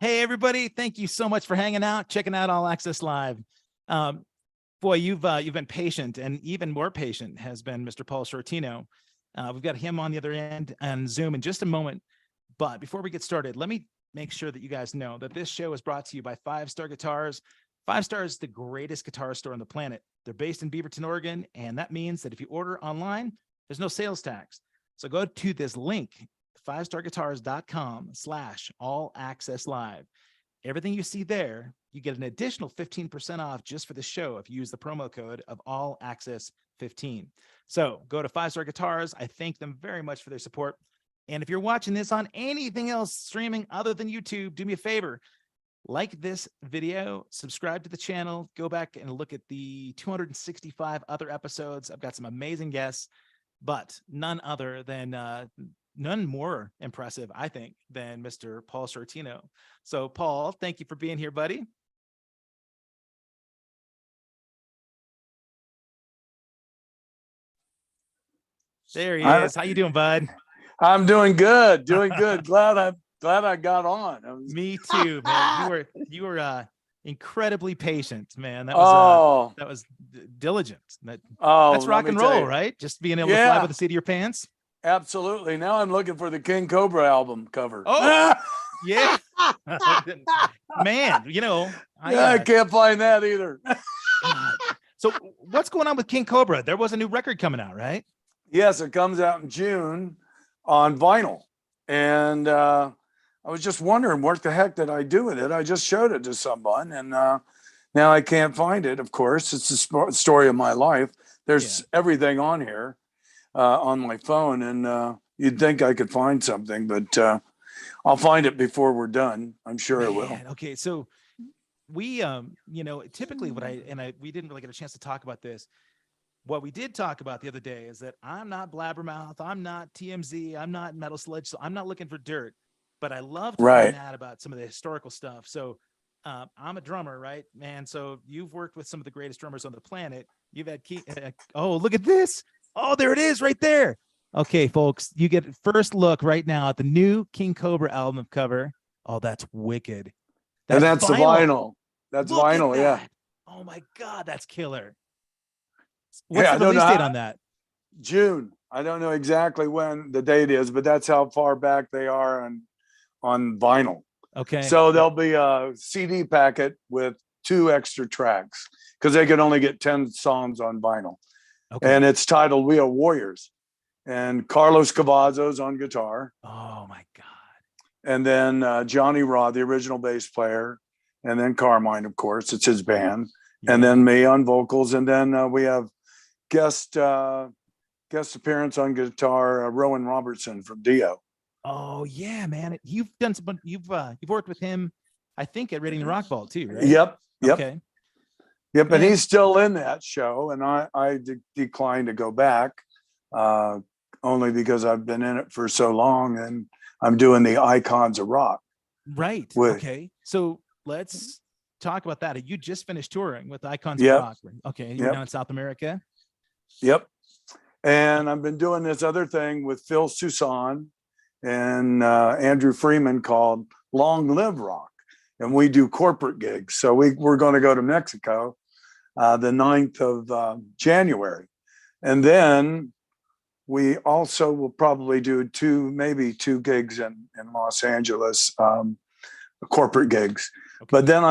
Hey, everybody. Thank you so much for hanging out, checking out All Access Live. Boy, you've been patient, and even more patient has been Mr. Paul Shortino. We've got him on the other end on Zoom in just a moment. But before we get started, let me make sure that you guys know that this show is brought to you by 5 Star Guitars. 5 Star is the greatest guitar store on the planet. They're based in Beaverton, Oregon, and that means that if you order online, there's no sales tax. So go to this link, 5starguitars.com/allaccesslive. Everything you see there, you get an additional 15% off just for the show if you use the promo code of allaccess15. So go to 5 Star Guitars. I thank them very much for their support. And if you're watching this on anything else streaming other than YouTube, do me a favor. Like this video, subscribe to the channel, go back and look at the 265 other episodes. I've got some amazing guests, but none more impressive, I think, than Mr. Paul Shortino. So, Paul, thank you for being here, buddy. There he is. How you doing, bud? I'm doing good. Glad I got on. Me too, man. You were incredibly patient, man. That was diligent. That's rock and roll, right? Just being able to fly by the seat of your pants. Absolutely. Now I'm looking for the King Cobra album cover. Oh, yeah. Man, I can't find that either. So what's going on with King Cobra? There was a new record coming out, right? Yes, it comes out in June on vinyl. And I was just wondering what the heck did I do with it? I just showed it to someone, and now I can't find it. Of course, it's the story of my life. There's everything on here. On my phone, and you'd think I could find something, but I'll find it before we're done. I'm sure I will. Okay, so we typically we didn't really get a chance to talk about this. What we did talk about the other day is that I'm not Blabbermouth, I'm not TMZ, I'm not Metal Sludge, so I'm not looking for dirt, but I love to find out about some of the historical stuff. So I'm a drummer, right, man? So you've worked with some of the greatest drummers on the planet. You've had look at this. Oh, there it is right there. Okay, folks, you get first look right now at the new King Cobra album cover. Oh, that's wicked. That's the vinyl. That's vinyl, yeah. Oh my God, that's killer. What's the release date on that? June. I don't know exactly when the date is, but that's how far back they are on vinyl. Okay. So there'll be a CD packet with 2 extra tracks because they could only get 10 songs on vinyl. Okay. And it's titled We Are Warriors. And Carlos Cavazzo's on guitar. Oh, my God. And then Johnny Raw, the original bass player. And then Carmine, of course. It's his band. Yeah. And then me on vocals. And then we have guest appearance on guitar, Rowan Robertson from Dio. Oh, yeah, man. You've worked with him, I think, at Raiding the Rock Vault, too, right? Yep. Okay. Yep, and he's still in that show, and I declined to go back only because I've been in it for so long, and I'm doing the Icons of Rock. Right. Okay. So let's talk about that. You just finished touring with Icons of Rock. Okay. You're down in South America. Yep. And I've been doing this other thing with Phil Susan and Andrew Freeman called Long Live Rock. And we do corporate gigs. So we're going to go to Mexico the 9th of January. And then we also will probably do maybe two gigs in Los Angeles, corporate gigs. Okay. But then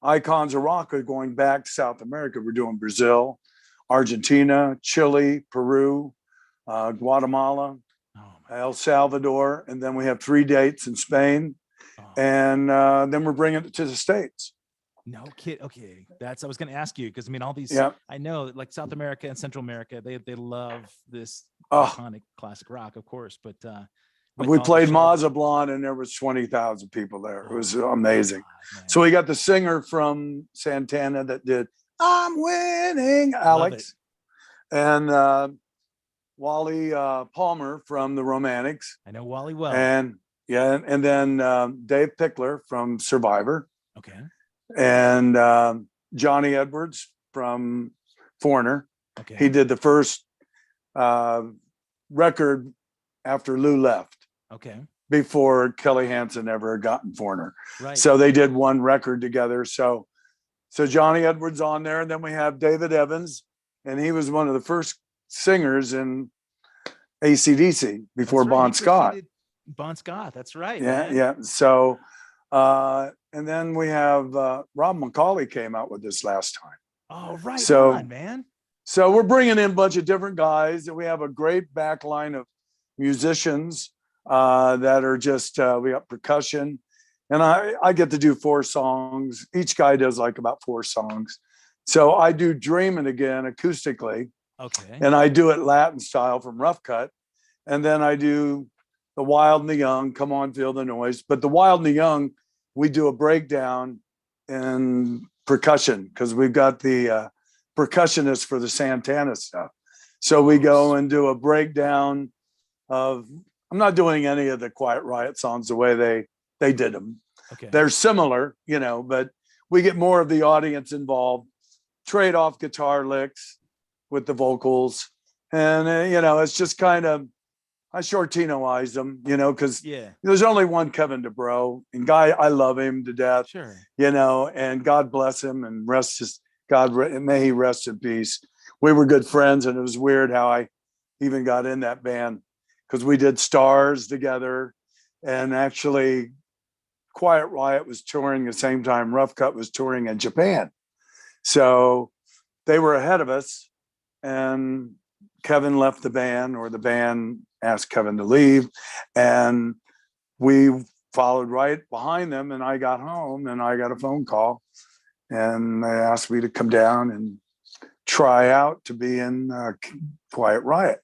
Icons of Rock are going back to South America. We're doing Brazil, Argentina, Chile, Peru, Guatemala, El Salvador. And then we have 3 dates in Spain. And then we're bringing it to the States. No kid. Okay. I was going to ask you, because I mean, all these, I know like South America and Central America, they love this iconic classic rock, of course. But we played Mazablan and there was 20,000 people there. It was amazing. God, so we got the singer from Santana that did I'm Winning, Alex. And Wally Palmer from the Romantics. I know Wally well. And then Dave Pickler from Survivor. Okay. And Johnny Edwards from Foreigner. Okay. He did the first record after Lou left. Okay. before Kelly Hansen ever had gotten Foreigner. Right. So they did one record together. So Johnny Edwards on there, and then we have David Evans, and he was one of the first singers in AC/DC before That's right. Bon He Scott. preceded Bon Scott. That's right. Yeah, man. yeah. So, and then we have Rob McCauley came out with this last time. Oh, right So- on, man. So we're bringing in a bunch of different guys, and we have a great back line of musicians that are just, we got percussion, and I get to do 4 songs. Each guy does like about 4 songs. So I do Dreamin' Again acoustically, Okay. and I do it Latin style from Rough Cutt. And then I do The Wild and the Young, Come On, Feel the Noise. But The Wild and the Young, we do a breakdown in percussion because we've got the percussionist for the Santana stuff. So we go and do a breakdown of, I'm not doing any of the Quiet Riot songs the way they did them. Okay. They're similar, you know, but we get more of the audience involved, trade off guitar licks with the vocals. And, you know, it's just kind of, I Shortino-ized them, you know, because Yeah. there's only one Kevin DeBro, and guy, I love him to death, Sure. you know, and God bless him and rest his, may he rest in peace. We were good friends, and it was weird how I even got in that band because we did Stars together, and actually Quiet Riot was touring the same time Rough Cutt was touring in Japan. So they were ahead of us, and Kevin left the band, or the band asked Kevin to leave, and we followed right behind them. And I got home and I got a phone call, and they asked me to come down and try out to be in Quiet Riot.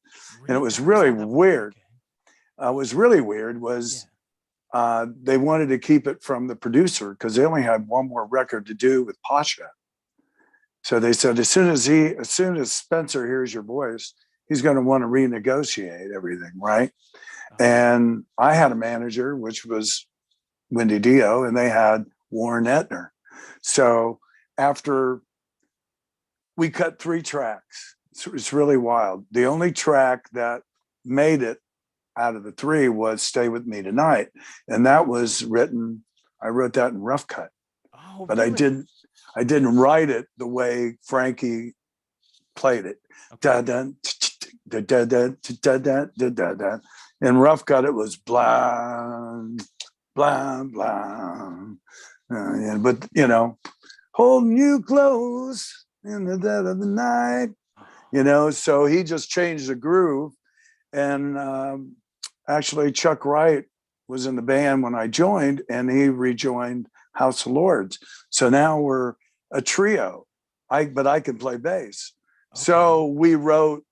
And it was really weird. Okay. What was really weird was they wanted to keep it from the producer because they only had one more record to do with Pasha. So they said, as soon as Spencer hears your voice, he's going to want to renegotiate everything, right? And I had a manager, which was Wendy Dio, and they had Warren Etner. So after we cut 3 tracks, it's really wild. The only track that made it out of the 3 was Stay With Me Tonight. And that was written, I wrote that in Rough Cutt. Oh, But really? I didn't write it the way Frankie played it. Okay. Da-dun, da-da-da, da-da-da, da-da-da. In Rough Cutt, it was blah, blah, blah. Yeah, but, you know, holding you close in the dead of the night, you know, so he just changed the groove. And actually, Chuck Wright was in the band when I joined, and he rejoined House of Lords. So now we're a trio. But I can play bass. Okay. So we wrote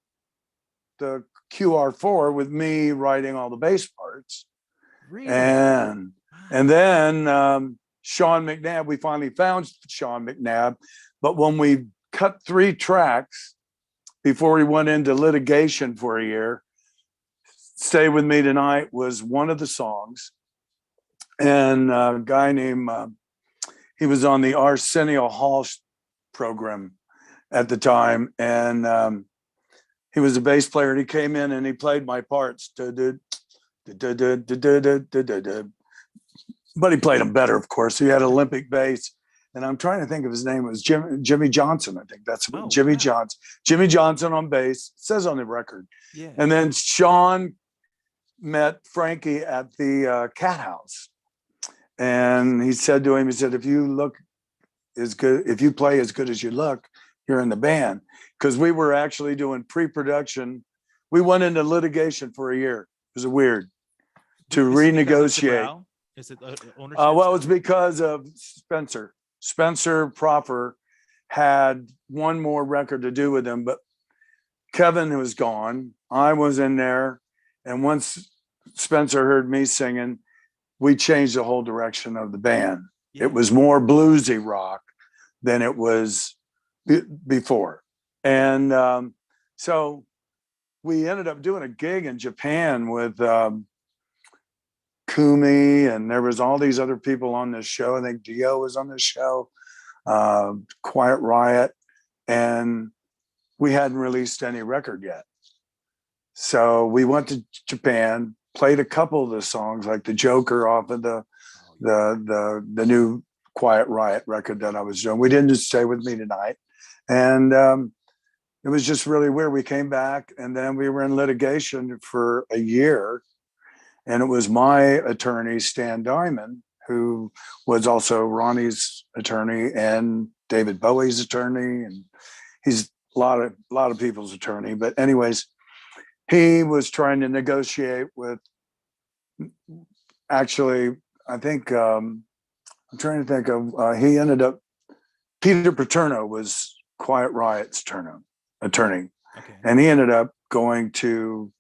the QR4 with me writing all the bass parts. Really? And then Sean McNabb, we finally found Sean McNabb. But when we cut 3 tracks before we went into litigation for a year, Stay With Me Tonight was one of the songs. And a guy named, he was on the Arsenio Hall program at the time. And he was a bass player, and he came in and he played my parts. But he played them better, of course. He had Olympic bass. And I'm trying to think of his name. It was Jimmy Johnson, I think. That's what Jimmy Johnson. Jimmy Johnson on bass. It says on the record. Yeah. And then Sean met Frankie at the Cat House. And he said to him, he said, if you look as good, if you play as good as you look, you're in the band. Because we were actually doing pre-production. We went into litigation for a year. It was weird to renegotiate. Is it ownership? Well, it's because of Spencer. Spencer proper had one more record to do with him, but Kevin was gone. I was in there. And once Spencer heard me singing, we changed the whole direction of the band. Yeah. It was more bluesy rock than it was before. And so we ended up doing a gig in Japan with Kumi, and there was all these other people on this show. I think Dio was on this show, Quiet Riot, and we hadn't released any record yet. So we went to Japan, played a couple of the songs, like the Joker off of the new Quiet Riot record that I was doing. We didn't just Stay With Me Tonight. And it was just really weird. We came back and then we were in litigation for a year. And it was my attorney, Stan Diamond, who was also Ronnie's attorney and David Bowie's attorney. And he's a lot of people's attorney. But anyways, he was trying to negotiate with, actually, I think, I'm trying to think of, he ended up, Peter Paterno was Quiet Riot's attorney. Okay. And he ended up going to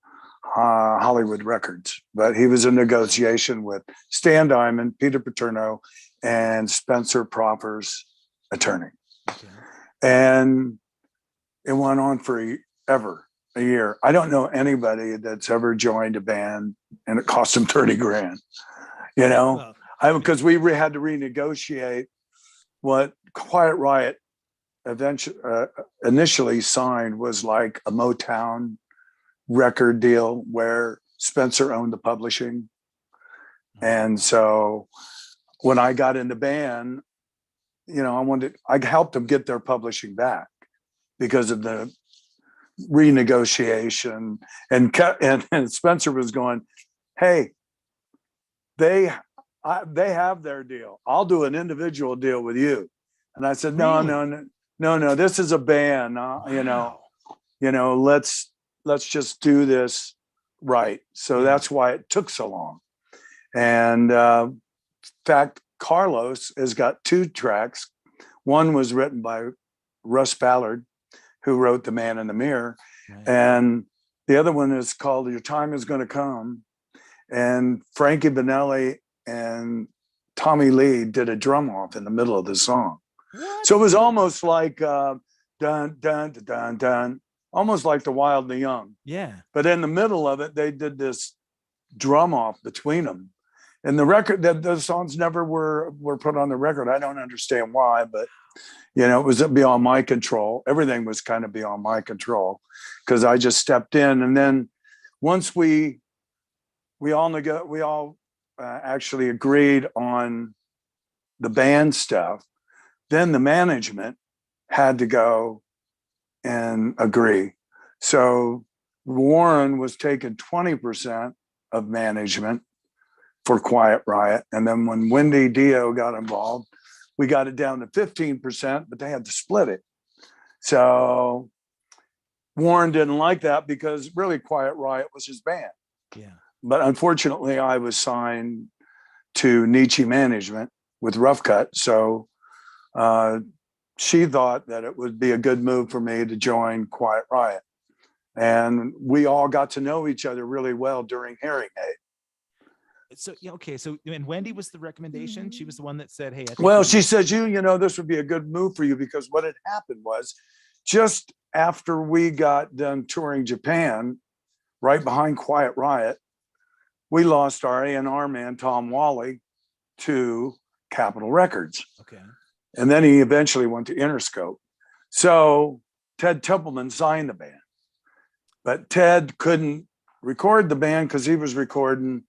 Hollywood Records, but he was in negotiation with Stan Diamond, Peter Paterno, and Spencer Proffer's attorney. Okay. And it went on for a year. I don't know anybody that's ever joined a band and it cost them 30 grand, you know, because we had to renegotiate what Quiet Riot initially signed was like a Motown record deal where Spencer owned the publishing. And so when I got in the band, you know, I helped them get their publishing back because of the renegotiation. And Spencer was going, hey, they have their deal. I'll do an individual deal with you. And I said, no, this is a band. You know, let's just do this right. So that's why it took so long. And in fact, Carlos has got 2 tracks. One was written by Russ Ballard, who wrote The Man in the Mirror. Right. And the other one is called Your Time Is Gonna Come. And Frankie Benelli and Tommy Lee did a drum off in the middle of the song. What? So it was almost like dun, dun, dun, dun, dun, almost like The Wild and the Young. Yeah. But in the middle of it, they did this drum off between them. And the record, that those songs never were put on the record. I don't understand why, but you know, it was beyond my control. Everything was kind of beyond my control because I just stepped in. And then once we all actually agreed on the band stuff, then the management had to go and agree. So Warren was taking 20% of management for Quiet Riot. And then when Wendy Dio got involved, we got it down to 15%, but they had to split it. So Warren didn't like that because really Quiet Riot was his band. Yeah. But unfortunately, I was signed to Nietzsche Management with Rough Cutt. So she thought that it would be a good move for me to join Quiet Riot. And we all got to know each other really well during Hearing Aid. So, yeah, okay. So, and Wendy was the recommendation. She was the one that said, hey, she said, you know, this would be a good move for you because what had happened was just after we got done touring Japan, right behind Quiet Riot, we lost our A&R man, Tom Wally, to Capitol Records. Okay. And then he eventually went to Interscope. So Ted Templeman signed the band, but Ted couldn't record the band because he was recording.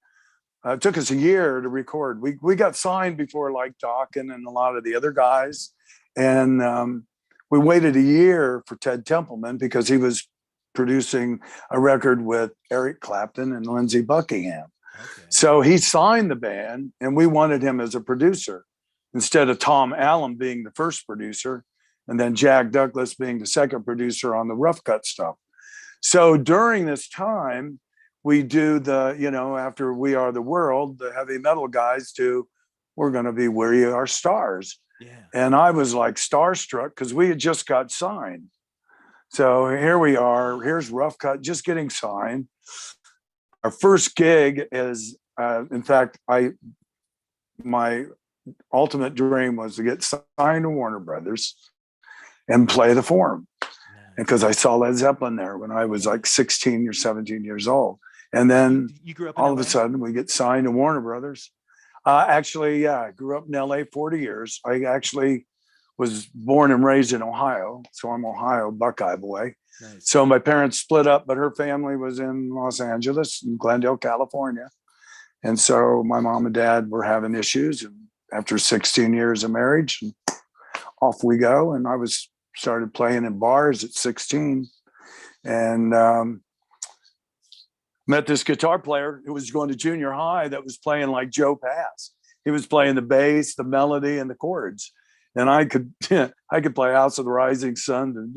It took us a year to record. We got signed before like Dawkins and a lot of the other guys. And we waited a year for Ted Templeman because he was producing a record with Eric Clapton and Lindsey Buckingham. Okay. So he signed the band and we wanted him as a producer instead of Tom Allen being the first producer and then Jack Douglas being the second producer on the Rough Cutt stuff. So during this time, we do the, you know, after We Are the World, the heavy metal guys do, we're going to be We Are Stars. Yeah. And I was like starstruck because we had just got signed. So here we are, here's Rough Cutt just getting signed. Our first gig is, in fact, my ultimate dream was to get signed to Warner Brothers and play the Forum. Because I saw Led Zeppelin there when I was like 16 or 17 years old. And then you grew up in all LA? of a sudden we get signed to Warner Brothers. Actually, yeah, I grew up in LA 40 years. I actually was born and raised in Ohio. So I'm Ohio Buckeye boy. Nice. So my parents split up, but her family was in Los Angeles, in Glendale, California. And so my mom and dad were having issues. And after 16 years of marriage, off we go. And I started playing in bars at 16 and met this guitar player who was going to junior high that was playing like Joe Pass. He was playing the bass, the melody, and the chords. And I could play House of the Rising Sun,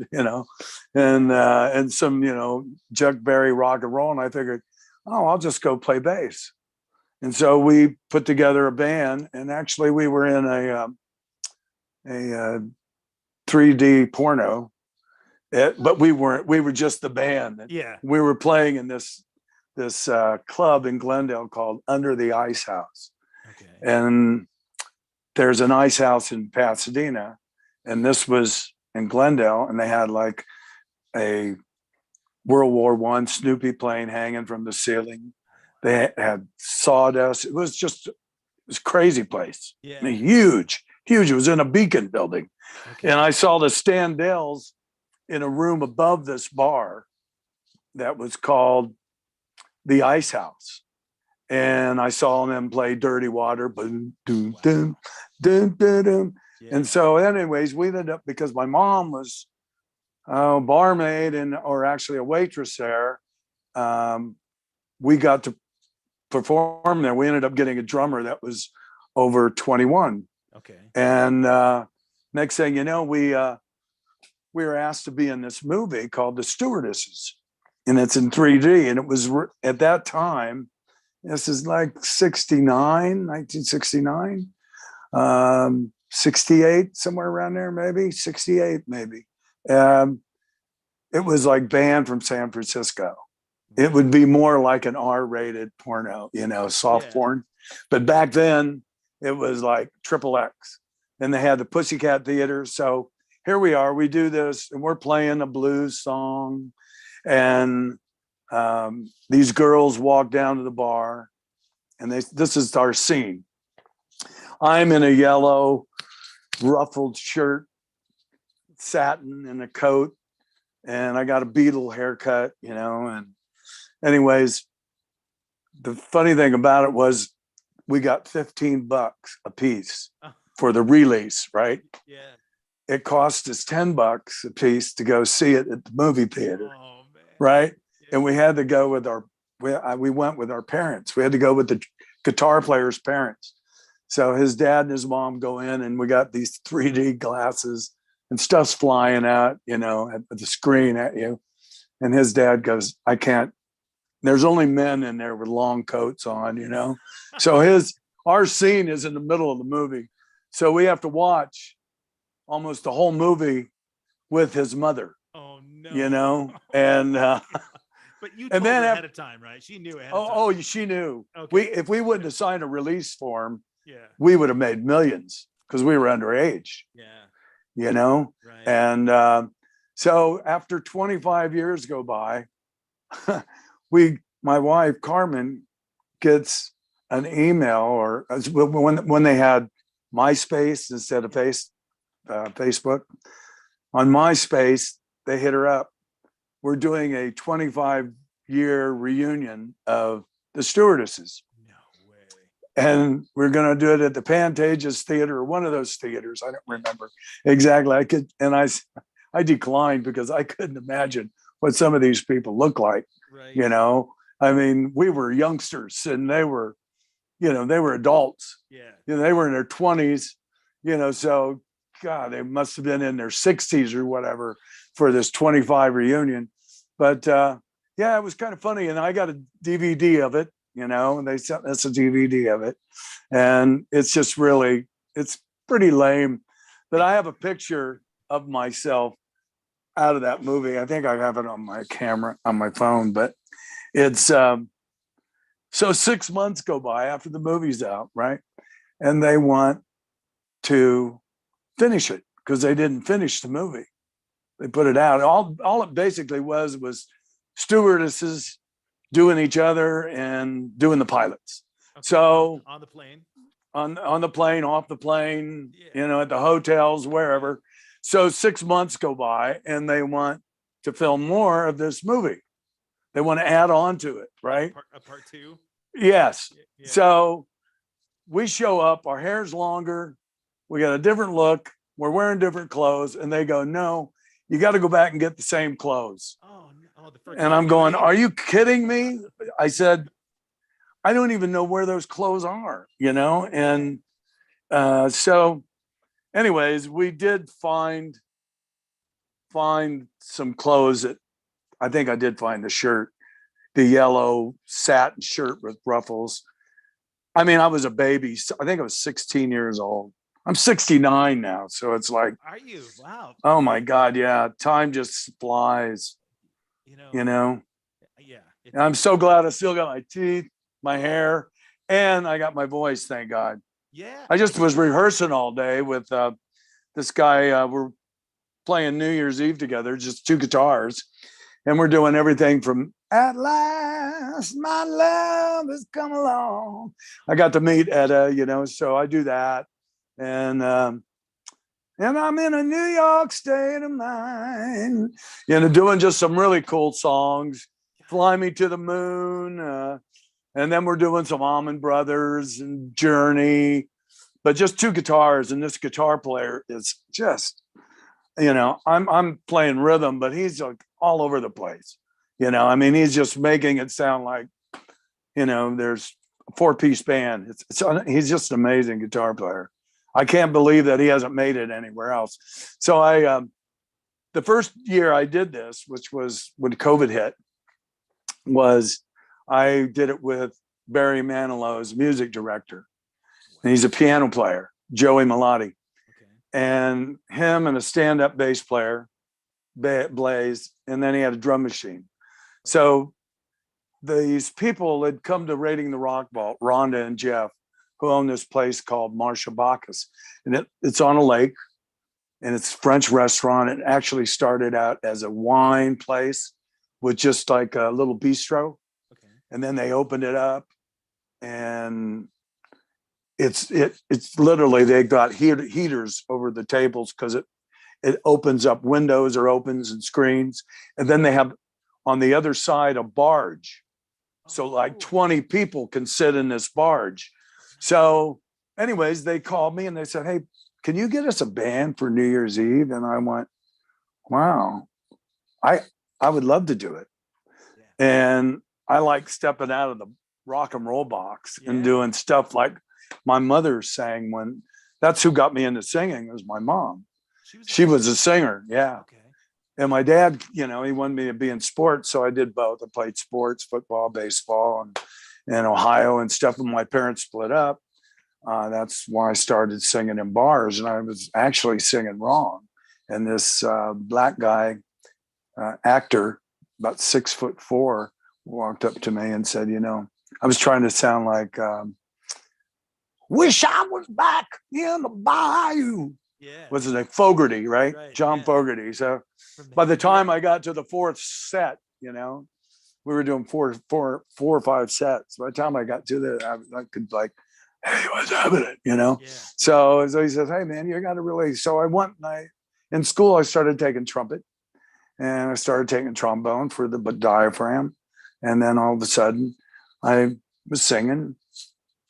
and some, Chuck Berry rock and roll. And I figured, oh, I'll just go play bass. And so we put together a band, and actually we were in a 3D porno, but we were just the band. Yeah. We were playing in this club in Glendale called Under the Ice House. Okay. And there's an ice house in Pasadena, and this was in Glendale, and they had like a World War I Snoopy plane hanging from the ceiling. They had sawdust. It was crazy place. Yeah. I mean, huge. It was in a Beacon building. Okay. And I saw the Standells in a room above this bar that was called the Ice House. And I saw them play Dirty Water. Boom, doom, doom, doom, doom, doom. Yeah. And so anyways, we ended up, because my mom was a barmaid or actually a waitress there, we got to perform there. We ended up getting a drummer that was over 21. Okay. And next thing you know, we were asked to be in this movie called The Stewardesses. And it's in 3D. And it was at that time, this is like 1969, 68, somewhere around there, maybe 68, maybe. It was like banned from San Francisco. It would be more like an R-rated porno, soft porn. But back then it was like XXX, and they had the Pussycat Theater. So here we are, we do this, and we're playing a blues song, and these girls walk down to the bar, and this is our scene. I'm in a yellow ruffled shirt, satin, and a coat, and I got a Beatle haircut, and anyways, the funny thing about it was we got $15 a piece for the release, right? Yeah. It cost us $10 a piece to go see it at the movie theater, Oh, man. right? Yeah. And we had to go with we went with our parents. We had to go with the guitar player's parents. So his dad and his mom go in, and we got these 3D glasses, and stuff's flying out, at the screen at you. And his dad goes, I can't. There's only men in there with long coats on, So our scene is in the middle of the movie. So we have to watch almost the whole movie with his mother. Oh no. And but you told then her ahead of time, right? She knew ahead of time. oh, she knew. Okay. If we wouldn't have signed a release form, Yeah. we would have made millions because we were underage. Yeah. Right. And so after 25 years go by, my wife Carmen gets an email, or when they had MySpace instead of Facebook. On MySpace, they hit her up. We're doing a 25-year reunion of the Stewardesses. No way. And we're going to do it at the Pantages Theater, or one of those theaters. I don't remember exactly. I declined because I couldn't imagine what some of these people look like. Right. I mean, we were youngsters, and they were adults. Yeah. They were in their 20s, so God, they must have been in their 60s or whatever for this 25 reunion. But yeah, it was kind of funny. And I got a DVD of it, and they sent us a DVD of it. And it's just it's pretty lame. But I have a picture of myself out of that movie. I think I have it on my camera, on my phone, but it's so 6 months go by after the movie's out, right? And they want to finish it because they didn't finish the movie. They put it out. All it basically was stewardesses doing each other and doing the pilots. Okay. So on the plane. on the plane, off the plane, Yeah. at the hotels, wherever. So 6 months go by and they want to film more of this movie. They want to add on to it, right? A part two. Yes. Yeah. So we show up, our hair's longer, we got a different look, we're wearing different clothes, and they go, no, you got to go back and get the same clothes. Oh, no. The And I'm going, are you kidding me? I said, I don't even know where those clothes are, And so anyways, we did find some clothes that I think I did find the shirt, the yellow satin shirt with ruffles. I mean, I was a baby. I think I was 16 years old. I'm 69 now. So it's like, are you? Wow. oh my God. Yeah. Time just flies, Yeah. I'm so glad I still got my teeth, my hair, and I got my voice. Thank God. Yeah. I just was rehearsing all day with this guy. We're playing New Year's Eve together, just two guitars. And we're doing everything from "At Last, My Love Has Come Along." I got to meet Etta, so I do that. And I'm in a New York state of mind, doing just some really cool songs. "Fly Me to the Moon." And then we're doing some Allman Brothers and Journey, but just two guitars. And this guitar player is just, I'm playing rhythm, but he's like all over the place. I mean, he's just making it sound like, there's a 4-piece band. He's just an amazing guitar player. I can't believe that he hasn't made it anywhere else. So the first year I did this, which was when COVID hit, was I did it with Barry Manilow's music director. And he's a piano player, Joey Melody. And him and a stand-up bass player, Blaze, and then he had a drum machine. So these people had come to Raiding the Rock Vault, Rhonda and Jeff, who own this place called Marsha Bacchus. And it's on a lake, and it's a French restaurant. It actually started out as a wine place with just like a little bistro. And then they opened it up, and it's literally, they got heaters over the tables because it opens up windows or opens and screens. And then they have on the other side a barge. So like 20 people can sit in this barge. So anyways, they called me and they said, hey, can you get us a band for New Year's Eve? And I went, wow, I would love to do it. And I like stepping out of the rock and roll box and doing stuff like my mother sang. When that's who got me into singing, was my mom. She was a singer. Yeah. Okay. And my dad, he wanted me to be in sports. So I did both. I played sports, football, baseball, and in Ohio and stuff. And my parents split up. That's why I started singing in bars. And I was actually singing wrong. And this black guy, actor, about 6'4", walked up to me and said, I was trying to sound like, wish I was back in the bayou. Yeah. What's his name? Fogerty, right? John Fogerty. So by the time I got to the fourth set, we were doing four or five sets. By the time I got to that, I could like, hey, what's happening? So he says, hey man, you got to really. So I went and in school, I started taking trumpet, and I started taking trombone for the diaphragm. And then all of a sudden I was singing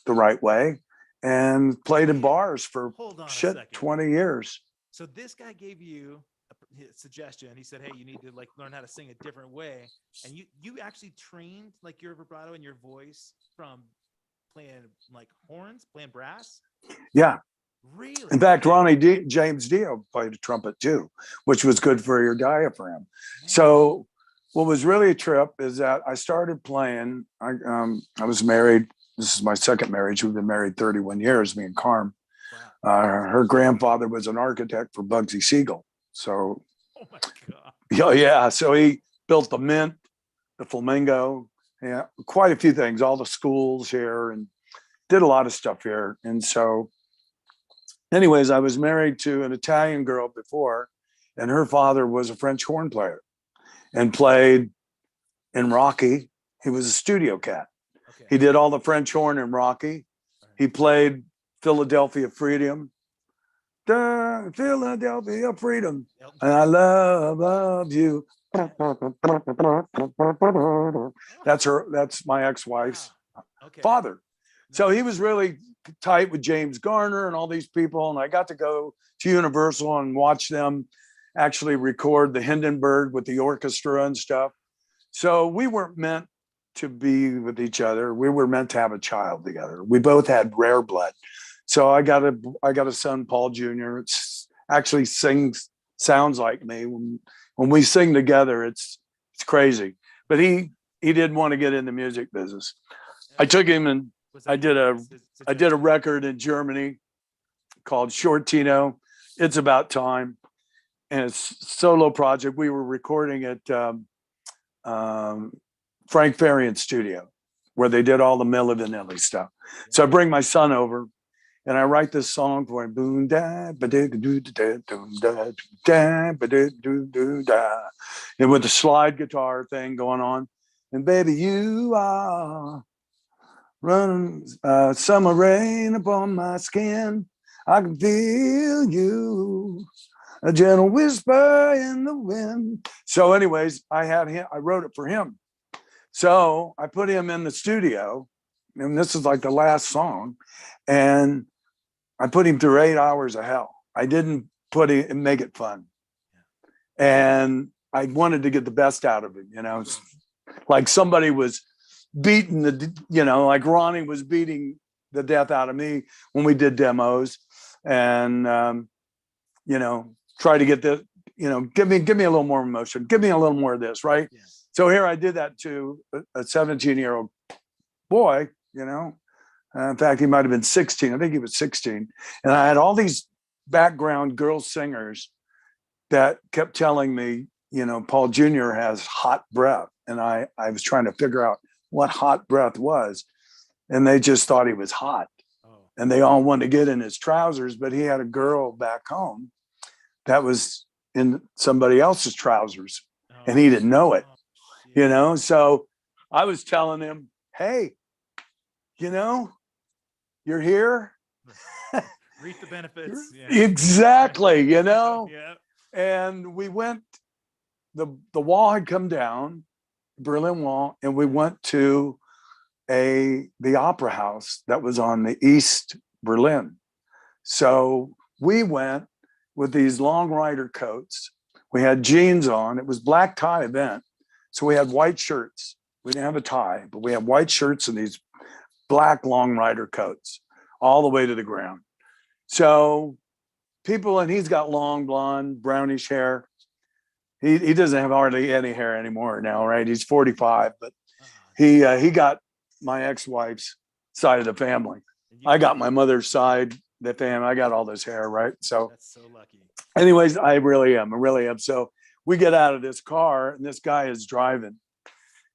the right way and played in bars for 20 years. So this guy gave you a suggestion. He said, hey, you need to like learn how to sing a different way. And you actually trained like your vibrato and your voice from playing like horns, playing brass? Yeah. Really? In fact, Ronnie James Dio played a trumpet too, which was good for your diaphragm. Man. So what was really a trip is that I started playing. I was married. This is my second marriage. We've been married 31 years, me and Carm. Wow. Her grandfather was an architect for Bugsy Siegel. So, oh my God. Yeah. So he built the Mint, the Flamingo, quite a few things, all the schools here, and did a lot of stuff here. And so anyways, I was married to an Italian girl before, and her father was a French horn player and played in Rocky. He was a studio cat. Okay. He did all the French horn in Rocky. He played Philadelphia Freedom. Philadelphia Freedom. And I love you. That's my ex-wife's father. So he was really tight with James Garner and all these people. And I got to go to Universal and watch them actually record the Hindenburg with the orchestra and stuff. So we weren't meant to be with each other. We were meant to have a child together. We both had rare blood. So I got a son, Paul Jr. It's actually sounds like me. When we sing together, it's crazy. But he didn't want to get in the music business. I took him and I did a record in Germany called Shortino. It's About Time. And it's a solo project. We were recording at Frank Farian studio, where they did all the Milli Vanilli stuff. So I bring my son over and I write this song for him. Boom da ba da do da doom da da ba da do do da. And with the slide guitar thing going on. And baby, you are running summer rain upon my skin. I can feel you, a gentle whisper in the wind. So anyways, I wrote it for him. So I put him in the studio, and this is like the last song, and I put him through 8 hours of hell. I didn't make it fun. And I wanted to get the best out of him, like somebody was beating like Ronnie was beating the death out of me when we did demos, and, try to get the, give me a little more emotion, give me a little more of this, right? Yeah. So here I did that to a 17-year-old boy, in fact, he might've been 16. I think he was 16. And I had all these background girl singers that kept telling me, Paul Jr. has hot breath. And I was trying to figure out what hot breath was. And they just thought he was hot. Oh. And they all wanted to get in his trousers, but he had a girl back home that was in somebody else's trousers. Oh. And he didn't know it, So I was telling him, hey, you're here. Reap the benefits. Yeah. Exactly, Yeah. And we went, the wall had come down, Berlin Wall, and we went to the opera house that was on the East Berlin. So we went with these long rider coats. We had jeans on. It was black tie event. So we had white shirts. We didn't have a tie, but we had white shirts and these black long rider coats all the way to the ground. So people, and he's got long blonde brownish hair. He doesn't have hardly any hair anymore now, right? He's 45, but he got my ex-wife's side of the family. I got my mother's side, the family. I got all this hair, right? So that's so lucky. Anyways, I really am. So we get out of this car and this guy is driving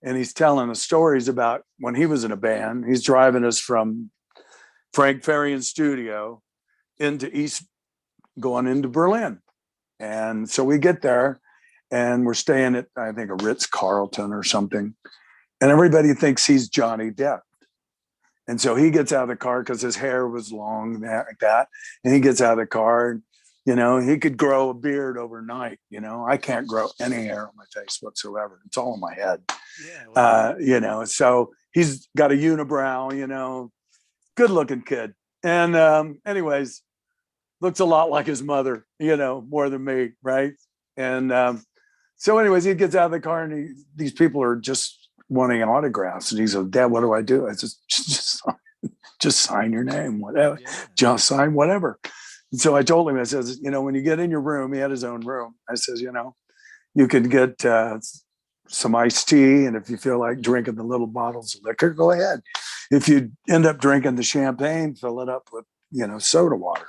and he's telling us stories about when he was in a band. He's driving us from Frank Farian studio going into Berlin. And so we get there and we're staying at, I think, a Ritz-Carlton or something. And everybody thinks he's Johnny Depp. And so he gets out of the car because his hair was long like that. And he gets out of the car and, he could grow a beard overnight. I can't grow any hair on my face whatsoever. It's all in my head. Yeah, well, so he's got a unibrow, good looking kid. And anyways, looks a lot like his mother, more than me. Right. And so anyways, he gets out of the car and these people are just wanting autographs. And he says, Dad, what do I do? I said, just sign your name, whatever, just sign whatever. And so I told him, I says, when you get in your room, he had his own room. I says, you could get some iced tea. And if you feel like drinking the little bottles of liquor, go ahead. If you end up drinking the champagne, fill it up with, soda water,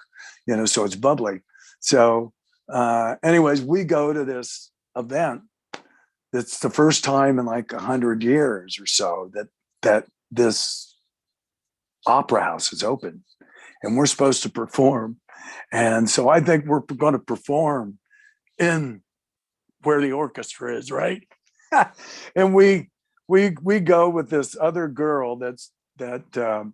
so it's bubbly. So anyways, we go to this event. It's the first time in like 100 years or so that this opera house is open and we're supposed to perform. And so I think we're going to perform in where the orchestra is, right? And we go with this other girl the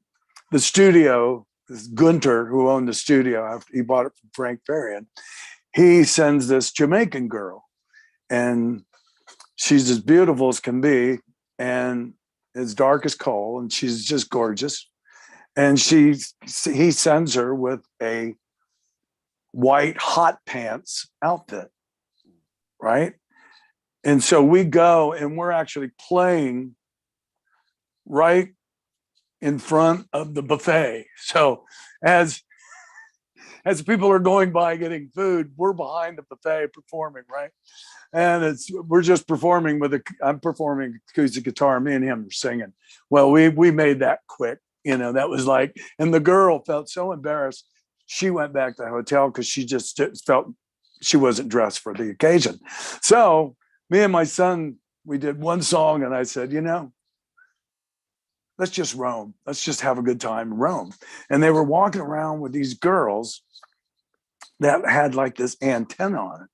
studio this Gunter, who owned the studio after he bought it from Frank Farian, he sends this Jamaican girl, and she's as beautiful as can be, and as dark as coal, and she's just gorgeous. And he sends her with a white hot pants outfit, right? And so we go, and we're actually playing right in front of the buffet. So as people are going by getting food, we're behind the buffet performing, right? And we're just performing I'm performing acoustic guitar, me and him are singing. Well, we made that quick, that was like, and the girl felt so embarrassed. She went back to the hotel because she just felt she wasn't dressed for the occasion. So me and my son, we did one song, and I said, let's just roam. Let's just have a good time and roam. And they were walking around with these girls that had like this antenna on it.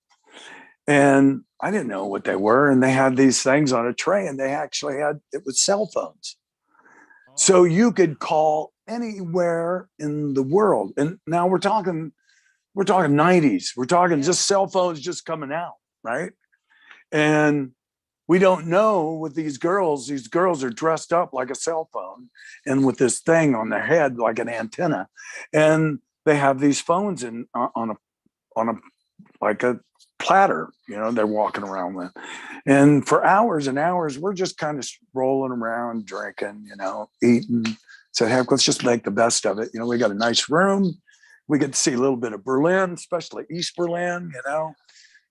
And I didn't know what they were. And they had these things on a tray, and they actually it was cell phones. So you could call anywhere in the world. And now we're talking 90s. We're talking just cell phones just coming out, right? And we don't know with these girls are dressed up like a cell phone and with this thing on their head like an antenna. And they have these phones on a like a platter, they're walking around with. And for hours and hours, we're just kind of rolling around, drinking, eating. So heck, let's just make the best of it. We got a nice room. We get to see a little bit of Berlin, especially East Berlin,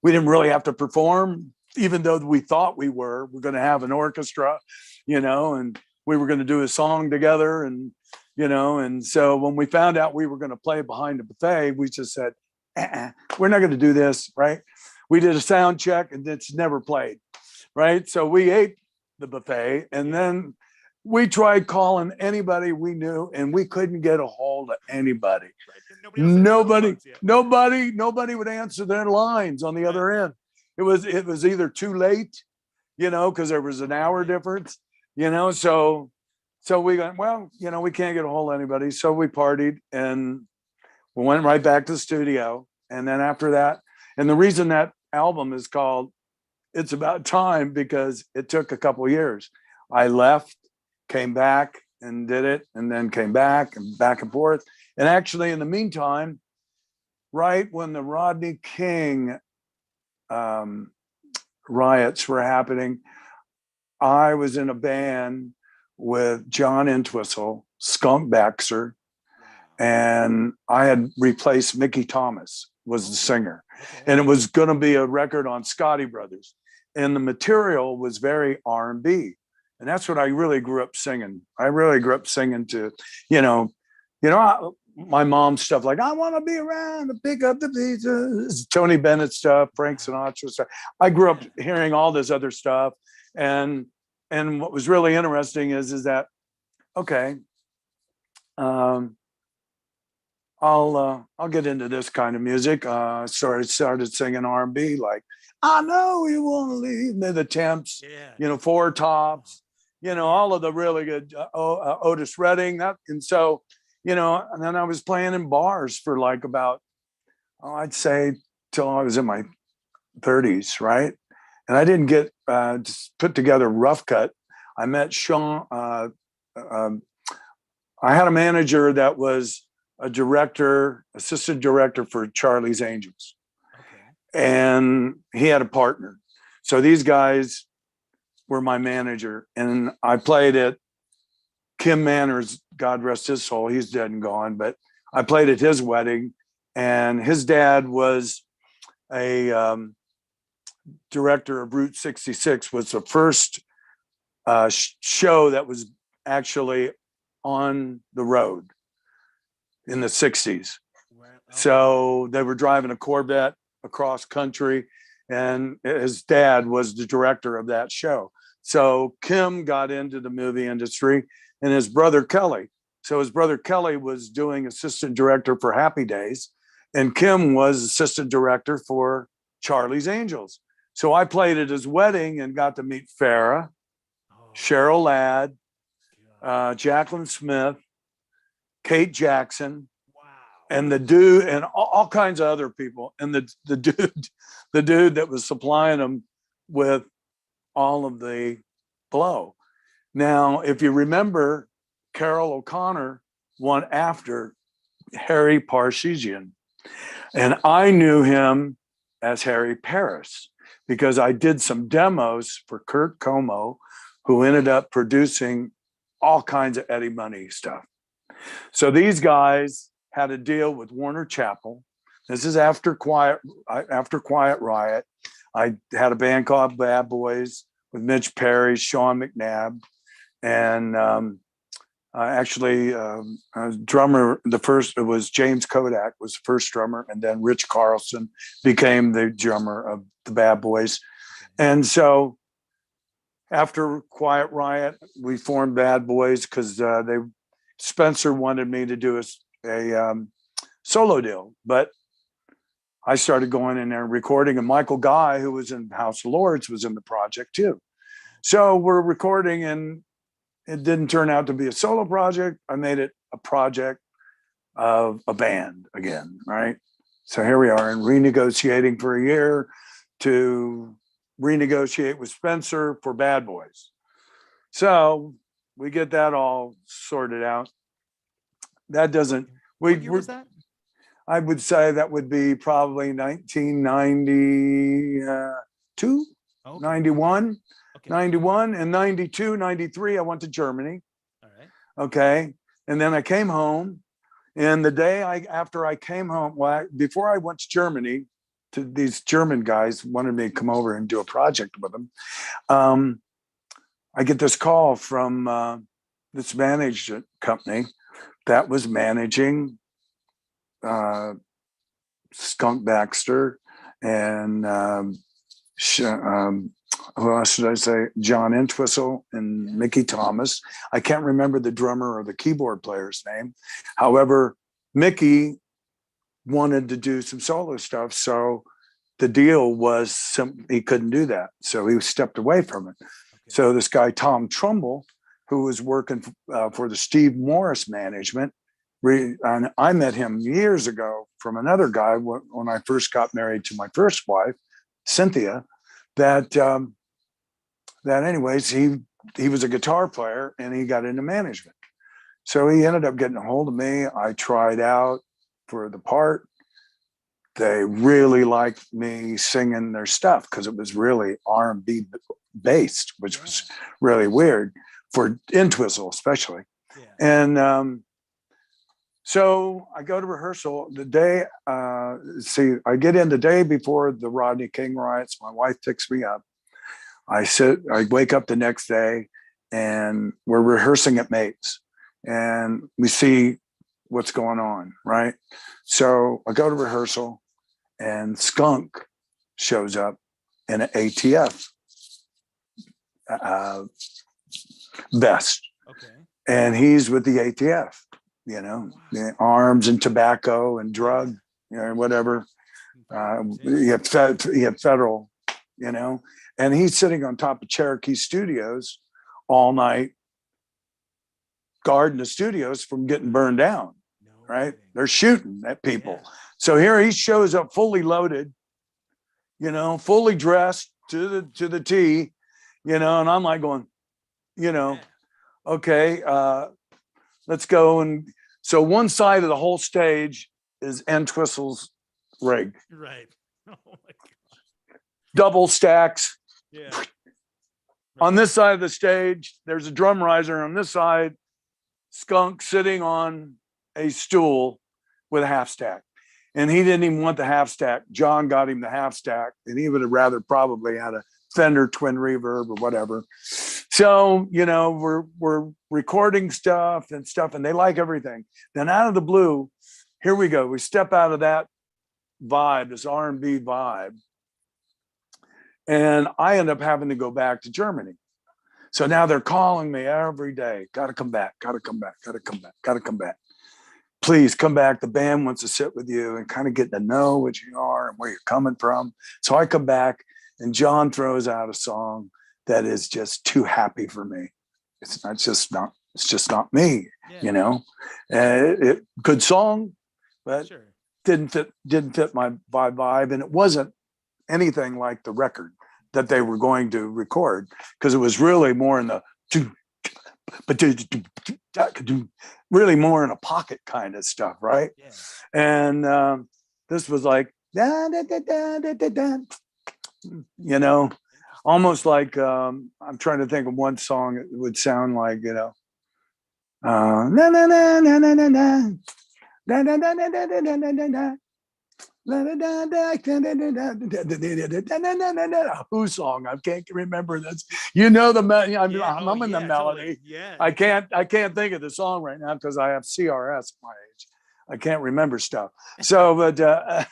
We didn't really have to perform, even though we thought we're going to have an orchestra, and we were going to do a song together. And, and so when we found out we were going to play behind the buffet, we just said, we're not going to do this, right? We did a sound check, and it's never played, right? So we ate the buffet, and then we tried calling anybody we knew, and we couldn't get a hold of anybody. Nobody would answer their lines on the other end. It was either too late, because there was an hour difference, so we got, we can't get a hold of anybody. So we partied, and we went right back to the studio. And then after that, and the reason that album is called It's About Time, because it took a couple of years. I left, came back and did it, and then came back and forth. And actually, in the meantime, right when the Rodney King riots were happening, I was in a band with John Entwistle, Skunk Baxter, and I had replaced Mickey Thomas was the singer. And it was going to be a record on Scotty Brothers. And the material was very R&B. And that's what I really grew up singing. I really grew up singing to, my mom's stuff like, I want to be around to pick up the pieces, Tony Bennett stuff, Frank Sinatra stuff. I grew up hearing all this other stuff. And what was really interesting is that, okay, I'll get into this kind of music. Started singing R&B, like I know you want to leave me, the Temps, Four Tops, all of the really good Otis Redding. And so, and then I was playing in bars for like about, I'd say till I was in my 30s, right? And I didn't get put together Rough Cutt. I met Sean. I had a manager that was a assistant director for Charlie's Angels. Okay. And he had a partner. So these guys were my manager. And I played at Kim Manners, God rest his soul, he's dead and gone, but I played at his wedding, and his dad was a director of Route 66, was the first show that was actually on the road in the 60s. Wow. Okay. So they were driving a Corvette across country, and his dad was the director of that show. So Kim got into the movie industry, and his brother Kelly. So his brother Kelly was doing assistant director for Happy Days, and Kim was assistant director for Charlie's Angels. So I played at his wedding and got to meet Farrah, Cheryl Ladd, Jacqueline Smith, Kate Jackson, Wow. and the dude, and all kinds of other people, and the dude that was supplying them with all of the blow. Now, if you remember, Carol O'Connor won after Harry Parshigian, and I knew him as Harry Paris because I did some demos for Kurt Como, who ended up producing all kinds of Eddie Money stuff. So these guys had a deal with Warner Chappell. This is after Quiet Riot. I had a band called Bad Boys with Mitch Perry, Sean McNabb, and drummer. It was James Kodak was the first drummer, and then Rich Carlson became the drummer of the Bad Boys. And so after Quiet Riot, we formed Bad Boys because Spencer wanted me to do a solo deal, but I started going in there and recording, and Michael Guy, who was in House of Lords, was in the project too. So we're recording, and it didn't turn out to be a solo project. I made it a project of a band again, right? So here we are, and renegotiating for a year to renegotiate with Spencer for Bad Boys. So we get that all sorted out. That doesn't. What year was that? I would say that would be probably 1992, okay. 91, okay. 91, and 92, 93, I went to Germany. All right. Okay. And then I came home, and the day after I came home, before I went to Germany, these German guys wanted me to come over and do a project with them. I get this call from this management company that was managing Skunk Baxter and who else should I say? John Entwistle and Mickey Thomas. I can't remember the drummer or the keyboard player's name. However, Mickey wanted to do some solo stuff, so the deal was he couldn't do that, so he stepped away from it. Okay. So this guy Tom Trumbull, who was working for the Steve Morris management, and I met him years ago from another guy when I first got married to my first wife, Cynthia. That anyways, he was a guitar player and he got into management. So he ended up getting a hold of me. I tried out for the part. They really liked me singing their stuff because it was really R&B based, which was really weird for Entwistle especially. Yeah. And so I go to rehearsal the day, I get in the day before the Rodney King riots. My wife picks me up. I wake up the next day, and we're rehearsing at Mates, and we see what's going on, right? So I go to rehearsal, and Skunk shows up in an ATF vest. Okay. And he's with the ATF. The arms and tobacco and drug, whatever. You have federal, and he's sitting on top of Cherokee Studios all night, guarding the studios from getting burned down, right? They're shooting at people. Yeah. So here he shows up fully loaded, fully dressed to the T, and I'm like going, okay, let's go. And so one side of the whole stage is Entwistle's rig. Right. Oh my God. Double stacks. Yeah. On this side of the stage, there's a drum riser. On this side, Skunk sitting on a stool with a half stack. And he didn't even want the half stack. John got him the half stack, and he would have rather probably had a Fender twin reverb or whatever. So, we're recording stuff, and they like everything. Then out of the blue, here we go. We step out of that vibe, this R&B vibe. And I end up having to go back to Germany. So now they're calling me every day. Got to come back, got to come back, got to come back, got to come back. Please come back. The band wants to sit with you and kind of get to know what you are and where you're coming from. So I come back, and John throws out a song that is just too happy for me. It's It's just not me, Yeah. you know. Good song, but Sure. didn't fit my vibe, and it wasn't anything like the record that they were going to record, because it was really more in the really more in a pocket kind of stuff, right? Yeah. And this was like you know, almost like I'm trying to think of one song that would sound like, you know, na na na na na na na na na na na na na na na na. Whose song? I can't remember this. You know the I'm humming the melody. Totally. Yeah. I can't think of the song right now because I have CRS at my age. I can't remember stuff. So, but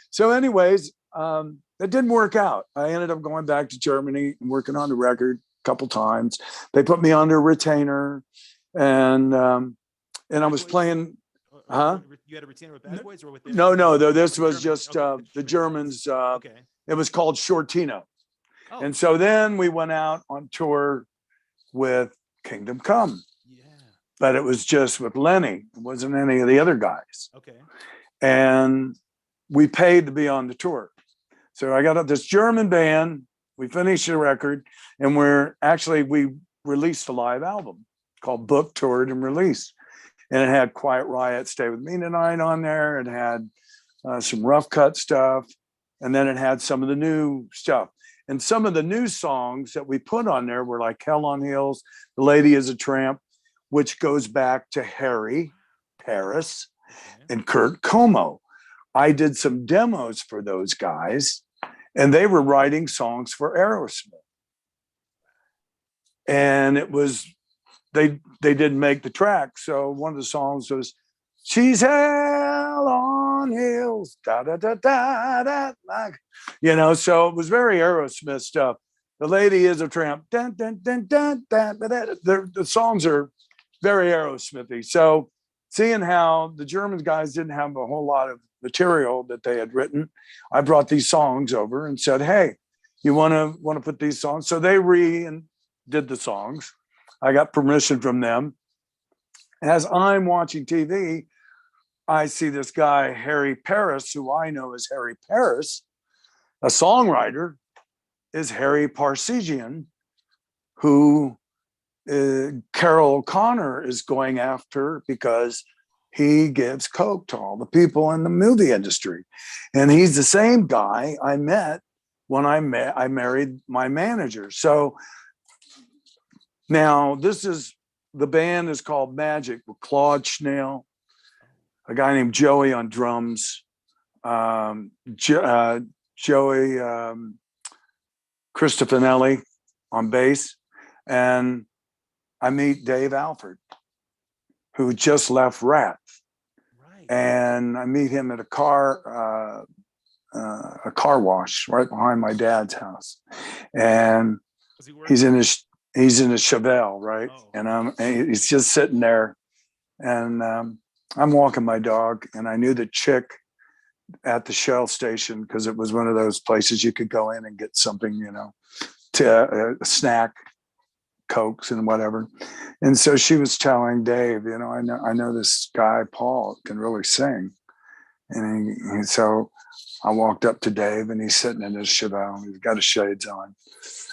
so, anyways, it didn't work out. I ended up going back to Germany and working on the record a couple times. They put me under retainer, and I was playing. Huh? You had a retainer with Bad Boys or with them? No. This was Germany. just Okay. the Germans. Okay. It was called Shortino. Oh. And so then we went out on tour with Kingdom Come. Yeah. But it was just with Lenny. It wasn't any of the other guys. Okay. And we paid to be on the tour. So I got this German band. We finished the record, and we released a live album called Book, Toured, and Released. And it had Quiet Riot, Stay With Me Tonight on there. It had some Rough Cutt stuff. And then it had some of the new stuff. And some of the new songs that we put on there were like Hell on Heels, The Lady Is a Tramp, which goes back to Harry Paris and Kurt Como. I did some demos for those guys, and they were writing songs for Aerosmith. And it was, they didn't make the track. So one of the songs was, she's hell on heels, da da da da da, you know. So it was very Aerosmith stuff. The Lady Is a Tramp, dun, dun, dun, dun, dun, dun, dun. The songs are very Aerosmithy. So seeing how the German guys didn't have a whole lot of material that they had written, I brought these songs over and said, "Hey, you want to put these songs?" So they did the songs. I got permission from them. As I'm watching TV, I see this guy, Harry Paris, who I know as Harry Paris, a songwriter, is Harry Parsegian, who Carol O'Connor is going after because he gives coke to all the people in the movie industry. And he's the same guy I met when I married my manager. So now the band is called Magic with Claude Schnell, a guy named Joey on drums, Joey Cristofanelli on bass, and I meet Dave Alford, who just left Rat. Right. And I meet him at a car wash right behind my dad's house, and he's in his Chevelle, right? Oh. And he's just sitting there, and I'm walking my dog, and I knew the chick at the Shell station because it was one of those places you could go in and get something, you know, to a snack, Cokes and whatever. And so she was telling Dave, you know, I know this guy Paul can really sing, and so I walked up to Dave, and he's sitting in his Chevelle. He's got his shades on,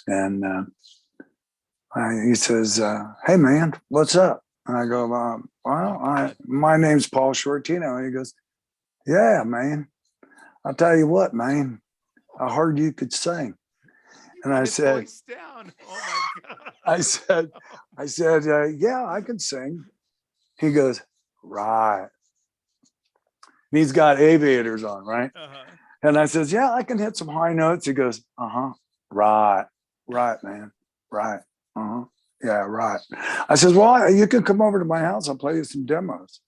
and he says, "Hey man, what's up?" And I go, "Well, my name's Paul Shortino." And he goes, "Yeah, man, I'll tell you what, man, I heard you could sing." And I said, down. Oh my God. I said, "Yeah, I can sing." He goes, "Right." And he's got aviators on, right? Uh-huh. And I says, "Yeah, I can hit some high notes." He goes, "Right, man, right, yeah, right." I says, "Well, you can come over to my house. I'll play you some demos."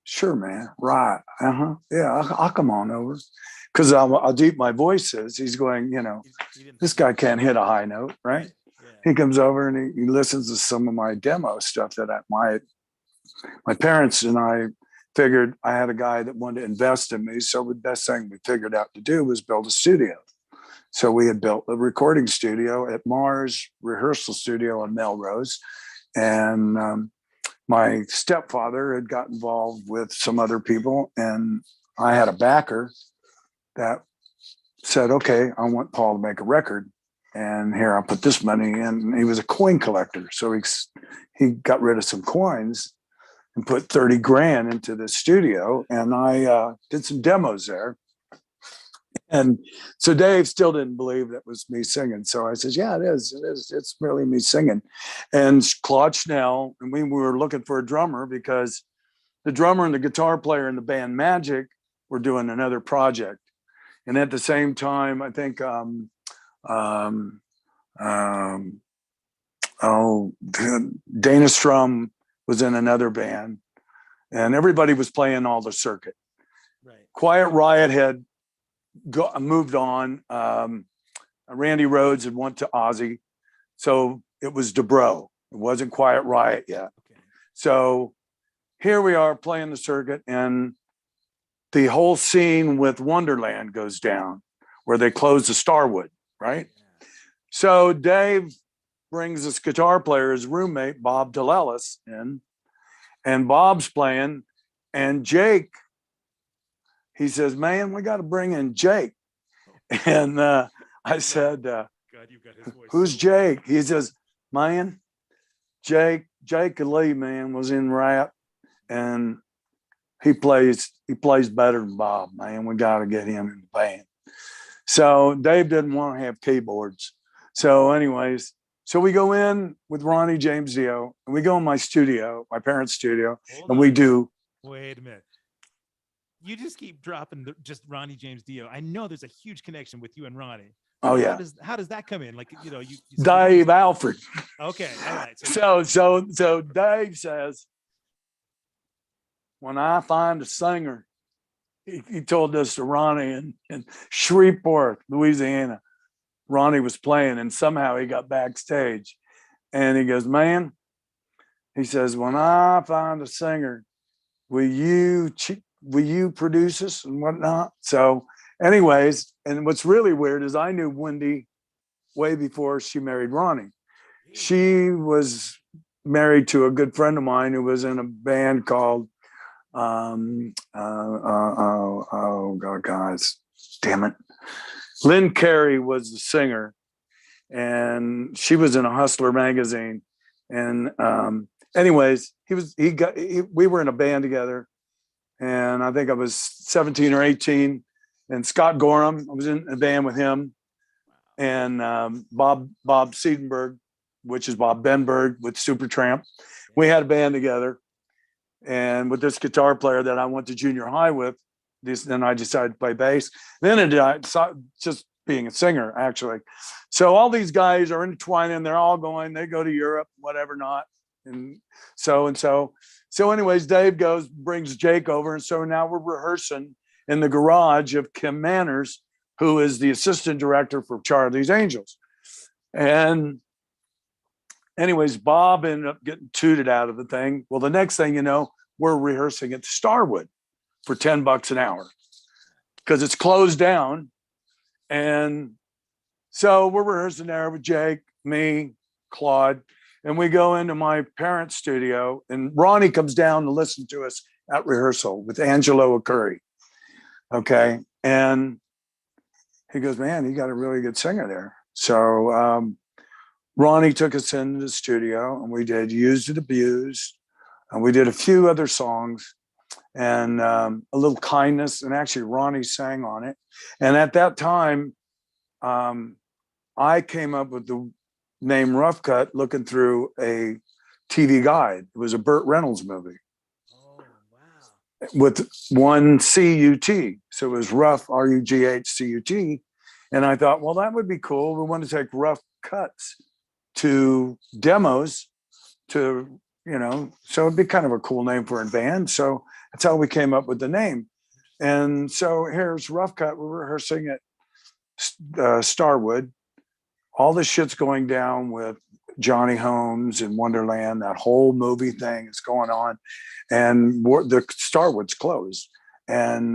"Sure, man, right, yeah, I'll come on over." Because how deep my voice is, he's going, you know, this guy can't hit a high note, right? Yeah. He comes over and he listens to some of my demo stuff that my parents and I figured I had a guy that wanted to invest in me. So the best thing we figured out to do was build a studio. So we had built a recording studio at Mars Rehearsal Studio on Melrose. And my stepfather had got involved with some other people, and I had a backer that said, okay, I want Paul to make a record. And here, I'll put this money in. And he was a coin collector. So he got rid of some coins and put 30 grand into the studio. And I did some demos there. And so Dave still didn't believe that was me singing. So I said, yeah, it is. It is. It's really me singing. And Claude Schnell, and we were looking for a drummer because the drummer and the guitar player in the band Magic were doing another project. And at the same time, I think, Dana Strum was in another band, and everybody was playing all the circuit. Right. Quiet Riot had moved on. Randy Rhoads had went to Ozzy, so it was DeBro. It wasn't Quiet Riot yet. Okay. So here we are playing the circuit, and the whole scene with Wonderland goes down, where they close the Starwood, right? Yeah. So Dave brings this guitar player, his roommate, Bob DeLellis, in, and Bob's playing, and Jake, he says, man, we got to bring in Jake. And I said, God, you've got his voice. who's Jake? He says, man, Jake Lee, man, was in Riot, and he plays better than Bob, man. We got to get him in the band. So Dave didn't want to have keyboards. So anyways, so we go in with Ronnie James Dio, and we go in my studio, my parents' studio, Hold and on. we do. Wait a minute. You just keep dropping just Ronnie James Dio. I know there's a huge connection with you and Ronnie. Oh yeah. How does that come in? Like, you know, you Dave Alfred. Okay, all right. So Dave says, when I find a singer, he told this to Ronnie in Shreveport, Louisiana. Ronnie was playing, and somehow he got backstage, and he goes, man, he says, when I find a singer, will you produce us and whatnot? So anyways, and what's really weird is I knew Wendy way before she married Ronnie. She was married to a good friend of mine who was in a band called oh God, guys, damn it. Lynn Carey was the singer, and she was in a Hustler magazine. And anyways, we were in a band together, and I think I was 17 or 18. And Scott Gorham, I was in a band with him, and Bob Siedenberg, which is Bob Benberg with Supertramp. We had a band together, and with this guitar player that I went to junior high with. Then I decided to play bass. Then it just being a singer, actually. So all these guys are intertwining. They're all going. They go to Europe, whatever not, and so. So anyways, Dave brings Jake over, and so now we're rehearsing in the garage of Kim Manners, who is the assistant director for Charlie's Angels. And anyways, Bob ended up getting tooted out of the thing. Well, the next thing you know, we're rehearsing at Starwood for $10 an hour because it's closed down. And so we're rehearsing there with Jake, me, Claude, and we go into my parents' studio, and Ronnie comes down to listen to us at rehearsal with Angelo Curry. Okay. And he goes, man, you got a really good singer there. So Ronnie took us into the studio, and we did Used and Abused, and we did a few other songs, and a little Kindness, and actually Ronnie sang on it. And at that time, I came up with the name Rough Cutt looking through a TV guide. It was a Burt Reynolds movie. Oh, wow. With one C-U-T. So it was Rough, R-U-G-H-C-U-T. And I thought, well, that would be cool. We want to take Rough Cuts to demos to, so it'd be kind of a cool name for a band. So that's how we came up with the name. And so here's Rough Cutt. We're rehearsing at Starwood. All this shit's going down with Johnny Holmes and Wonderland. That whole movie thing is going on. And the Starwood's closed. And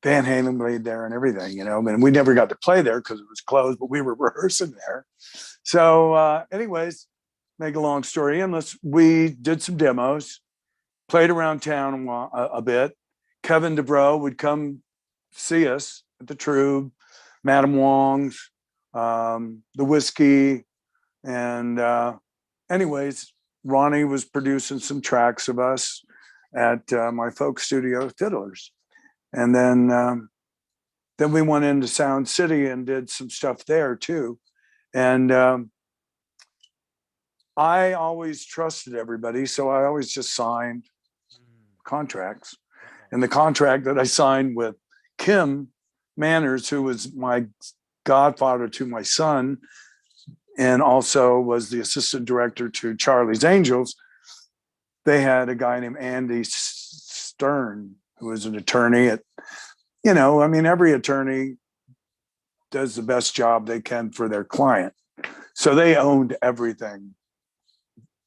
Van Halen played there and everything, and we never got to play there because it was closed, but we were rehearsing there. So anyways, make a long story endless, we did some demos, played around town a bit. Kevin DeBro would come see us at the Troub, Madam Wong's, the Whiskey. And anyways, Ronnie was producing some tracks of us at my folk studio, Fiddlers. And then we went into Sound City and did some stuff there too. And I always trusted everybody, so I always just signed contracts. And the contract that I signed with Kim Manners, who was my godfather to my son, and also was the assistant director to Charlie's Angels, they had a guy named Andy Stern, who was an attorney at, you know, I mean, every attorney does the best job they can for their client. So they owned everything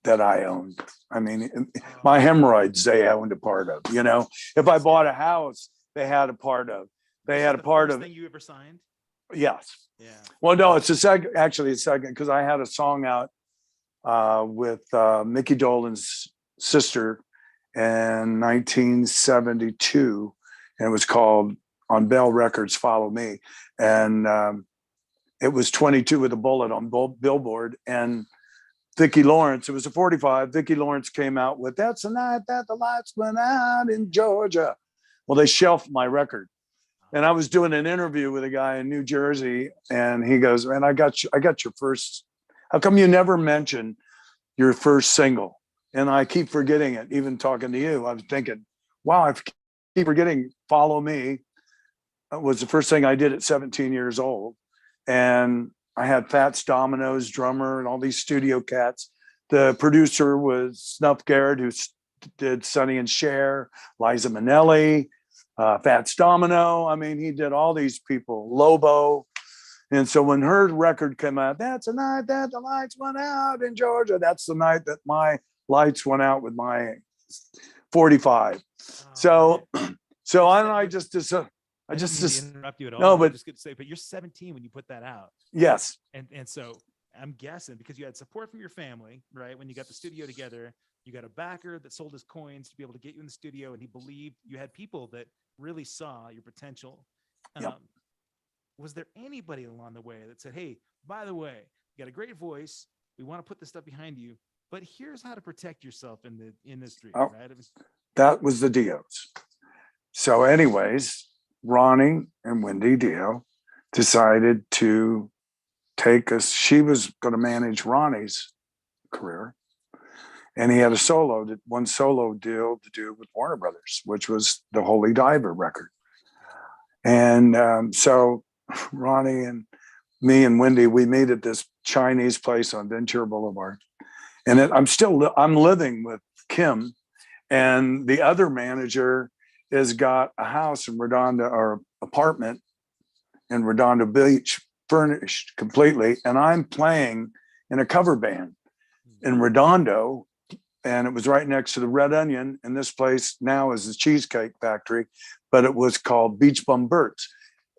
that I owned. I mean, my hemorrhoids, they owned a part of, you know. If I bought a house, they had a part of. They had a part of. Thing you ever signed? Yes. Yeah. Well, no, it's a second, actually a second, because I had a song out with Mickey Dolenz's sister in 1972, and it was called on Bell Records, Follow Me. And it was 22 with a bullet on Billboard. And Vicki Lawrence, it was a 45. Vicki Lawrence came out with That's the Night That the Lights Went Out in Georgia. Well, they shelved my record. And I was doing an interview with a guy in New Jersey, and he goes, "Man, I got your first. How come you never mention your first single?" And I keep forgetting it, even talking to you. I was thinking, wow, I keep forgetting Follow Me. It was the first thing I did at 17 years old. And I had Fats Domino's drummer and all these studio cats. The producer was Snuff Garrett, who did Sonny and Cher, Liza Minnelli, Fats Domino. I mean, he did all these people, Lobo. And so when her record came out, That's the Night That the Lights Went Out in Georgia. That's the night that my lights went out with my 45. So I just interrupt you at all. No, but I'm just gonna say, but you're 17 when you put that out. Yes. And so I'm guessing because you had support from your family, right? When you got the studio together, you got a backer that sold his coins to be able to get you in the studio, and he believed you had people that really saw your potential. Yep. Was there anybody along the way that said, "Hey, by the way, you got a great voice. We want to put this stuff behind you, but here's how to protect yourself in the industry," right? That was the Dios. So anyways, Ronnie and Wendy Dio decided to take us. She was going to manage Ronnie's career. And he had one solo deal to do with Warner Brothers, which was the Holy Diver record. And so Ronnie and me and Wendy, we meet at this Chinese place on Ventura Boulevard. And I'm living with Kim, and the other manager has got a house in Redondo, or apartment in Redondo Beach, furnished completely. And I'm playing in a cover band in Redondo, and it was right next to the Red Onion. And this place now is the Cheesecake Factory, but it was called Beach Bum Bert's.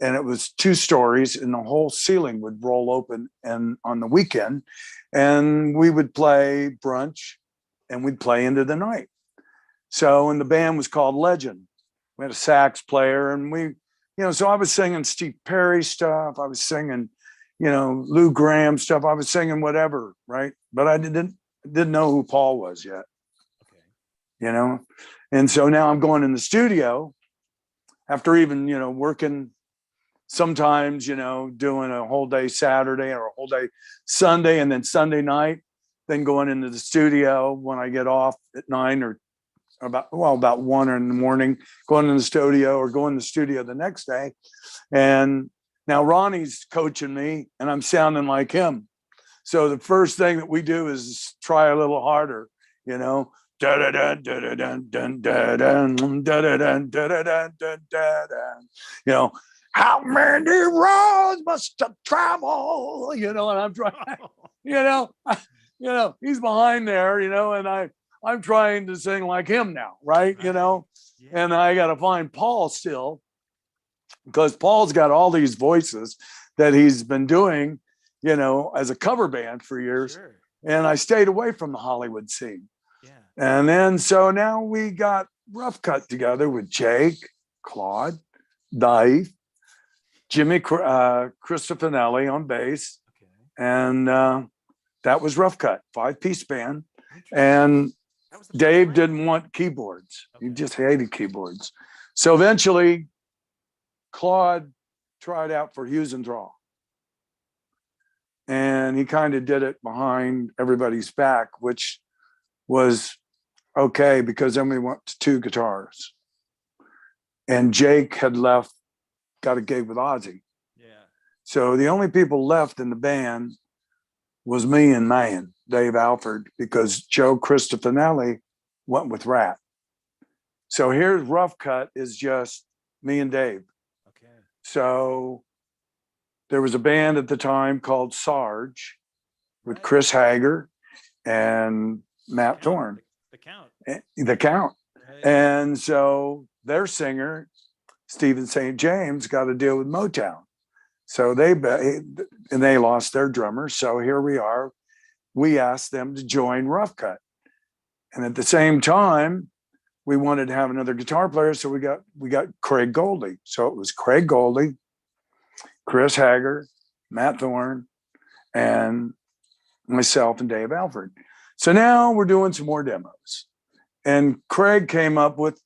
And it was 2 stories, and the whole ceiling would roll open and on the weekend. And we would play brunch, and we'd play into the night. So, and the band was called Legend. We had a sax player, and so I was singing Steve Perry stuff. I was singing, Lou Gramm stuff. I was singing whatever, right? But I didn't know who Paul was yet, okay. And so now I'm going in the studio after even, working sometimes, doing a whole day Saturday or a whole day Sunday, and then Sunday night, then going into the studio when I get off at 9 or about 1 in the morning, going in the studio or going to the studio the next day. And now Ronnie's coaching me, and I'm sounding like him. So the first thing that we do is try a little harder, how many roads must have traveled, and I'm trying, he's behind there, and I'm trying to sing like him now, right? Yeah. And I got to find Paul still, because Paul's got all these voices that he's been doing, as a cover band for years. Sure. And I stayed away from the Hollywood scene. Yeah. And then, so now we got Rough Cutt together with Jake, Claude, Dave, Jimmy Cristofanelli on bass. Okay. And that was Rough Cutt, 5-piece band. And Dave didn't want keyboards. Okay. He just hated keyboards. So eventually, Claude tried out for Hughes and Thrall. And he kind of did it behind everybody's back, which was okay, because then we went to 2 guitars. And Jake had left, got a gig with Ozzy. Yeah. So the only people left in the band was me and Mayan, Dave Alford, because Joe Cristofanelli went with Rat. So here's Rough Cutt is just me and Dave. Okay. So there was a band at the time called Sarge with Chris Hager and Matt Thorne. The Count. The Count. Right. And so their singer, Stephen St. James, got a deal with Motown. So they lost their drummer. So here we are. We asked them to join Rough Cutt. And at the same time, we wanted to have another guitar player. So we got Craig Goldie. So it was Craig Goldie, Chris Hager, Matt Thorne, and myself and Dave Alford. So now we're doing some more demos. And Craig came up with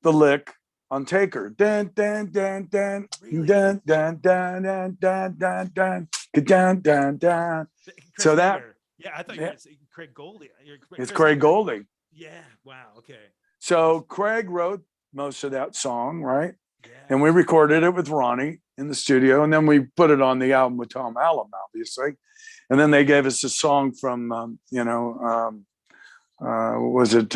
the lick on Taker. Dun, dun, dun, dun, Really? dun, dun, dun, dun, dun, dun, dun, dun, dun, dun. Chris So that- Hager. Yeah, I thought you were going to say Craig Goldie. It's Craig Goldie. Yeah. Wow. Okay. So Craig wrote most of that song, right? Yeah. And we recorded it with Ronnie in the studio. And then we put it on the album with Tom Allen, obviously. And then they gave us a song from, what was it?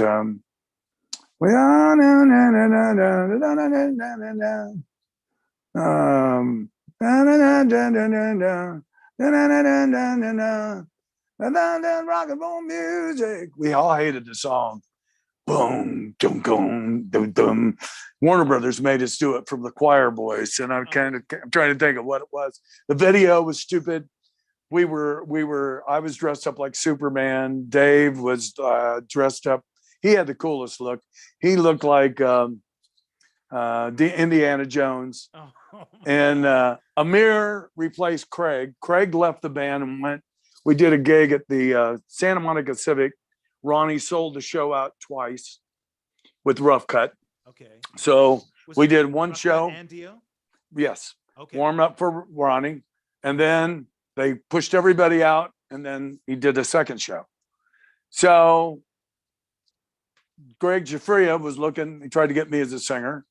We are na na na na na na na na na na na rock and roll music. We all hated the song. Boom, dum, dum, dum, dum. Warner Brothers made us do it from the Choir Boys, and I'm trying to think of what it was. The video was stupid. I was dressed up like Superman. Dave was dressed up. He had the coolest look. He looked like the Indiana Jones. Oh, And Amir replaced Craig. Craig left the band and went. We did a gig at the Santa Monica Civic. Ronnie sold the show out twice with Rough Cutt. okay. So Was we it did one Rough Cutt show. and Dio? Yes. Okay. Warm up for Ronnie. And then they pushed everybody out. And then he did a second show. So Greg Giuffria was looking, he tried to get me as a singer.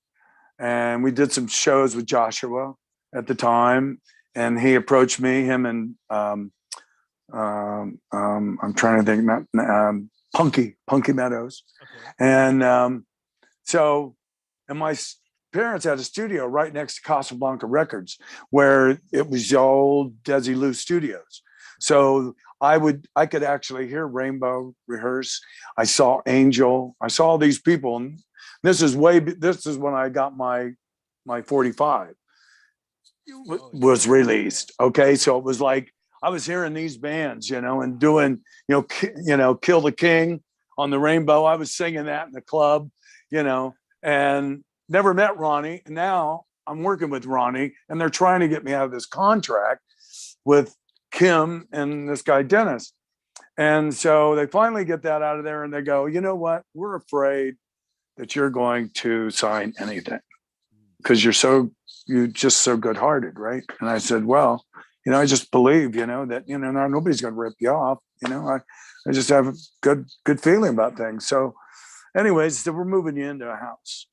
And we did some shows with Joshua at the time. And he approached me, him and I'm trying to think, Punky Meadows. Okay. And and my parents had a studio right next to Casablanca Records, where it was the old Desi Lou Studios. So I could actually hear Rainbow rehearse. I saw Angel. I saw all these people, and this is when I got my 45 was released. Okay, so it was like I was hearing these bands, and doing, Kill the King on the Rainbow. I was singing that in the club, and never met Ronnie. And now I'm working with Ronnie, and they're trying to get me out of this contract with Kim and this guy, Dennis. And so they finally get that out of there, and they go, you know what? We're afraid that you're going to sign anything because you're just so good-hearted, right? And I said, well, I just believe, that, nobody's going to rip you off. I just have a good feeling about things. So anyways, so we're moving you into a house.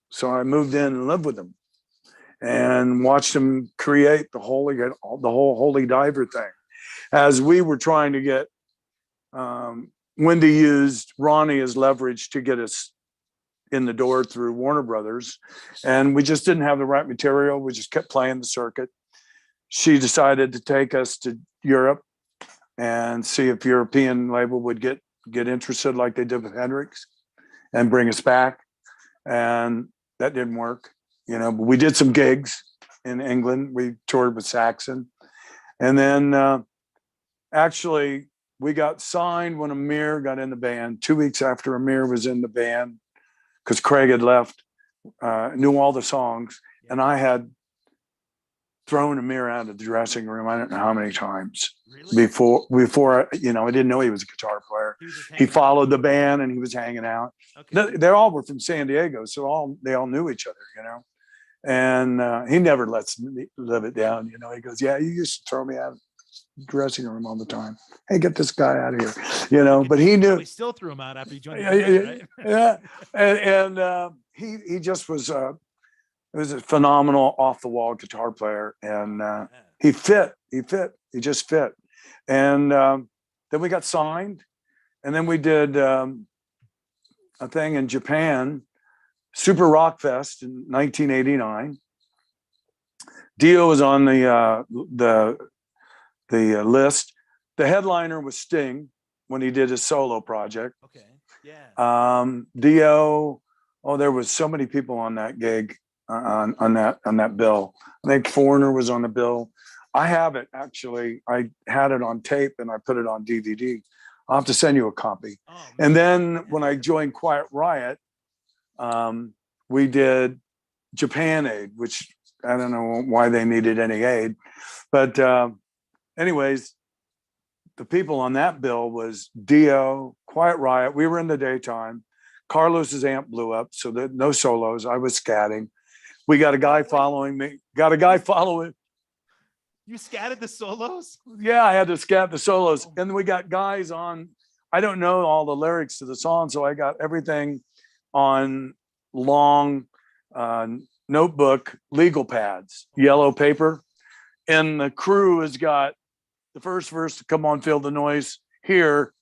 So I moved in and lived with them and watched them create the whole Holy Diver thing. As we were trying to get, Wendy used Ronnie as leverage to get us in the door through Warner Brothers. And we just didn't have the right material. We just kept playing the circuit. She decided to take us to Europe and see if European label would get interested like they did with Hendrix and bring us back. And that didn't work, but we did some gigs in England. We toured with Saxon. And then actually we got signed when Amir got in the band. 2 weeks after Amir was in the band, because Craig had left, knew all the songs, and I had thrown Amir out of the dressing room. I don't know how many times before I didn't know he was a guitar player. He followed the band and he was hanging out. Okay. They all were from San Diego, so they all knew each other, And he never lets me live it down. He goes, "Yeah, you used to throw me out of the dressing room all the time. Hey, get this guy out of here." But he knew. We still threw him out after he joined the band, right? Yeah, and he just was. He was a phenomenal off the wall guitar player, and he just fit. And then we got signed, and then we did a thing in Japan, Super Rock Fest in 1989. Dio was on the list. The headliner was Sting when he did his solo project. Okay, yeah. Dio. Oh, there was so many people on that gig. On that bill. I think Foreigner was on the bill. I have it actually. I had it on tape and I put it on DVD. I'll have to send you a copy. Oh, and then when I joined Quiet Riot, we did Japan Aid, which I don't know why they needed any aid, but anyways, the people on that bill was Dio, Quiet Riot. We were in the daytime. Carlos's amp blew up, so that no solos. I was scatting. We got a guy following me. You scatted the solos? Yeah, I had to scat the solos. And we got guys on. I don't know all the lyrics to the song, so I got everything on long notebook legal pads, yellow paper. And the crew has got the first verse to "Come On, Feel the Noise" here.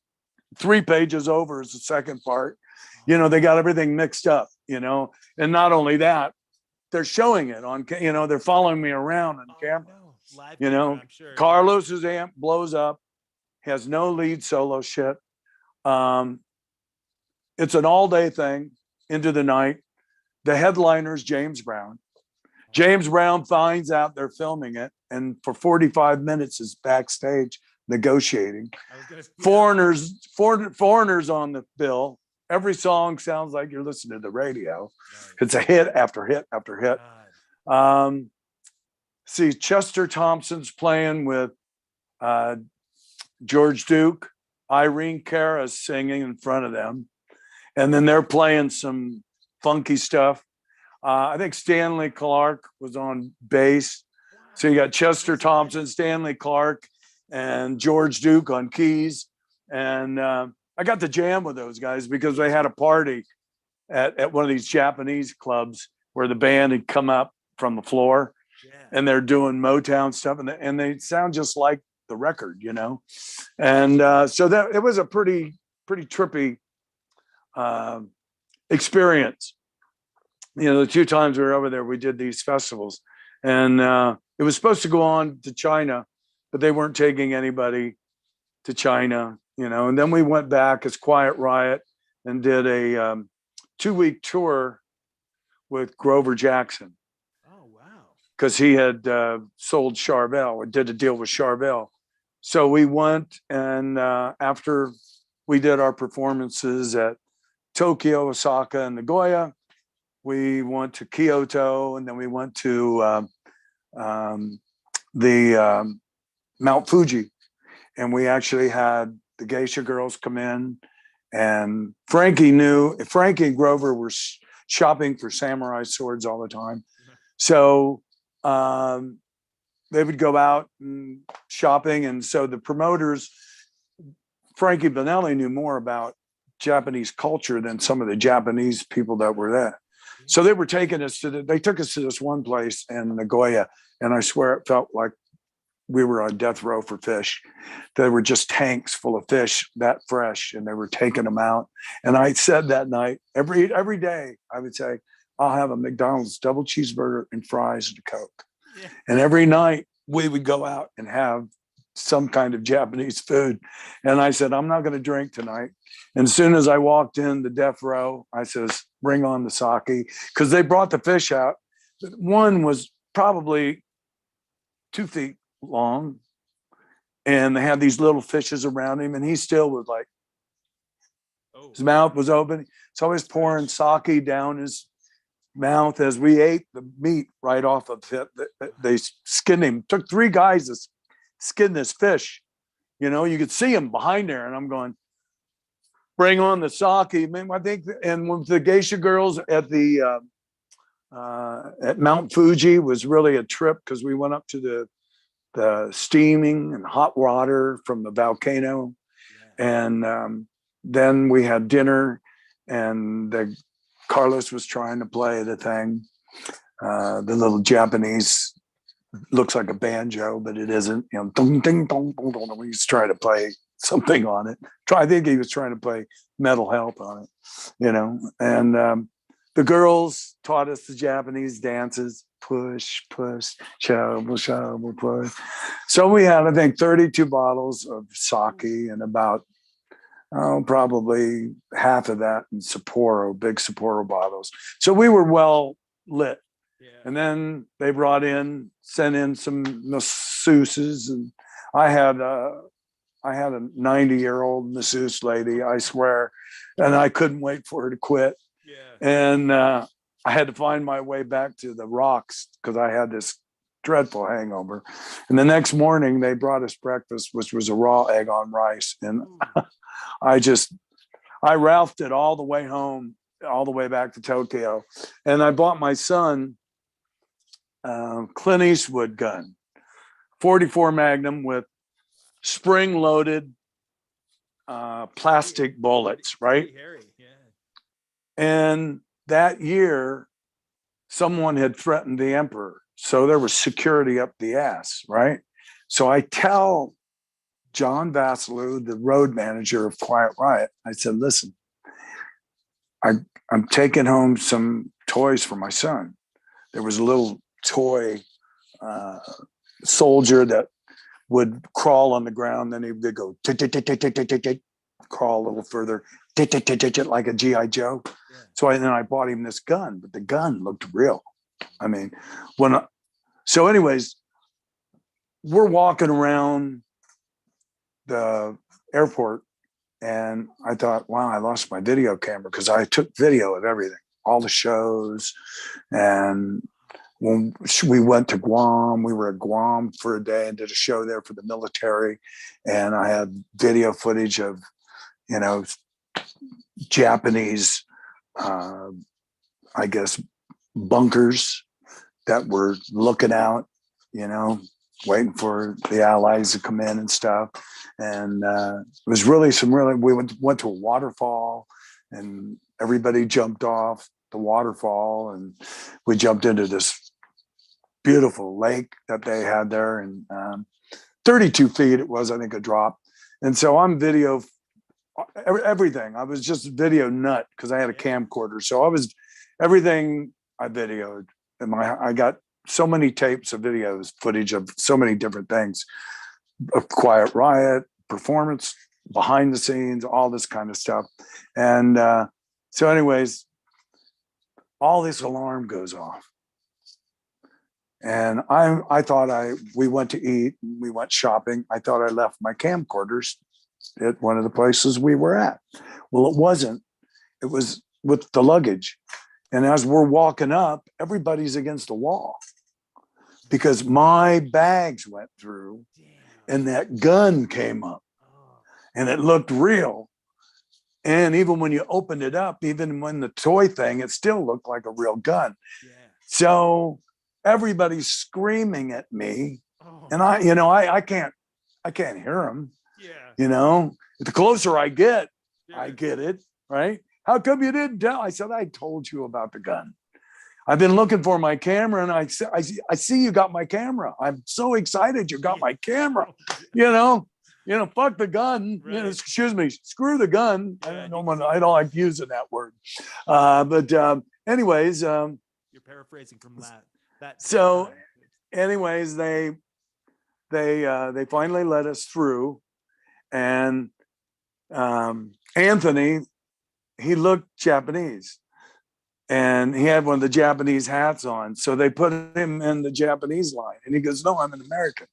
3 pages over is the second part. They got everything mixed up, and not only that, they're showing it on, they're following me around on camera. Live camera, I'm sure. Carlos's amp blows up, has no lead solo shit. It's an all-day thing into the night. The headliner's James Brown. James Brown finds out they're filming it, and for 45 minutes is backstage negotiating. Foreigners on the bill. Every song sounds like you're listening to the radio. Right. It's a hit after hit after hit. See, Chester Thompson's playing with George Duke. Irene Cara's singing in front of them. And then they're playing some funky stuff. I think Stanley Clark was on bass. So you got Chester Thompson, Stanley Clark, and George Duke on keys. And I got to jam with those guys because they had a party at one of these Japanese clubs where the band had come up from the floor, and they're doing Motown stuff, and they sound just like the record, And so that it was a pretty trippy experience. The 2 times we were over there, we did these festivals, and it was supposed to go on to China, but they weren't taking anybody to China. And then we went back as Quiet Riot and did a 2-week tour with Grover Jackson. Oh, wow. Because he had sold Charvel or did a deal with Charvel. So we went, and after we did our performances at Tokyo, Osaka, and Nagoya, we went to Kyoto, and then we went to the Mount Fuji. And we actually had the geisha girls come in, and Frankie and Grover were shopping for samurai swords all the time. So they would go out and shopping. And so the promoters, Frankie Bonelli knew more about Japanese culture than some of the Japanese people that were there. So they were taking us they took us to this one place in Nagoya, and I swear it felt like we were on death row for fish. There were just tanks full of fish that fresh, and they were taking them out. And I said that night, every day, I would say, "I'll have a McDonald's double cheeseburger and fries and a Coke." Yeah. And every night we would go out and have some kind of Japanese food. And I said, "I'm not going to drink tonight." And as soon as I walked in the death row, I says, "Bring on the sake," because they brought the fish out. One was probably 2 feet long, and they had these little fishes around him, and he still was like, his mouth was open. So I was pouring sake down his mouth as we ate the meat right off of it. They skinned him. Took 3 guys to skin this fish. You know, you could see him behind there, and I'm going, bring on the sake. Man, I think, and with the geisha girls at the at Mount Fuji was really a trip, because we went up to the steaming and hot water from the volcano, and then we had dinner, and Carlos was trying to play the thing, the little Japanese, looks like a banjo, but it isn't. You know, ding, ding, dong, dong, dong. He's trying to play something on it. I think he was trying to play Metal Health on it, you know. And the girls taught us the Japanese dances: push, push, shovel, shovel, push. So we had, I think, 32 bottles of sake and about probably half of that in Sapporo, big Sapporo bottles. So we were well lit. Yeah. And then they sent in some masseuses, and I had a 90-year-old masseuse lady, I swear, and I couldn't wait for her to quit. Yeah. And I had to find my way back to the rocks, because I had this dreadful hangover. And the next morning they brought us breakfast, which was a raw egg on rice. And I Ralphed it all the way home, all the way back to Tokyo. And I bought my son Clint Eastwood gun, 44 Magnum with spring-loaded plastic bullets, right? And that year, someone had threatened the emperor. So there was security up the ass, right? So I tell John Vassalou, the road manager of Quiet Riot, I said, listen, I'm taking home some toys for my son. There was a little toy soldier that would crawl on the ground, then he would go crawl a little further, like a G.I. Joe. Yeah. So then I bought him this gun, but the gun looked real. I mean, so anyways, we're walking around the airport, and I thought, wow, I lost my video camera, because I took video of everything, all the shows. And when we went to Guam, we were at Guam for a day and did a show there for the military. And I had video footage of, you know, Japanese, I guess, bunkers that were looking out, you know, waiting for the Allies to come in and stuff. And it was really we went to a waterfall, and everybody jumped off the waterfall, and we jumped into this beautiful lake that they had there, and 32 feet it was, I think, a drop. And so I'm video everything. I was just video nut, because I had a camcorder. So I was everything I videoed. And I got so many tapes of videos, footage of so many different things, of Quiet Riot, performance, behind the scenes, all this kind of stuff. And so anyways, all this alarm goes off. And I thought we went to eat, we went shopping. I thought I left my camcorders at one of the places we were at. Well, it wasn't. It was with the luggage. And as we're walking up, everybody's against the wall, because my bags went through and that gun came up, and it looked real. And even when you opened it up, even when the toy thing, it still looked like a real gun. Yeah. So everybody's screaming at me, and I can't hear them. Yeah. You know, the closer I get, I get it, right? How come you didn't tell? I said, I told you about the gun. I've been looking for my camera, and I see you got my camera. I'm so excited you got my camera. You know, fuck the gun. Right. You know, excuse me, screw the gun. I don't like using that word. But anyways, you're paraphrasing from that. So, anyways, they finally let us through, and Anthony, he looked Japanese, and he had one of the Japanese hats on. So they put him in the Japanese line, and he goes, no, I'm an American.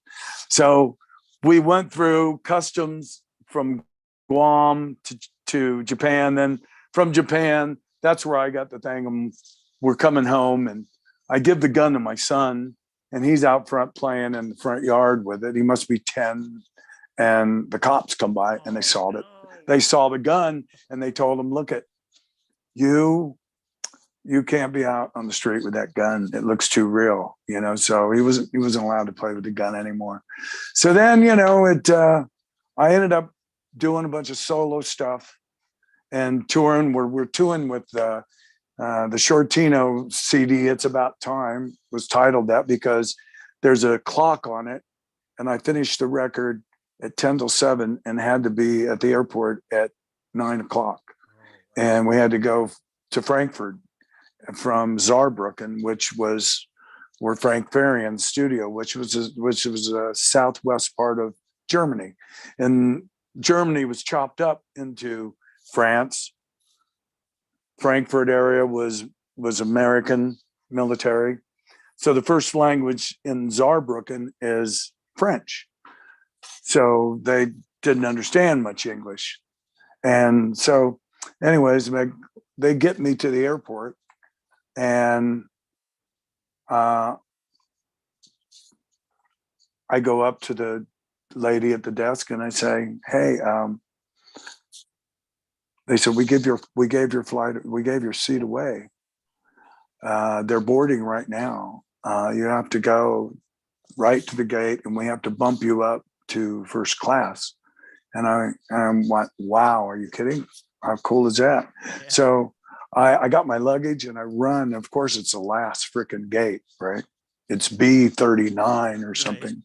So we went through customs from Guam to Japan. Then from Japan, that's where I got the thing. We're coming home, and I give the gun to my son, and he's out front playing in the front yard with it. He must be 10. And the cops come by and they saw it. They saw the gun and they told him, look at you can't be out on the street with that gun. It looks too real, you know? So he wasn't allowed to play with the gun anymore. So then, you know, I ended up doing a bunch of solo stuff and touring. We're touring with the Shortino CD. It's About Time was titled that because there's a clock on it. And I finished the record at 10 till 7 and had to be at the airport at 9 o'clock. And we had to go to Frankfurt from Saarbrücken, which was where Frank Farian's studio, which was a southwest part of Germany. And Germany was chopped up into France. Frankfurt area was American military. So the first language in Saarbrücken is French. So they didn't understand much English. And so anyways, they get me to the airport, and I go up to the lady at the desk and I say, hey, they said, we gave your seat away. They're boarding right now. You have to go right to the gate and we have to bump you up to first class. And I'm like, wow, are you kidding? How cool is that? Yeah. So I got my luggage and I run. Of course, it's the last freaking gate, right? It's B39 or something.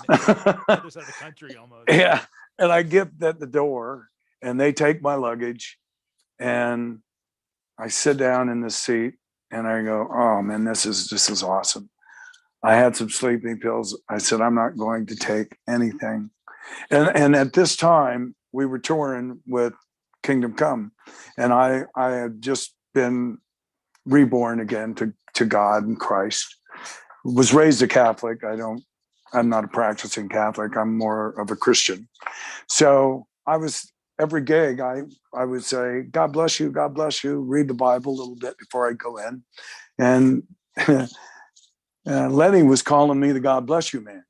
Yeah, other side of the country almost. Yeah. And I get at the door and they take my luggage and I sit down in the seat and I go, oh man, this is awesome. I had some sleeping pills. I said, I'm not going to take anything. And at this time, we were touring with Kingdom Come. And I had just been reborn again to God and Christ. Was raised a Catholic. I'm not a practicing Catholic. I'm more of a Christian. So every gig, I would say, God bless you, read the Bible a little bit before I go in. And Lenny was calling me the God bless you man.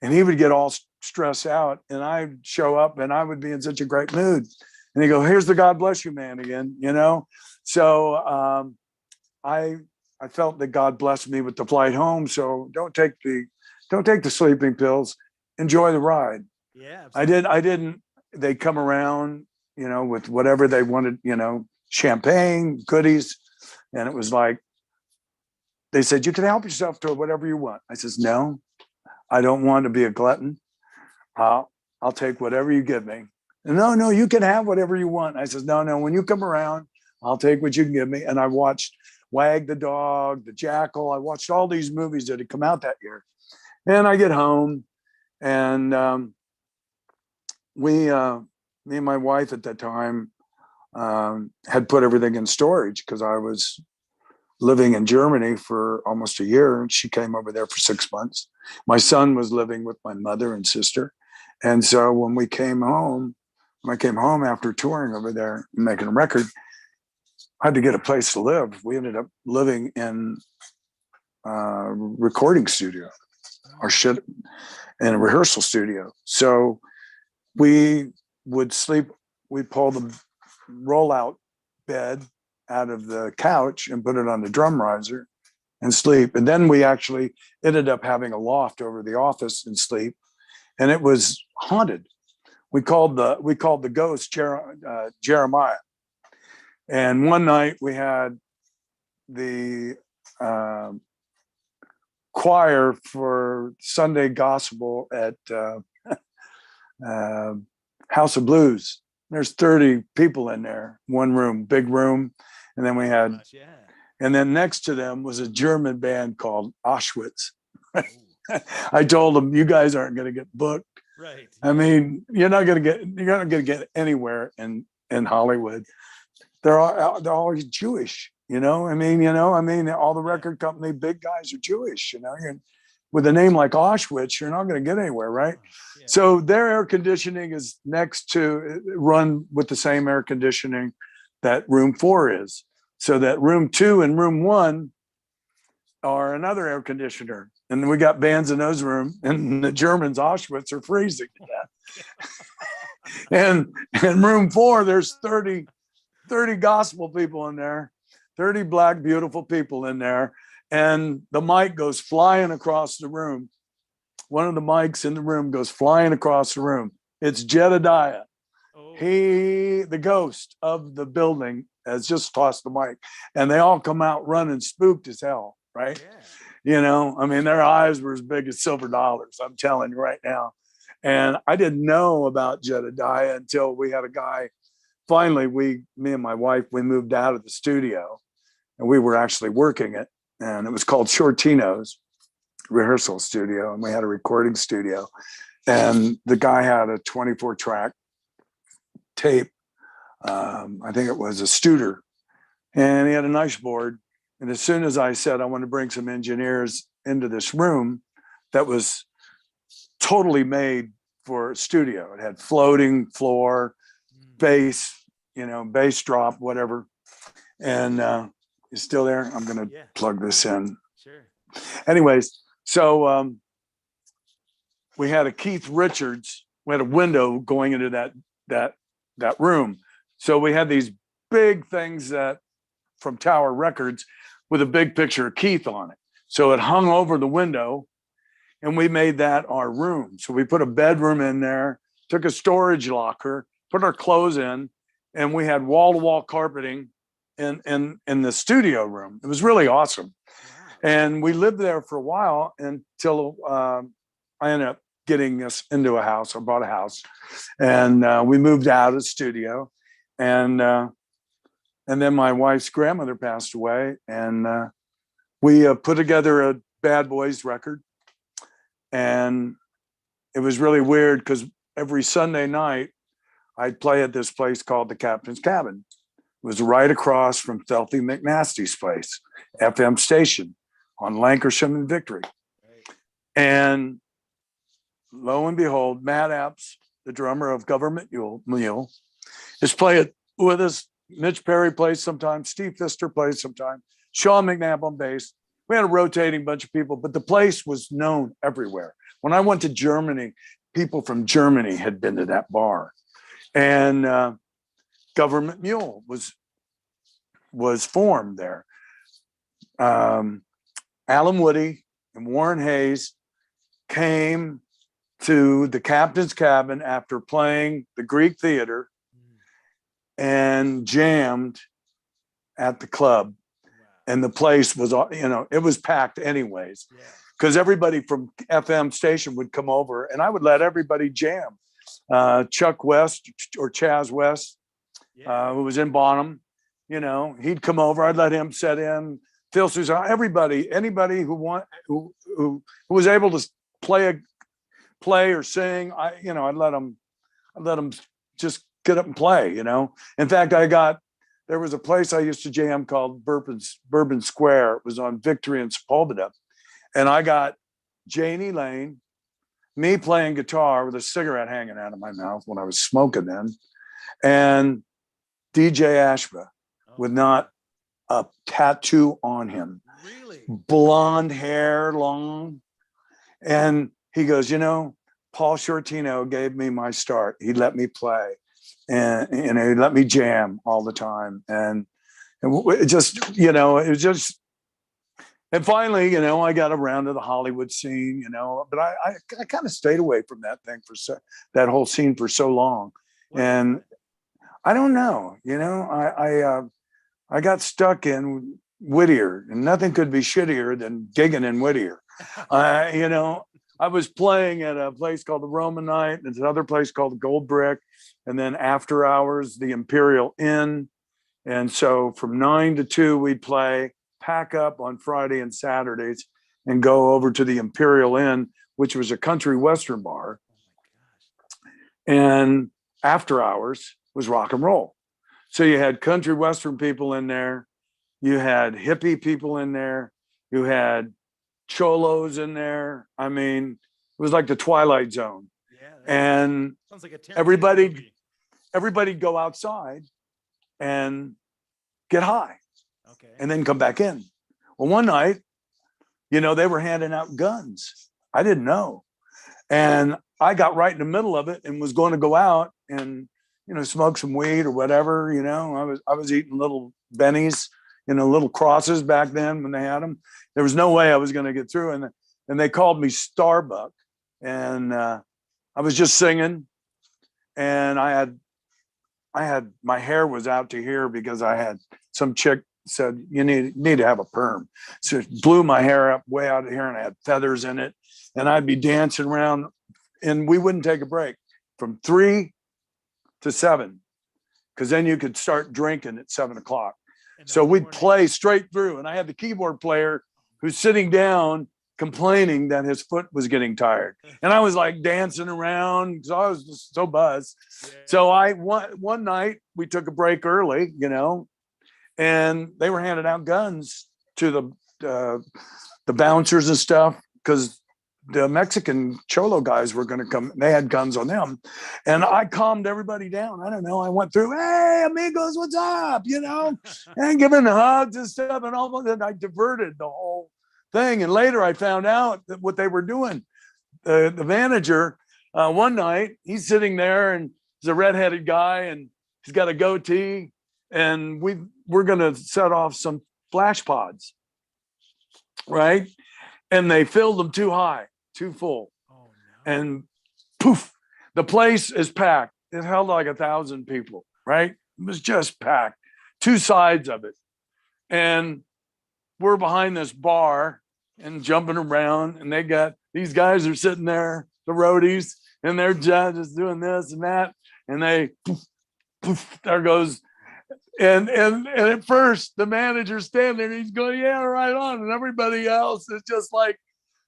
And he would get all stressed out and I'd show up and I would be in such a great mood. And he'd go, here's the God bless you man again, you know? So I felt that God blessed me with the flight home. So don't take the sleeping pills, enjoy the ride. Yeah, absolutely. I didn't, they come around, you know, with whatever they wanted, you know, champagne, goodies. And it was like, they said, you can help yourself to whatever you want. I says, no, I don't want to be a glutton. I'll take whatever you give me. No, you can have whatever you want. I says, no, when you come around, I'll take what you can give me. And I watched Wag the Dog, The Jackal. I watched all these movies that had come out that year. And I get home and me and my wife at that time had put everything in storage because I was living in Germany for almost a year. And she came over there for 6 months. My son was living with my mother and sister. And so when I came home after touring over there and making a record, I had to get a place to live. We ended up living in a recording studio in a rehearsal studio. So we would sleep, we'd pull the rollout bed out of the couch and put it on the drum riser and sleep. And then we actually ended up having a loft over the office and sleep. And it was haunted. We called the ghost Jeremiah. And one night we had the choir for Sunday gospel at House of Blues. There's 30 people in there, one room, big room. And then we had, and then next to them was a German band called Auschwitz. I told them, you guys aren't going to get booked. Right. I mean, you're not going to get anywhere in Hollywood. They're all Jewish, you know. I mean, all the record company big guys are Jewish, you know. with a name like Auschwitz, you're not going to get anywhere, right? Yeah. So their air conditioning is next to run with the same air conditioning that room 4 is. So that room 2 and room 1 are another air conditioner. And then we got bands in those rooms, and the Germans, Auschwitz, are freezing to death. And in room 4, there's 30 gospel people in there, 30 black, beautiful people in there. And the mic goes flying across the room. One of the mics in the room goes flying across the room. It's Jedediah. Oh. The ghost of the building, has just tossed the mic. And they all come out running, spooked as hell, right? Yeah. You know, I mean, their eyes were as big as silver dollars, I'm telling you right now. And I didn't know about Jedediah until we had a guy. Finally, me and my wife, we moved out of the studio, and we were actually working it. And it was called Shortino's rehearsal studio. And we had a recording studio. And the guy had a 24-track tape. I think it was a Studer. And he had a nice board. And as soon as I said, I want to bring some engineers into this room that was totally made for a studio. It had floating floor, bass, bass drop, whatever. And you still there? I'm going to plug this in. Sure. Anyways, so we had a Keith Richards. We had a window going into that room. So we had these big things that from Tower Records with a big picture of Keith on it. So it hung over the window, and we made that our room. So we put a bedroom in there, took a storage locker, put our clothes in, and we had wall-to-wall carpeting in the studio room. It was really awesome. Wow. And we lived there for a while until I ended up getting us into a house. I bought a house, and we moved out of the studio. And then my wife's grandmother passed away, and we put together a Bad Boys record. And it was really weird because every Sunday night I'd play at this place called the Captain's Cabin. It was right across from Filthy McNasty's place, FM station on Lancashire and Victory. Right. And lo and behold, Matt Apps, the drummer of Government Mule, is playing with us. Mitch Perry plays sometimes, Steve Pfister plays sometimes, Sean McNabb on bass. We had a rotating bunch of people, but the place was known everywhere. When I went to Germany, people from Germany had been to that bar. And Government Mule was formed there. Alan Woody and Warren Hayes came to the Captain's Cabin after playing the Greek Theater and jammed at the club. Wow. And the place was, it was packed anyways, because everybody from FM station would come over, and I would let everybody jam. Chuck West or Chaz West, who was in Bonham, he'd come over. I'd let him set in. Phil Susan, anybody who was able to play or sing, I'd let them just get up and play. In fact, there was a place I used to jam called Bourbon Square. It was on Victory and Sepulveda, and I got Janie Lane, me playing guitar with a cigarette hanging out of my mouth when I was smoking then, and DJ Ashba with not a tattoo on him. Really? Blonde hair, long. And he goes, Paul Shortino gave me my start. He let me play, and he let me jam all the time. And it just, it was just, and finally, I got around to the Hollywood scene, but I kind of stayed away from that thing that whole scene for so long. Wow. And I don't know, I got stuck in Whittier, and nothing could be shittier than gigging in Whittier. I was playing at a place called the Roman Night, and another place called the Gold Brick, and then after hours, the Imperial Inn. And so from 9 to 2, we'd play, pack up on Friday and Saturdays, and go over to the Imperial Inn, which was a country western bar. And after hours was rock and roll. So you had country western people in there, you had hippie people in there, you had cholos in there. I mean, it was like the Twilight Zone. Yeah. And Sounds like a Tarantino everybody, movie. everybody'd go outside and get high Okay. and then come back in. Well, one night, you know, they were handing out guns. I didn't know. And I got right in the middle of it and was going to go out and, you know, smoke some weed or whatever. You know, I was eating little bennies, you know, little crosses back then when they had them. There was no way I was going to get through. And they called me Starbuck. And I was just singing, and I had my hair was out to here because I had some chick said, you need to have a perm. So it blew my hair up way out of here, and I had feathers in it. And I'd be dancing around, and we wouldn't take a break from 3 to 7, because then you could start drinking at 7 o'clock. So we'd play straight through. And I had the keyboard player who's sitting down complaining that his foot was getting tired. And I was like dancing around because I was just so buzzed. Yeah. So one night we took a break early, you know, and they were handing out guns to the bouncers and stuff, because the Mexican cholo guys were going to come. They had guns on them. And I calmed everybody down. I don't know. I went through, hey, amigos, what's up? You know, and giving hugs and stuff. And all of a sudden I diverted the whole thing. And later I found out that what they were doing. The manager, one night, he's sitting there, and he's a redheaded guy, and he's got a goatee. And we're going to set off some flash pods, right? And they filled them too high, too full. Oh, no. And poof, the place is packed. It held like 1,000 people, right? It was just packed, 2 sides of it. And we're behind this bar and jumping around, and these guys are sitting there, the roadies, and they're just doing this and that. And they, poof, poof, there goes. And at first the manager's standing there, and he's going, yeah, right on. And everybody else is just like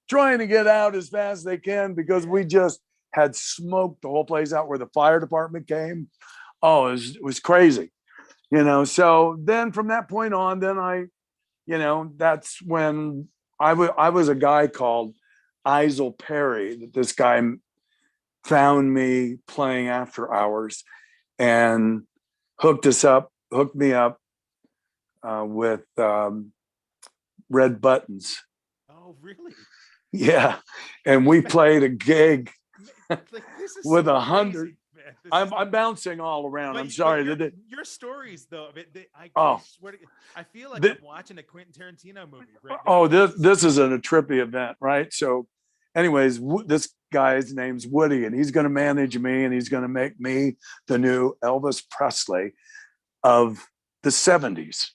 trying to get out as fast as they can, because we just had smoked the whole place out where the fire department came. Oh, it was crazy, you know? So then from that point on, then you know, that's when I was a guy called Isel Perry, that this guy found me playing after hours and hooked me up with red buttons. Oh, really? Yeah. And we played a gig with so 100. I'm bouncing all around. I'm sorry. Your stories, though, I swear to God, I feel like I'm watching a Quentin Tarantino movie right now. Oh, this is a trippy event, right? So anyways, this guy's name's Woody, and he's going to manage me, and he's going to make me the new Elvis Presley of the 70s,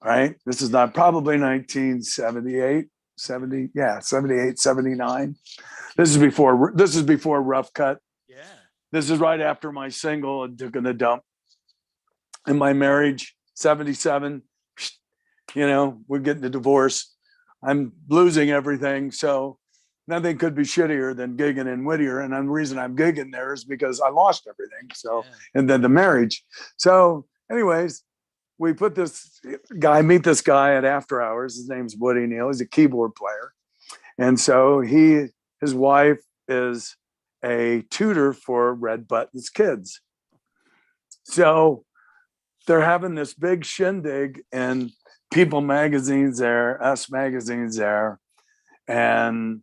right? This is not probably 1978, 78, 79. This is before Rough Cutt. Yeah. This is right after my single and took in a dump. In my marriage, 77, you know, we're getting a divorce. I'm losing everything. So nothing could be shittier than gigging in Whittier. And the reason I'm gigging there is because I lost everything. So, yeah. And then the marriage. So anyways, we meet this guy at after hours. His name's Woody Neal. He's a keyboard player. And so his wife is a tutor for Red Button's kids. So they're having this big shindig, and People magazine's there, Us magazine's there. And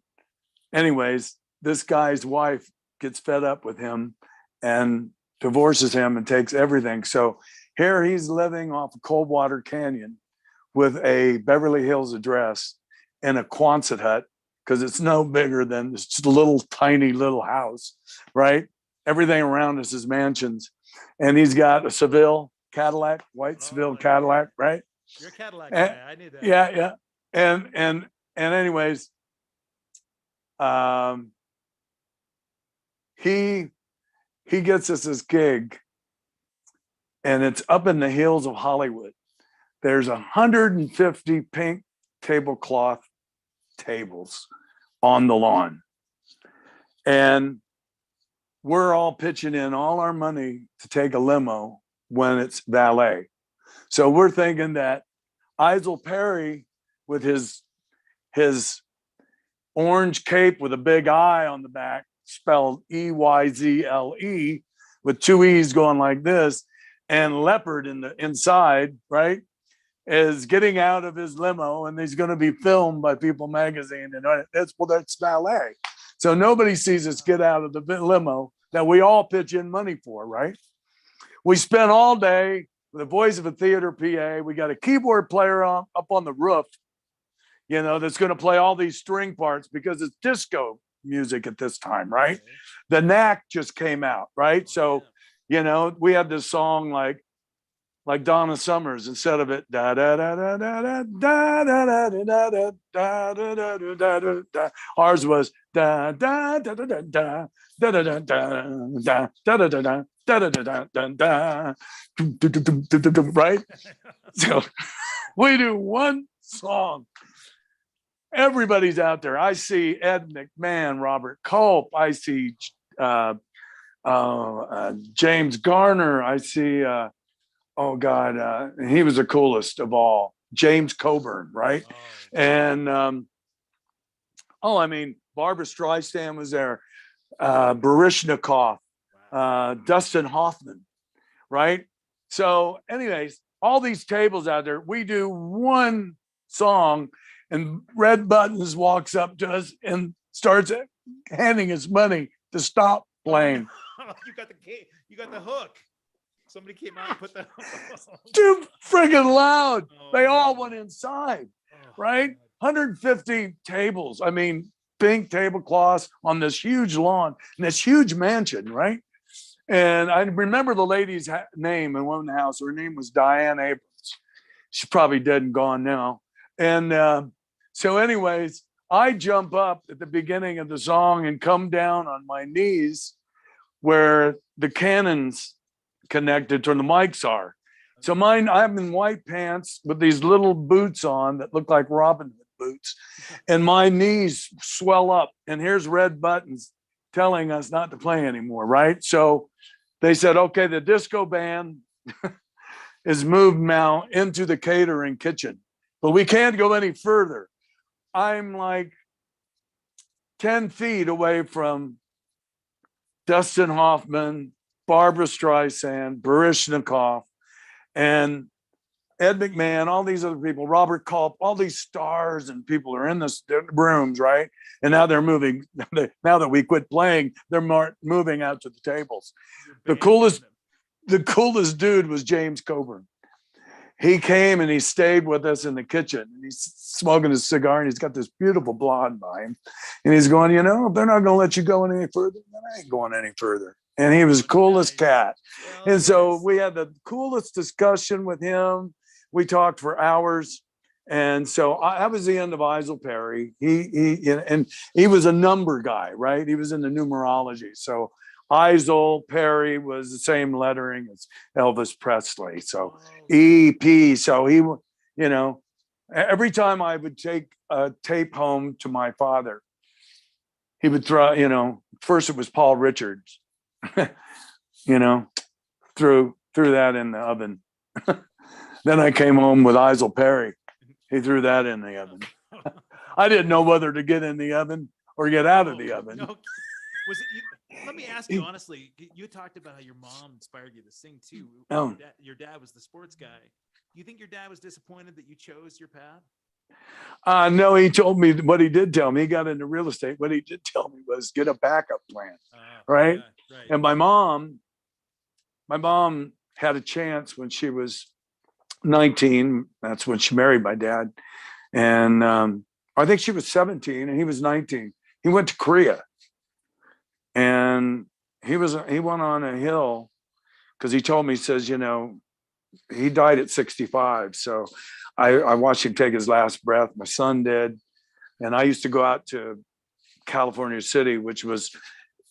anyways, this guy's wife gets fed up with him and divorces him and takes everything. So here he's living off of Coldwater Canyon with a Beverly Hills address in a Quonset hut, because it's no bigger than this little tiny little house, right? Everything around us is mansions. And he's got a Seville Cadillac, white Seville Cadillac, right? You're a Cadillac guy. I knew that. Yeah, yeah. And anyways, he gets us this gig, and it's up in the hills of Hollywood. There's 150 pink tablecloth tables on the lawn, and we're all pitching in all our money to take a limo when it's valet. So we're thinking that Isel Perry, with his his orange cape with a big I on the back, spelled EYZLE, with two E's going like this, and leopard in the inside, right, is getting out of his limo, and he's going to be filmed by People Magazine, and that's ballet. So nobody sees us get out of the limo that we all pitch in money for, right? We spent all day with the voice of a theater PA. We got a keyboard player up on the roof, you know, that's going to play all these string parts because it's disco music at this time, right? The Knack just came out, right? So, you know, we had this song like Donna Summers, instead of it da da da da da da da da da da da da da da da. Ours was da da da da da da da da da da da da da da da da da da, right? So we do one song. Everybody's out there. I see Ed McMahon, Robert Culp. I see James Garner. I see oh God, he was the coolest of all. James Coburn, right? And I mean, Barbara Streisand was there, Baryshnikov, Dustin Hoffman, right? So, anyways, all these tables out there, we do one song, and Red Buttons walks up to us and starts handing us money to stop playing. You got the hook. Somebody came out and put that too friggin' loud. They all went inside, right? 150 tables. I mean, pink tablecloths on this huge lawn in this huge mansion, right? And I remember the lady's name in one house. Her name was Diane Abrams. She's probably dead and gone now. And so anyways, I jump up at the beginning of the song and come down on my knees where the cannons connected to the mics are. So mine, I'm in white pants with these little boots on that look like Robin Hood boots, and my knees swell up, and here's Red Buttons telling us not to play anymore, right? So they said, okay, the disco band is moved now into the catering kitchen, but we can't go any further. I'm like 10 feet away from Dustin Hoffman, Barbara Streisand, Baryshnikov, and Ed McMahon, all these other people, Robert Culp, all these stars and people are in the rooms, right? And now they're moving. Now that we quit playing, they're moving out to the tables. The coolest dude was James Coburn. He came and he stayed with us in the kitchen, and he's smoking his cigar, and he's got this beautiful blonde by him. And he's going, you know, if they're not going to let you go any further, then I ain't going any further. And he was the coolest cat. And so we had the coolest discussion with him. We talked for hours. And so I was the end of Isel Perry. He was a number guy, right? He was in the numerology. So Isel Perry was the same lettering as Elvis Presley. So EP. So he, you know, every time I would take a tape home to my father, he would throw, you know, first it was Paul Richards. You know, threw that in the oven. Then I came home with Isel Perry. He threw that in the oven. I didn't know whether to get in the oven or get out of the oven. No. Was it you? Let me ask you honestly. You talked about how your mom inspired you to sing too. Oh. Your dad was the sports guy. Do you think your dad was disappointed that you chose your path? No, he told me what he did tell me. He got into real estate. What he did tell me was get a backup plan, right? Right. And my mom had a chance when she was 19. That's when she married my dad. And I think she was 17 and he was 19. He went to Korea. And he went on a hill because he told me, he says, you know, he died at 65. So I watched him take his last breath. My son did. And I used to go out to California City, which was,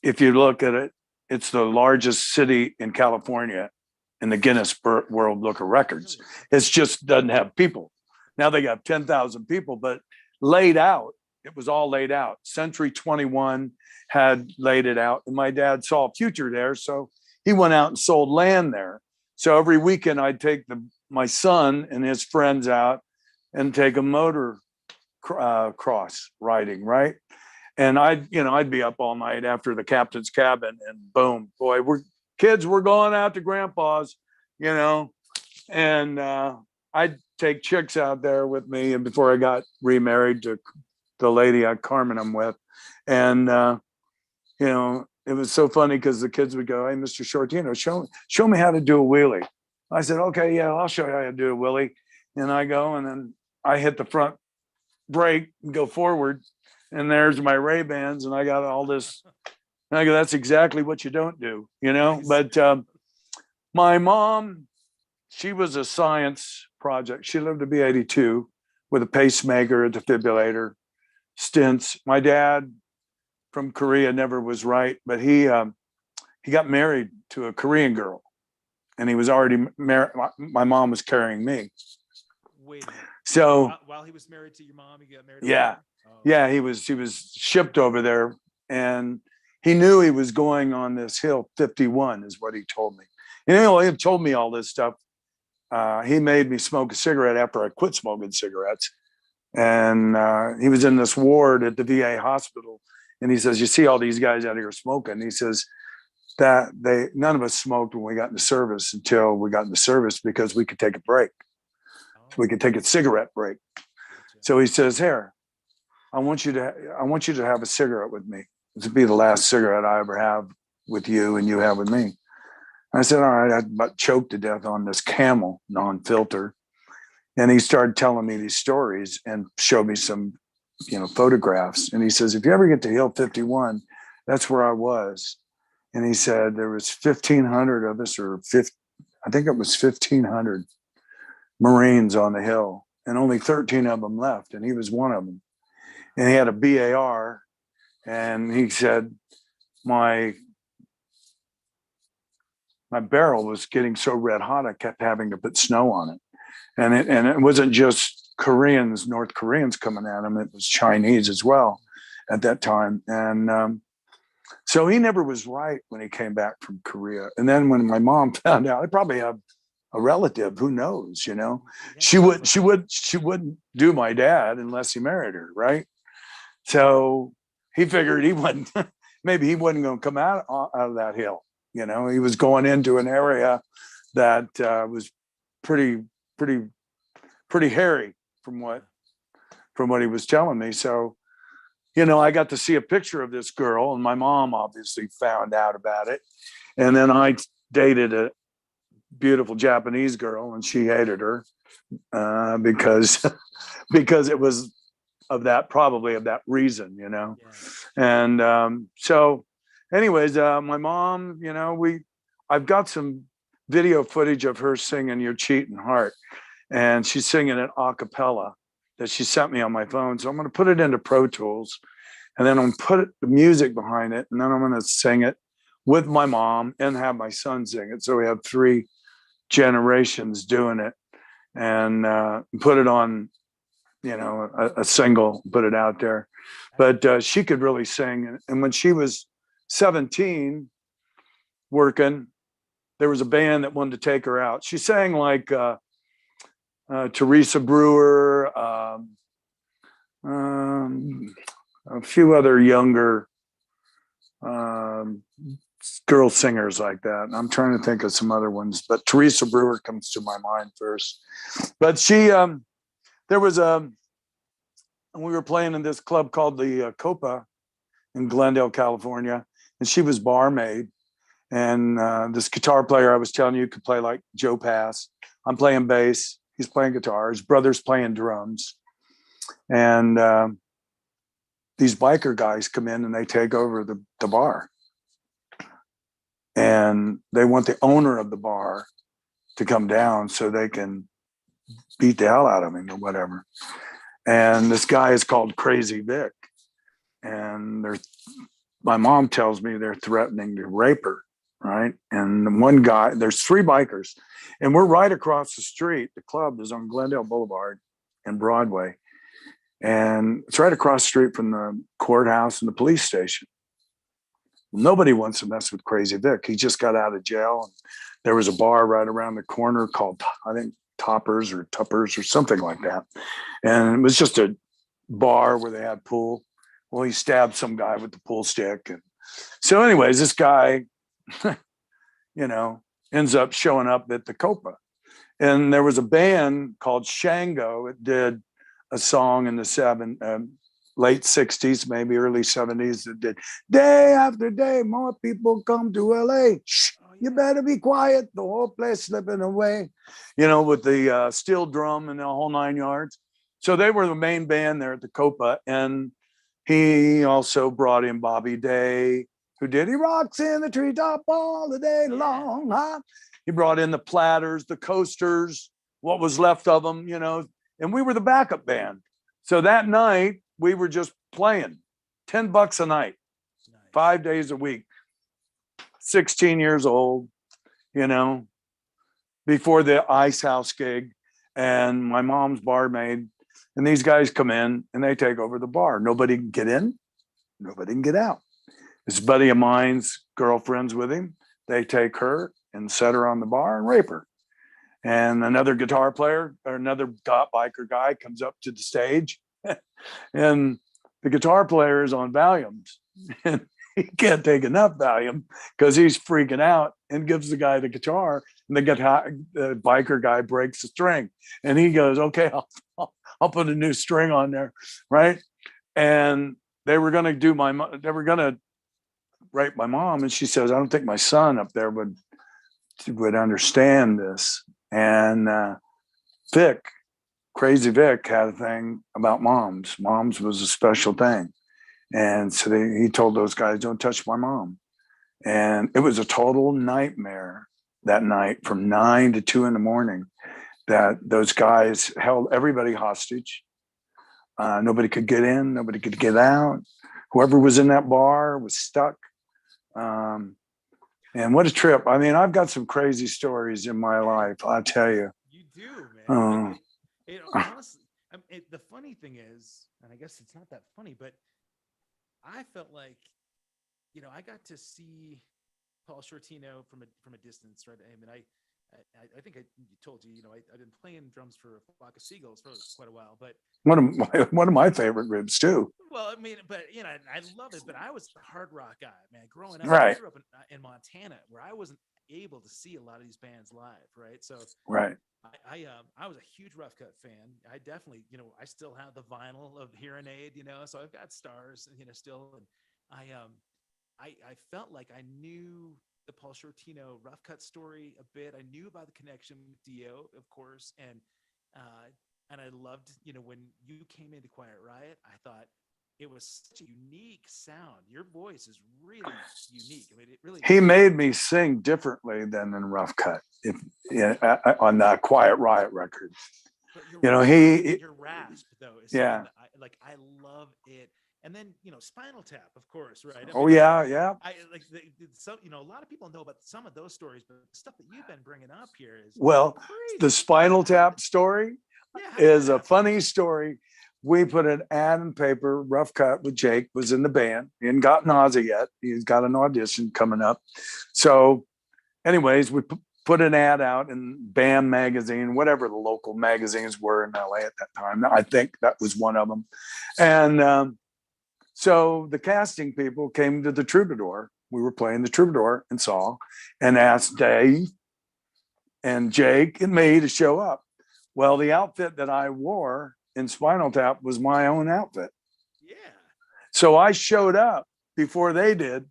if you look at it, it's the largest city in California in the Guinness World Book of Records. It just doesn't have people. Now they got 10,000 people, but laid out, it was all laid out. Century 21 had laid it out. And my dad saw a future there. So he went out and sold land there. So every weekend I'd take my son and his friends out and take a motor cross riding, right? And I'd be up all night after the captain's cabin, and boom, boy, we're going out to grandpa's, and I'd take chicks out there with me, and before I got remarried to the lady Carmen I'm with, and it was so funny because the kids would go, "Hey, Mr. Shortino, show me how to do a wheelie." I said, "Okay, yeah, I'll show you how to do a wheelie." And I go, and then I hit the front brake and go forward, and there's my Ray-Bans, and I got all this. And I go, "That's exactly what you don't do, Nice. But my mom, she was a science project. She lived to be 82 with a pacemaker, a defibrillator, stents. My dad from Korea never was right, but he got married to a Korean girl, and he was already married. My mom was carrying me. Wait. So while he was married to your mom, he got married. Yeah, yeah. He was shipped over there, and he knew he was going on this hill 51, is what he told me. And he told me all this stuff. He made me smoke a cigarette after I quit smoking cigarettes, and he was in this ward at the VA hospital. And he says, "You see all these guys out here smoking." He says that none of us smoked when we got into service until we got into service because we could take a break. So we could take a cigarette break. So he says, "Here, I want you to have a cigarette with me. This will be the last cigarette I ever have with you and you have with me." I said, "All right." I about choked to death on this Camel non-filter. And he started telling me these stories and showed me some photographs. And he says, "If you ever get to Hill 51, that's where I was." And he said there was 1,500 of us, I think it was 1,500 Marines on the hill, and only 13 of them left. And he was one of them. And he had a BAR. And he said, my barrel was getting so red hot, I kept having to put snow on it. And it wasn't just North Koreans coming at him. It was Chinese as well at that time. And so he never was right when he came back from Korea. And then when my mom found out, I probably have a relative, who knows, she wouldn't do my dad unless he married her. Right. So he figured maybe he wasn't going to come out of that hill. He was going into an area that was pretty hairy from what he was telling me. So, I got to see a picture of this girl, and my mom obviously found out about it. And then I dated a beautiful Japanese girl, and she hated her because it was probably of that reason, Yeah. And so anyways, my mom, I've got some video footage of her singing "Your Cheating Heart," and she's singing it a cappella that she sent me on my phone. So I'm going to put it into Pro Tools, and then I'm going to put the music behind it, and then I'm going to sing it with my mom and have my son sing it. So we have 3 generations doing it, and put it on, a single, put it out there. But she could really sing. And when she was 17 working, there was a band that wanted to take her out. She sang like Teresa Brewer, a few other younger girl singers like that. And I'm trying to think of some other ones, but Teresa Brewer comes to my mind first. But she, we were playing in this club called the Cobra in Glendale, California, and she was barmaid. And this guitar player I was telling you could play like Joe Pass. I'm playing bass. He's playing guitar. His brother's playing drums. And these biker guys come in and they take over the bar. And they want the owner of the bar to come down so they can beat the hell out of him or whatever. And this guy is called Crazy Vic. And my mom tells me they're threatening to rape her, right? And the one guy, there's 3 bikers, and we're right across the street. The club is on Glendale Boulevard and Broadway. And it's right across the street from the courthouse and the police station. Nobody wants to mess with Crazy Vic. He just got out of jail. And there was a bar right around the corner called, I think, Toppers or Tuppers or something like that. And it was just a bar where they had pool. Well, he stabbed some guy with the pool stick. And so anyways, this guy, you know, ends up showing up at the Cobra. And there was a band called Shango. It did a song in the late 60s, maybe early 70s that did day after day, more people come to LA. Shh, you better be quiet. The whole place slipping away, you know, with the steel drum and the whole 9 yards. So they were the main band there at the Copa. And he also brought in Bobby Day, who did He Rocks in the Treetop all the day long. Huh? He brought in the Platters, the Coasters, what was left of them, you know, and we were the backup band. So that night we were just playing $10 a night, 5 days a week, 16 years old, you know, before the Ice House gig, and my mom's barmaid, and these guys come in and they take over the bar. Nobody can get in, nobody can get out. This buddy of mine's girlfriend's with him. They take her and set her on the bar and rape her. And another guitar player or another biker guy comes up to the stage, and the guitar player is on Valiums, and he can't take enough Valium because he's freaking out, and gives the guy the guitar, and the biker guy breaks the string, and he goes, okay, I'll put a new string on there. Right. And they were going to rape my mom. And she says, I don't think my son up there would understand this. And Crazy Vic had a thing about moms. Moms was a special thing. And so he told those guys, don't touch my mom. And it was a total nightmare that night from 9 to 2 in the morning, that those guys held everybody hostage. Nobody could get in, nobody could get out. Whoever was in that bar was stuck. And what a trip. I mean, I've got some crazy stories in my life, I tell you. You do, man. Honestly, the funny thing is, and I guess it's not that funny, but I felt like, you know, I got to see Paul Shortino from a distance, right? I mean, I think I told you, you know, I've been playing drums for a flock of seagulls for quite a while, but one of my favorite ribs too. Well, I mean, but you know, I love it, but I was a hard rock guy, man. Growing up, right. I grew up in Montana, where I wasn't able to see a lot of these bands live, right? So, right. I was a huge Rough Cutt fan. I definitely, you know, I still have the vinyl of Hearing Aid, you know, so I've got stars, you know, still, and I felt like I knew the Paul Shortino Rough Cutt story a bit. I knew about the connection with Dio, of course, and I loved, you know, when you came into Quiet Riot, I thought it was such a unique sound. Your voice is really unique. I mean, it really. He made me sing differently than in Rough Cutt, on the Quiet Riot record. You know, your rasp though is I love it. And then, you know, Spinal Tap, of course, right? I mean, yeah. I like some, you know, a lot of people know about some of those stories, but the stuff that you've been bringing up here is crazy. The Spinal Tap story is a funny story. We put an ad in paper. Rough Cutt with Jake was in the band. He hadn't gotten Ozzy yet. He's got an audition coming up. So, anyways, we put an ad out in BAM magazine, whatever the local magazines were in LA at that time. I think that was one of them. And so the casting people came to the Troubadour. We were playing the Troubadour in Saul, and asked Dave and Jake and me to show up. Well, the outfit that I wore in Spinal Tap was my own outfit. Yeah. So I showed up before they did,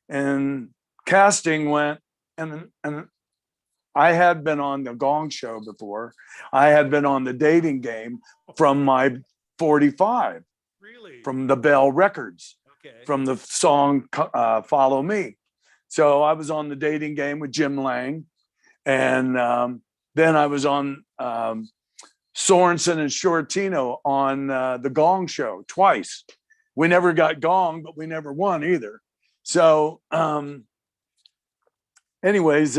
and casting went, and I had been on the Gong Show before. I had been on the Dating Game from my 45. Really? From the Bell Records, from the song Follow Me. So I was on the Dating Game with Jim Lang. And then I was on Sorensen and Shortino on the Gong Show twice. We never got Gong, but we never won either. So anyways,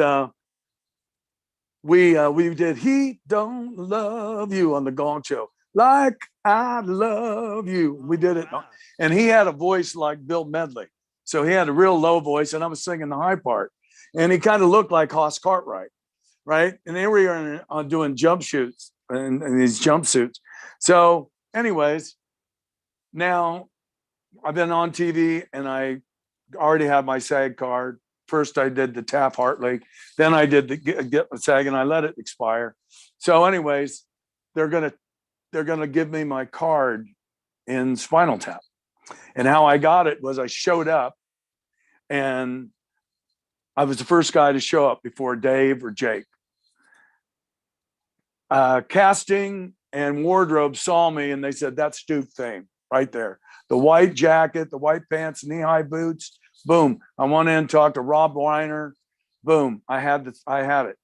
we did He Don't Love You on the Gong Show. Like I love you. We did it. Wow. And he had a voice like Bill Medley. So he had a real low voice, and I was singing the high part. And he kind of looked like Hoss Cartwright, right? And they were on doing jump shoots and these jumpsuits. So anyways, now I've been on TV and I already have my SAG card. First, I did the Taft Hartley, then I did the get SAG, and I let it expire. So, anyways, they're gonna give me my card in Spinal Tap, and how I got it was I showed up, and I was the first guy to show up before Dave or Jake. Casting and wardrobe saw me, and they said, "That's Duke Fame right there. The white jacket, the white pants, knee-high boots." Boom. I went in, talked to Rob Reiner. Boom. I had it.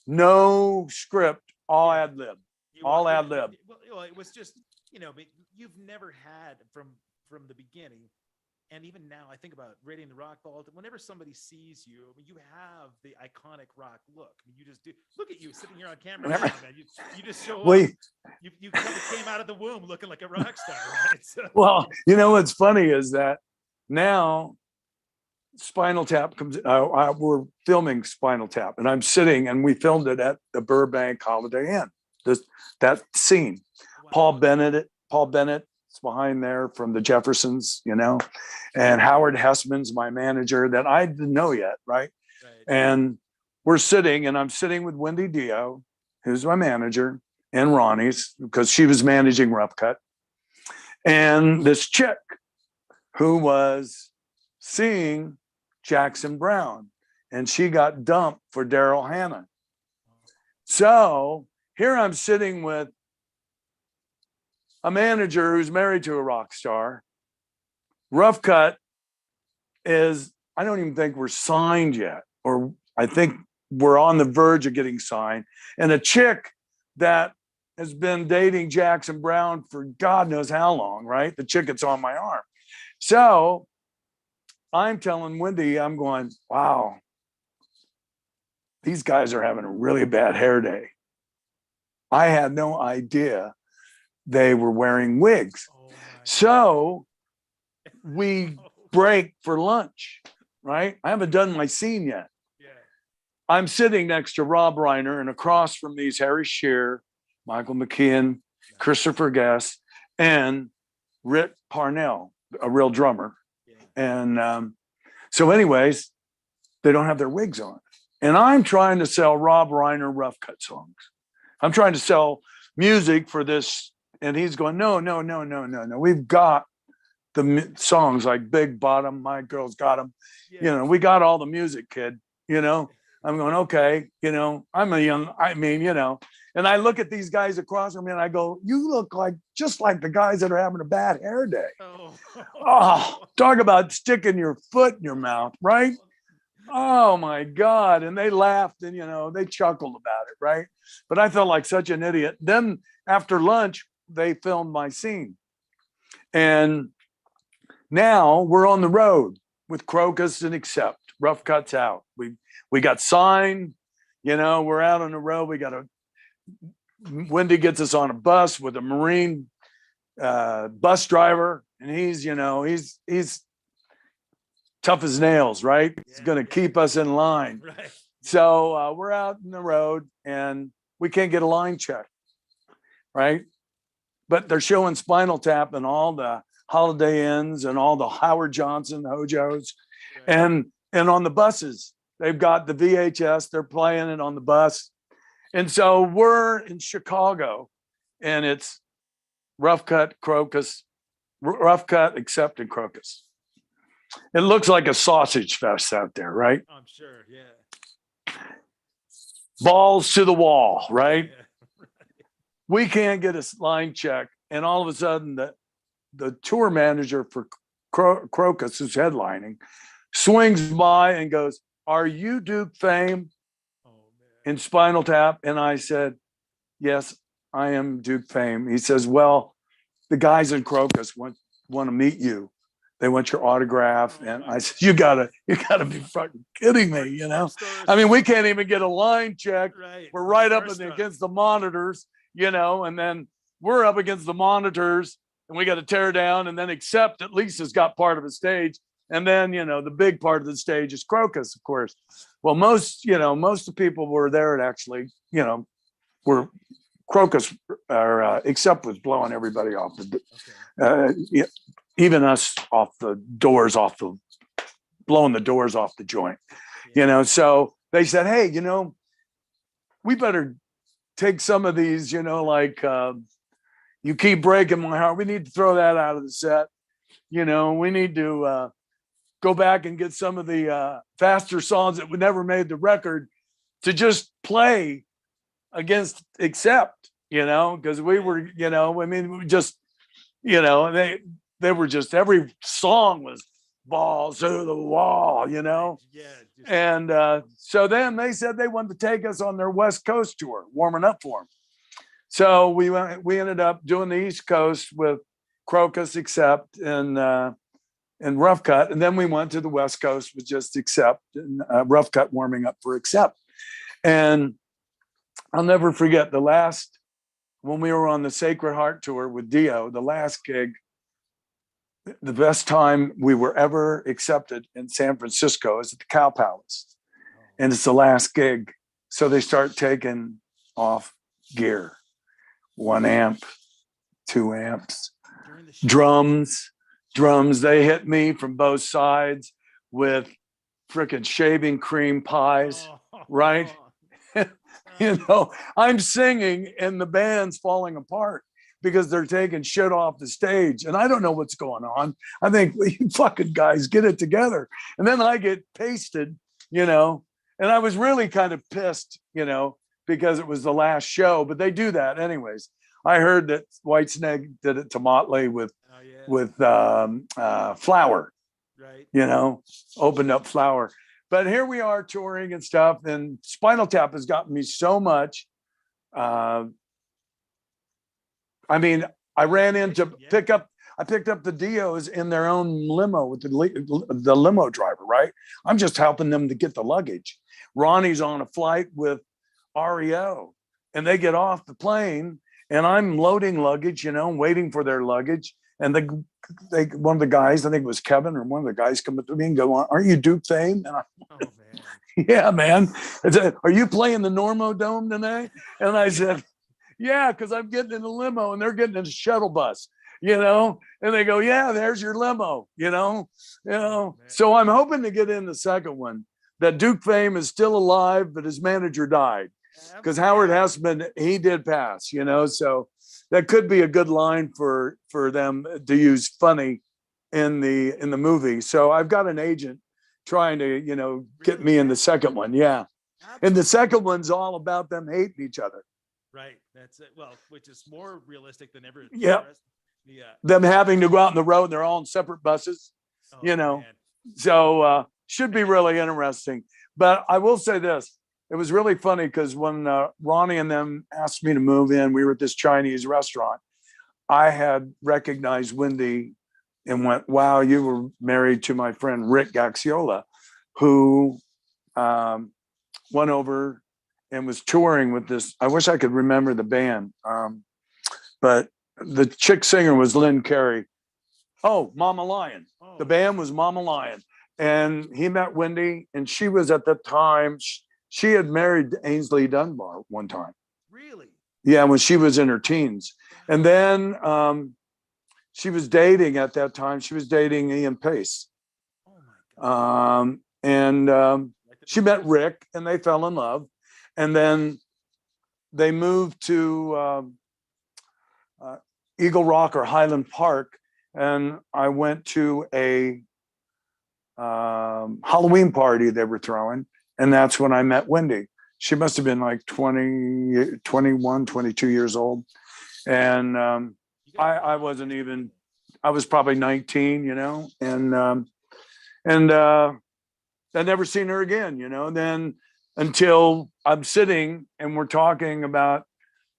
No script, all ad lib. All ad lib. Well, it was just, but you've never had from the beginning. And even now, I think about Raiding the Rock Vault. Whenever somebody sees you, I mean, you have the iconic rock look. I mean, you just do. Look at you sitting here on camera, now, man. You just show up. You kind of came out of the womb looking like a rock star, right? So. Well, what's funny is that now Spinal Tap comes. We're filming Spinal Tap, and I'm sitting, and we filmed it at the Burbank Holiday Inn. That scene. Wow. Paul Bennett's behind there from the Jeffersons, and Howard Hesseman's my manager that I didn't know yet, right? And we're sitting, and I'm sitting with Wendy Dio, who's my manager, and Ronnie's, because she was managing Rough Cutt, and this chick who was seeing Jackson Browne, and she got dumped for Daryl Hannah. So here I'm sitting with a manager who's married to a rock star. Rough Cutt is, I don't even think we're signed yet, or I think we're on the verge of getting signed. And a chick that has been dating Jackson Browne for God knows how long, right? The chick that's on my arm. So I'm telling Wendy, I'm going, wow, these guys are having a really bad hair day. I had no idea they were wearing wigs. So we break for lunch, right? I haven't done my scene yet. Yeah. I'm sitting next to Rob Reiner, and across from these, Harry Shearer, Michael McKeon, Christopher Guest, and Rick Parnell, a real drummer. Yeah. And so anyways, they don't have their wigs on. And I'm trying to sell Rob Reiner Rough Cutt songs. I'm trying to sell music for this. And he's going, no. We've got the songs like Big Bottom, My Girl's Got 'Em. Yeah. We got all the music, kid. I'm going, okay. I'm and I look at these guys across from me and I go, you look just like the guys that are having a bad hair day. Oh, talk about sticking your foot in your mouth, right? Oh my God. And they laughed and, they chuckled about it, right? But I felt like such an idiot. Then after lunch, they filmed my scene. And now we're on the road with Crocus and Accept. Rough Cutt's out. We got signed, we're out on the road. Wendy gets us on a bus with a Marine bus driver, and he's tough as nails, right? He's going to keep us in line. Right. So we're out in the road, and we can't get a line check, right? But they're showing Spinal Tap and all the Holiday Inns and all the Howard Johnson Hojos. Right. And on the buses, they've got the VHS, they're playing it on the bus. And so we're in Chicago, and it's Rough Cutt, Crocus, Rough Cutt, Accept, and Crocus. It looks like a sausage fest out there, right? I'm sure, yeah. Balls to the wall, right? Yeah. We can't get a line check, and all of a sudden the tour manager for Crocus, who's headlining, swings by and goes, "Are you Duke Fame in Spinal Tap?" And I said, "Yes, I am Duke Fame." He says, "Well, the guys in Crocus want to meet you. They want your autograph." And I said, you gotta be fucking kidding me, I mean, we can't even get a line check. Right. We're right up against the monitors, and then we're up against the monitors, and we got to tear down, and then Accept at least has got part of a stage. And then, the big part of the stage is Crocus, of course. Well, most of the people were there and actually, were Crocus or Accept was blowing everybody off even us off the doors, blowing the doors off the joint, So they said, hey, we better take some of these, You Keep Breaking My Heart. We need to throw that out of the set. We need to go back and get some of the faster songs that would never made the record to just play against Accept, because we were, we just, they were just, every song was balls to the wall, And so then they said they wanted to take us on their West Coast tour, warming up for them. So we ended up doing the East Coast with Crocus, Accept, and Rough Cutt, and then we went to the West Coast with just Accept and Rough Cutt warming up for Accept. And I'll never forget when we were on the Sacred Heart tour with Dio, the last gig, the best time we were ever accepted in San Francisco is at the Cow Palace. And it's the last gig. So they start taking off gear, 1 amp, 2 amps, drums. They hit me from both sides with freaking shaving cream pies, right? I'm singing and the band's falling apart because they're taking shit off the stage. And I don't know what's going on. I think, you fucking guys, get it together. And then I get pasted, and I was really kind of pissed, because it was the last show, but they do that anyways. I heard that Whitesnake did it to Motley with Flower, right? Opened up Flower. But here we are touring and stuff, and Spinal Tap has gotten me so much. I ran into I picked up the Dios in their own limo with the limo driver, right? I'm just helping them to get the luggage. Ronnie's on a flight with REO, and they get off the plane, and I'm loading luggage, waiting for their luggage. And one of the guys, I think it was Kevin or one of the guys, come up to me and go, "Aren't you Duke Fame?" And man. Yeah, man. Are you playing the Enormodome tonight? And I said, yeah, because I'm getting in the limo and they're getting in a shuttle bus, And they go, yeah, there's your limo, So I'm hoping to get in the second one. That Duke Fame is still alive, but his manager died. Because Howard Hesseman, he did pass, So that could be a good line for them to use funny in the movie. So I've got an agent trying to, get me in the second one. Yeah. And the second one's all about them hating each other. Right. That's it. Well, which is more realistic than ever. Yeah. Them having to go out on the road. They're all in separate buses, Man. So should be really interesting. But I will say this. It was really funny because when Ronnie and them asked me to move in, we were at this Chinese restaurant. I had recognized Wendy and went, wow, you were married to my friend Rick Gaxiola, who went over and was touring with this. I wish I could remember the band. But the chick singer was Lynn Carey. Oh, Mama Lion. Oh. The band was Mama Lion. And he met Wendy, and she was at the time, she had married Ainsley Dunbar one time. Really? Yeah, when she was in her teens. And then she was dating at that time. She was dating Ian Pace. Oh my God. She met Rick, and they fell in love. And then they moved to Eagle Rock or Highland Park. And I went to a Halloween party they were throwing. And that's when I met Wendy. She must have been like 20, 21, 22 years old. And I wasn't even, I was probably 19, and I never seen her again, then until I'm sitting and we're talking about,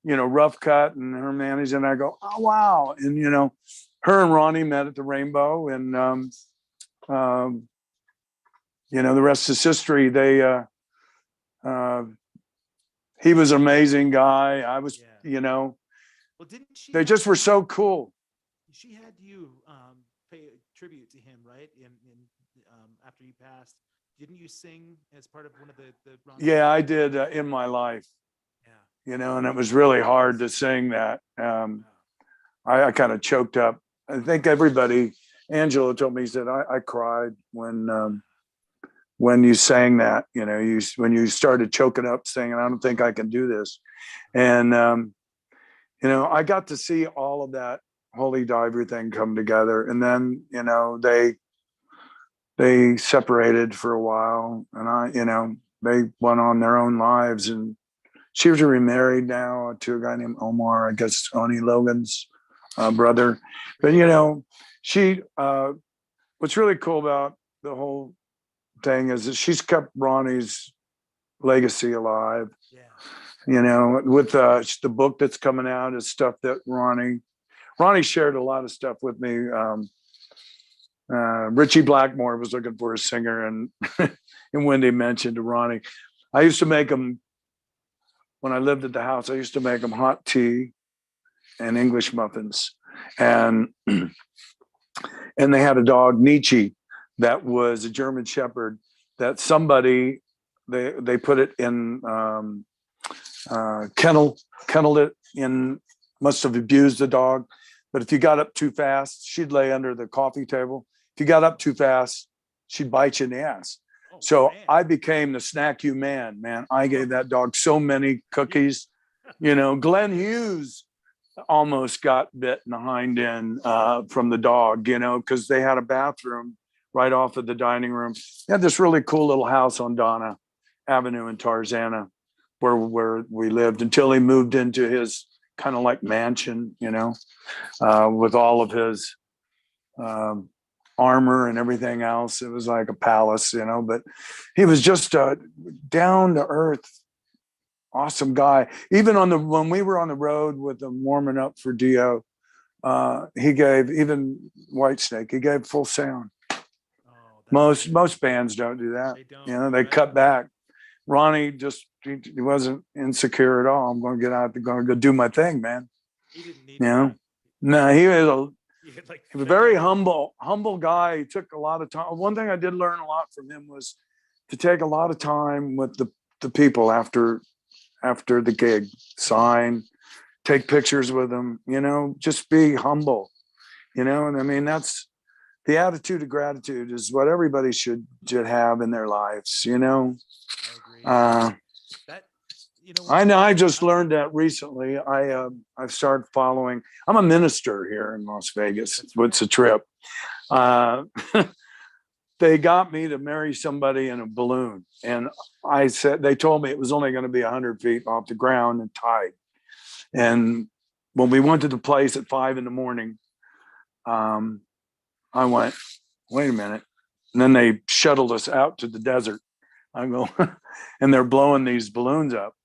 Rough Cutt and her manager, and I go, oh, wow. And, her and Ronnie met at the Rainbow, and, the rest is history. He was an amazing guy. I was, Well, didn't she? They just were so cool. She had you pay tribute to him, right? In after he passed, didn't you sing as part of one of the? Yeah, I did. In My Life. you know, and it was really hard to sing that. I kind of choked up. I think everybody, Angelo told me, he said, I cried when you sang that, you know, when you started choking up singing, I don't think I can do this. And, you know, I got to see all of that Holy Diver thing come together. And then, you know, they separated for a while, and you know, they went on their own lives, and she was remarried now to a guy named Omar, I guess Oni Logan's brother. But, you know, what's really cool about the whole thing is that she's kept Ronnie's legacy alive. Yeah. You know, with the book that's coming out is stuff that Ronnie shared a lot of stuff with me. Richie Blackmore was looking for a singer, and and Wendy mentioned to Ronnie, I used to make him, when I lived at the house, I used to make him hot tea and English muffins. And they had a dog, Nietzsche, that was a German Shepherd that somebody, they put it in kenneled it in, must have abused the dog. But if you got up too fast, she'd lay under the coffee table. If you got up too fast, she'd bite you in the ass. Oh, so man. I became the snack you man. I gave that dog so many cookies. You know, Glenn Hughes almost got bit in the hind end from the dog, you know, because they had a bathroom right off of the dining room. They had this really cool little house on Donna Avenue in Tarzana where we lived until he moved into his kind of like mansion, you know, with all of his armor and everything else. It was like a palace, you know, but he was just a down to earth, awesome guy. Even when we were on the road with them warming up for Dio, he gave, even Whitesnake, he gave full sound. Oh, most bands don't do that. They don't, you know, they cut back. Ronnie he wasn't insecure at all. I'm going to get out, going to go do my thing, man. He didn't need, you know, no, he was a very humble guy. He took a lot of time. One thing I did learn a lot from him was to take a lot of time with the people after the gig, sign, take pictures with them, you know, just be humble, you know. And I mean, that's the attitude of gratitude is what everybody should have in their lives, you know. I know. I just learned that recently. I've started following. I'm a minister here in Las Vegas. It's a trip. They got me to marry somebody in a balloon, and they told me it was only going to be 100 feet off the ground and tied. And when we went to the place at 5 a.m, I went, wait a minute. And then they shuttled us out to the desert. I go, and they're blowing these balloons up.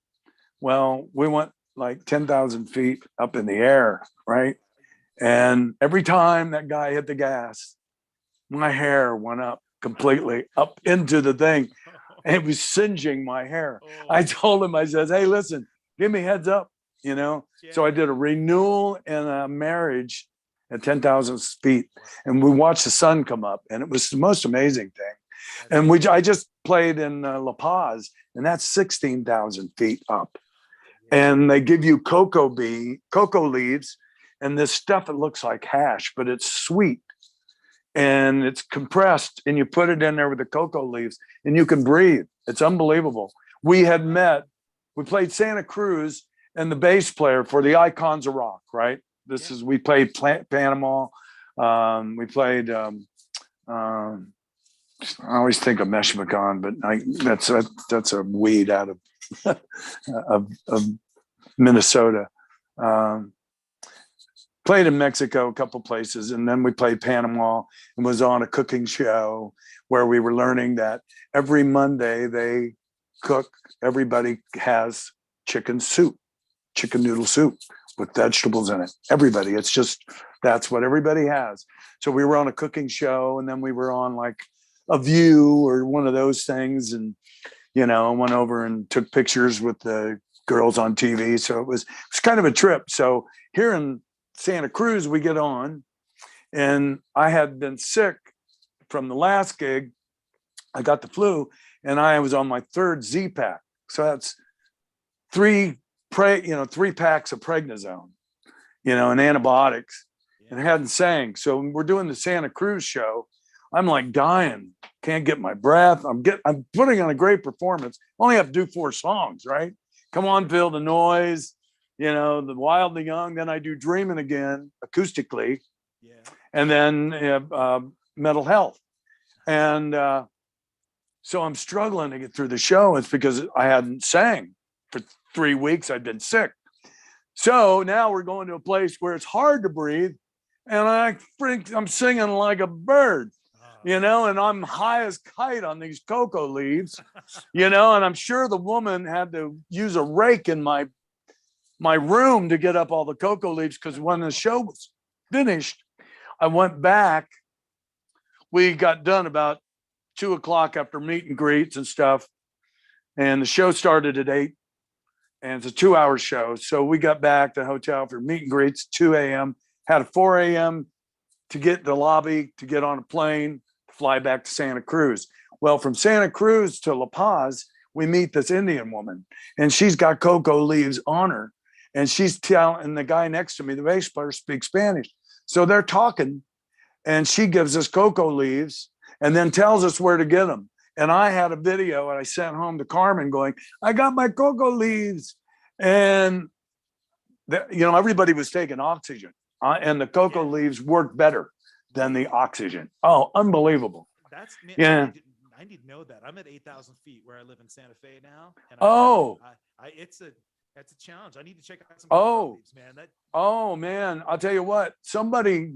Well, we went like 10,000 feet up in the air, right? And every time that guy hit the gas, my hair went up completely up into the thing. And it was singeing my hair. I told him, I says, hey, listen, give me heads up, you know? So I did a renewal and a marriage at 10,000 feet. And we watched the sun come up, and it was the most amazing thing. And I just played in La Paz, and that's 16,000 feet up. And they give you cocoa leaves, and this stuff, it looks like hash, but it's sweet. And it's compressed, and you put it in there with the cocoa leaves, and you can breathe. It's unbelievable. We played Santa Cruz, and the bass player for the Icons of Rock, right? We played Panama. We played, I always think of Meshmacan, but that's a weed out of of Minnesota. Played in Mexico a couple places, and then we played Panama and was on a cooking show where we were learning that every Monday they cook, everybody has chicken noodle soup with vegetables in it. Everybody, that's what everybody has. So we were on a cooking show, and then we were on like a View or one of those things, and you know, went over and took pictures with the girls on TV. So it was kind of a trip. So here in Santa Cruz, we get on, and I had been sick from the last gig. I got the flu, and I was on my 3rd Z-Pack. So that's 3 3 packs of prednisone, and antibiotics, and hadn't sang. So when we're doing the Santa Cruz show, I'm like dying, can't get my breath. I'm putting on a great performance. Only have to do 4 songs, right? Come on, Feel the Noise, The Wild and the Young. Then I do Dreaming Again acoustically, and then Mental Health. And so I'm struggling to get through the show. It's because I hadn't sang for 3 weeks. I'd been sick. So now we're going to a place where it's hard to breathe, and I'm singing like a bird. And I'm high as kite on these cocoa leaves, and I'm sure the woman had to use a rake in my room to get up all the cocoa leaves, because when the show was finished, I went back. We got done about 2 o'clock after meet and greets and stuff, and the show started at 8, and it's a 2-hour show. So we got back to the hotel for meet and greets, 2 a.m., had a 4 a.m. to get the lobby, to get on a plane, fly back to Santa Cruz. Well, from Santa Cruz to La Paz, we meet this Indian woman, and she's got cocoa leaves on her, and she's telling the guy next to me, the bass player, speaks Spanish. So they're talking, and she gives us cocoa leaves and then tells us where to get them. And I had a video, and I sent home to Carmen going, I got my cocoa leaves. And everybody was taking oxygen, and the cocoa leaves worked better than the oxygen. Oh, unbelievable. I need to know that. I'm at 8,000 feet where I live in Santa Fe now. And that's a challenge. I need to check out some leaves, man. Man, I'll tell you what, somebody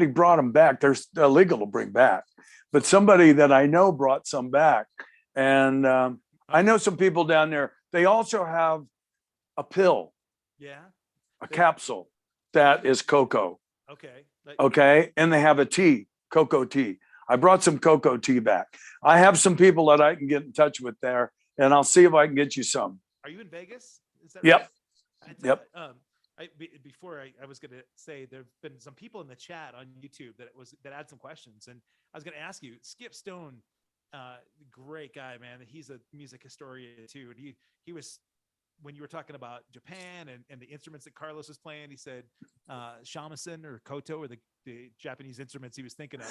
brought them back. They're illegal to bring back, but somebody that I know brought some back. And I know some people down there. They also have a pill, a capsule that is cocoa. Okay. And they have a tea, cocoa tea. I brought some cocoa tea back. I have some people that I can get in touch with there, and I'll see if I can get you some. Are you in Vegas? Is that Yep. Right? Yep. I was going to say, there've been some people in the chat on YouTube that had some questions, and I was going to ask you, Skip Stone, great guy, man. He's a music historian too. And he was, when you were talking about Japan and the instruments that Carlos was playing, he said shamisen or koto or the Japanese instruments he was thinking of.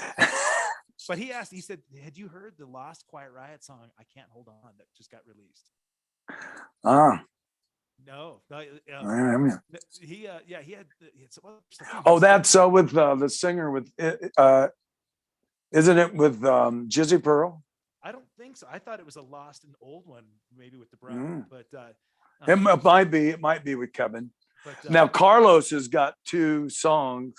But he said, had you heard the Lost Quiet Riot song, I Can't Hold On, that just got released? No. He had. That's with the singer with, isn't it with Jizzy Pearl? I don't think so. I thought it was a lost and old one, maybe with the brother, but it might be with Kevin. But now Carlos has got 2 songs,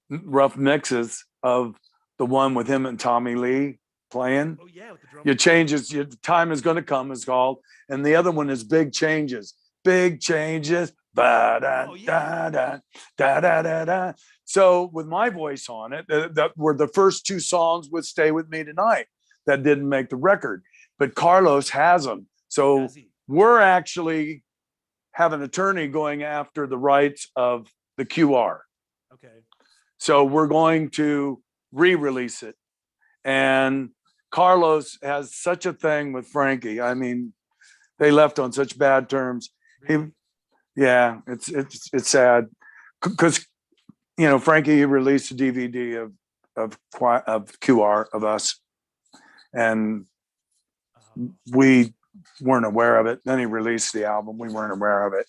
rough mixes of the one with him and Tommy Lee playing. Oh yeah, with the drum. Your changes, your time is going to come is called, and the other one is Big Changes. Big Changes. Da da da da da da da da. So with my voice on it, that were the first 2 songs with Stay With Me Tonight that didn't make the record, but Carlos has them. So we're actually have an attorney going after the rights of the QR. Okay. So we're going to re-release it. And Carlos has such a thing with Frankie. I mean, they left on such bad terms. Really? It's sad because Frankie released a DVD of QR of us, and we weren't aware of it. Then he released the album. We weren't aware of it,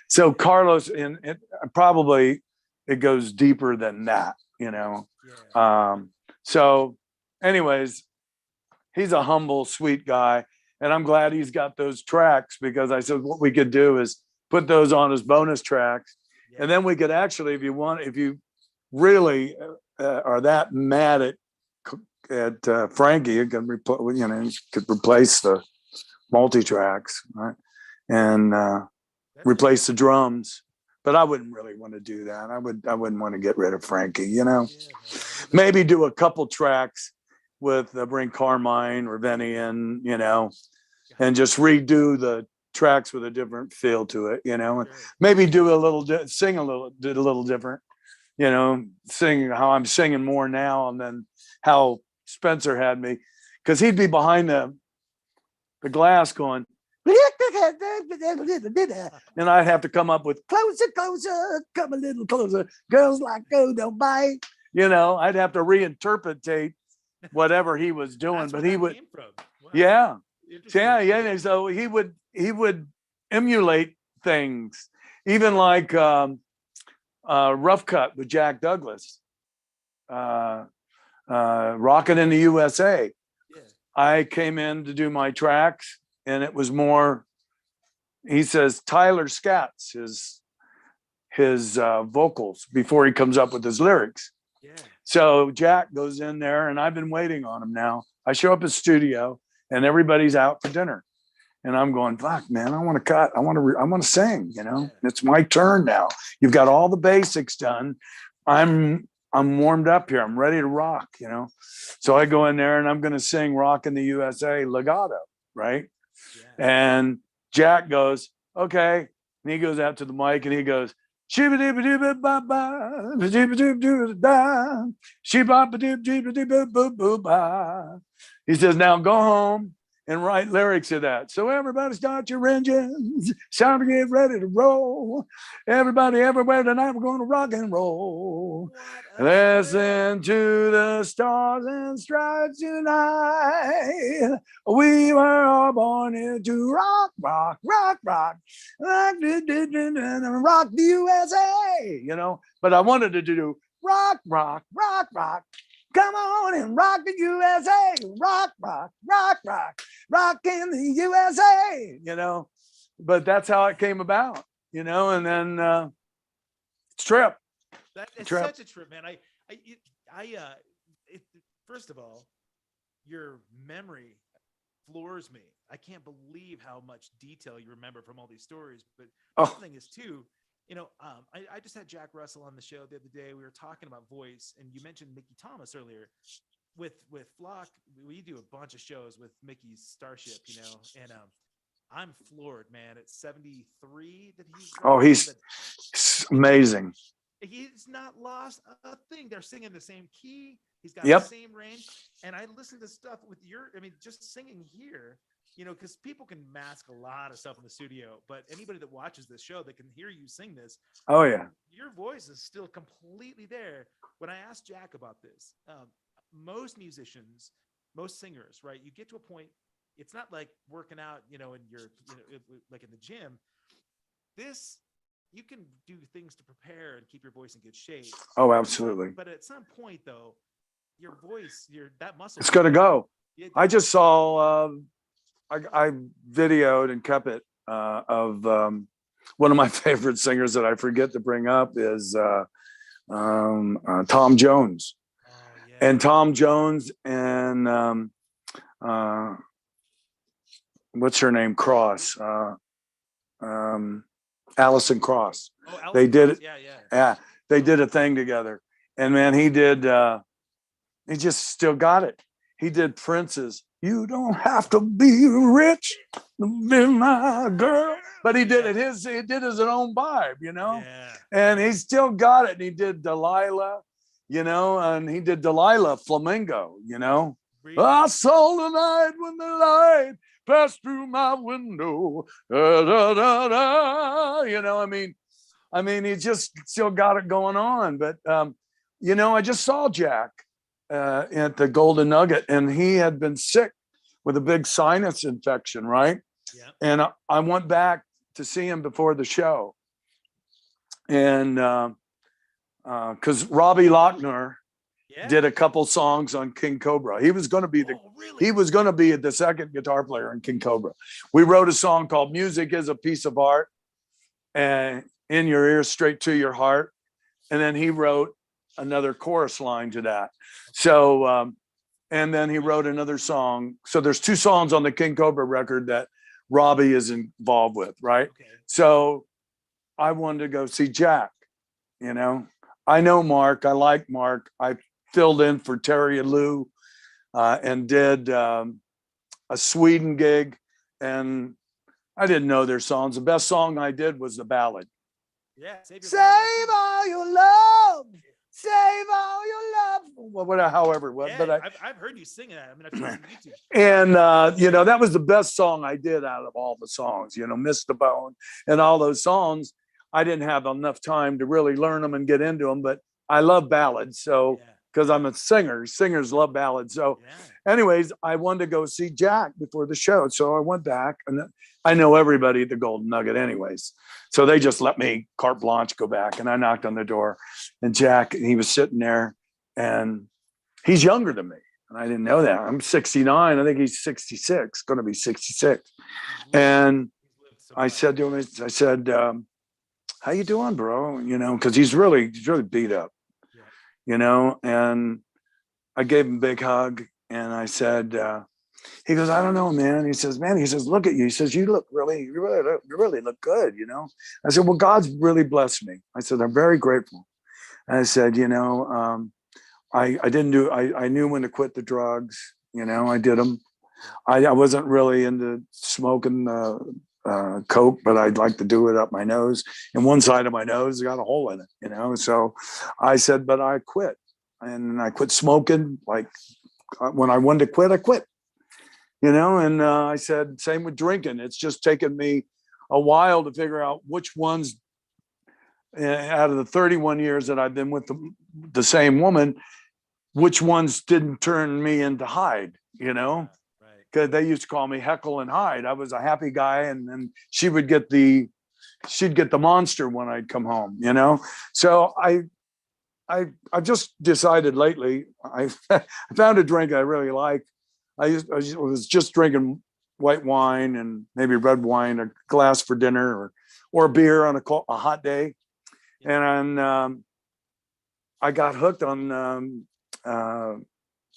So Carlos, and it probably it goes deeper than that, So, anyways, he's a humble, sweet guy, and I'm glad he's got those tracks, because I said what we could do is put those on as bonus tracks, and then we could actually, if you really are that mad at Frankie, you can could replace the multi-tracks, right, and replace the drums. But I wouldn't really want to do that. I wouldn't want to get rid of Frankie, Maybe do a couple tracks with bring Carmine or Vinny in, and just redo the tracks with a different feel to it, and maybe do sing a little different, sing how I'm singing more now, and then how Spencer had me, because he'd be behind the glass going, and I'd have to come up with closer, closer, come a little closer. Girls like go don't bite. You know, I'd have to reinterpretate whatever he was doing, That's but where he that would, came from. Wow. yeah, Interesting. yeah. And so he would emulate things, even like Rough Cutt with Jack Douglas, Rockin' in the USA. Yeah. I came in to do my tracks, and it was more. He says Tyler scats his vocals before he comes up with his lyrics. Yeah. So Jack goes in there, and I've been waiting on him now. I show up at studio, and everybody's out for dinner, and I'm going, "Fuck, man! I want to cut. I want to sing. You know, it's my turn now. You've got all the basics done. I'm warmed up here. I'm ready to rock. You know." So I go in there, and I'm going to sing "Rock in the USA" legato, right? Yeah. And Jack goes, "Okay," and he goes out to the mic, and he goes. He says, now go home and write lyrics to that. So everybody start your engines. It's time to get ready to roll. Everybody everywhere tonight, we're going to rock and roll. Listen to the stars and stripes tonight. We were all born here to rock, rock, rock, rock, rock the USA, you know. But I wanted to do rock, rock, rock, rock. Come on and rock the USA, rock, rock, rock, rock, rock in the USA, you know. But that's how it came about, you know. And then trip. It's such a trip, man. First of all, your memory floors me. I can't believe how much detail you remember from all these stories. But the thing is, too, you know, I just had Jack Russell on the show the other day. We were talking about voice, and you mentioned Mickey Thomas earlier. With Flock, we do a bunch of shows with Mickey's Starship, you know, and I'm floored, man. At 73 that he's amazing. He's not lost a thing. They're singing the same key. He's got the same range. And I listen to stuff with just singing here, you know, because people can mask a lot of stuff in the studio, but anybody that watches this show that can hear you sing this. Oh, yeah. Your voice is still completely there. When I asked Jack about this, most musicians, most singers, right? You get to a point, it's not like working out, you know, like in the gym. You can do things to prepare and keep your voice in good shape. Oh, absolutely. But at some point, though, your voice, that muscle, it's going to go. I just saw, I videoed and kept it of one of my favorite singers that I forget to bring up is Tom Jones. Oh, yeah. And Tom Jones and what's her name? Cross. Allison Cross. Oh, Allison they did Cross. Yeah. They did a thing together, and man, he just still got it. He did Prince's "You Don't Have to Be Rich to Be My Girl," but he did he did his own vibe, you know. Yeah. And he still got it. And he did Delilah, you know, and he did Delilah Flamingo, you know. Really? I saw the night when the light passed through my window. Da, da, da, da. You know, I mean, he just still got it going on. But you know, I just saw Jack at the Golden Nugget, and he had been sick with a big sinus infection, right? Yeah. And I went back to see him before the show, and because Robbie Lochner did a couple songs on King Cobra. He was going to be he was going to be the second guitar player in King Cobra. We wrote a song called "Music Is a Piece of Art," and in your ear, straight to your heart. And then he wrote another chorus line to that. So, and then he wrote another song. So there's two songs on the King Cobra record that Robbie is involved with, right? Okay. So I wanted to go see Jack, you know. I know Mark. I like Mark. I filled in for Terry and Lou and did a Sweden gig, and I didn't know their songs. The best song I did was the ballad. Yeah, Save All Your Love save all your love, whatever, however it was. Yeah, But I've heard you sing that. I mean, I've seen it on YouTube. and you know, that was the best song I did out of all the songs, you know, Miss the Bone and all those songs. I didn't have enough time to really learn them and get into them, but I love ballads. So, because I'm a singer, singers love ballads. So, anyways, I wanted to go see Jack before the show. So I went back, and I know everybody at the Golden Nugget anyways. So they just let me carte blanche go back, and I knocked on the door, and Jack, he was sitting there, and he's younger than me. And I didn't know that. I'm 69. I think he's 66, going to be 66. And I said to him, I said, how you doing, bro? You know, because he's really beat up, you know. And I gave him a big hug, and I said, he goes, I don't know, man. He says, man, he says, look at you. He says, you really look good, you know. I said, well, God's really blessed me. I said, I'm very grateful. And I said, you know, I knew when to quit the drugs, you know, I did them. I wasn't really into smoking coke, but I'd like to do it up my nose, and one side of my nose got a hole in it, you know. So I said, but I quit, and I quit smoking. Like when I wanted to quit, I quit, you know. And I said, same with drinking. It's just taken me a while to figure out which ones out of the 31 years that I've been with the same woman, which ones didn't turn me into Hyde, you know. Because they used to call me Heckle and Hyde. I was a happy guy, and then she'd get the monster when I'd come home, you know. So I just decided lately, I found a drink I really like. I was just drinking white wine and maybe red wine, a glass for dinner, or beer on a hot day, and I got hooked on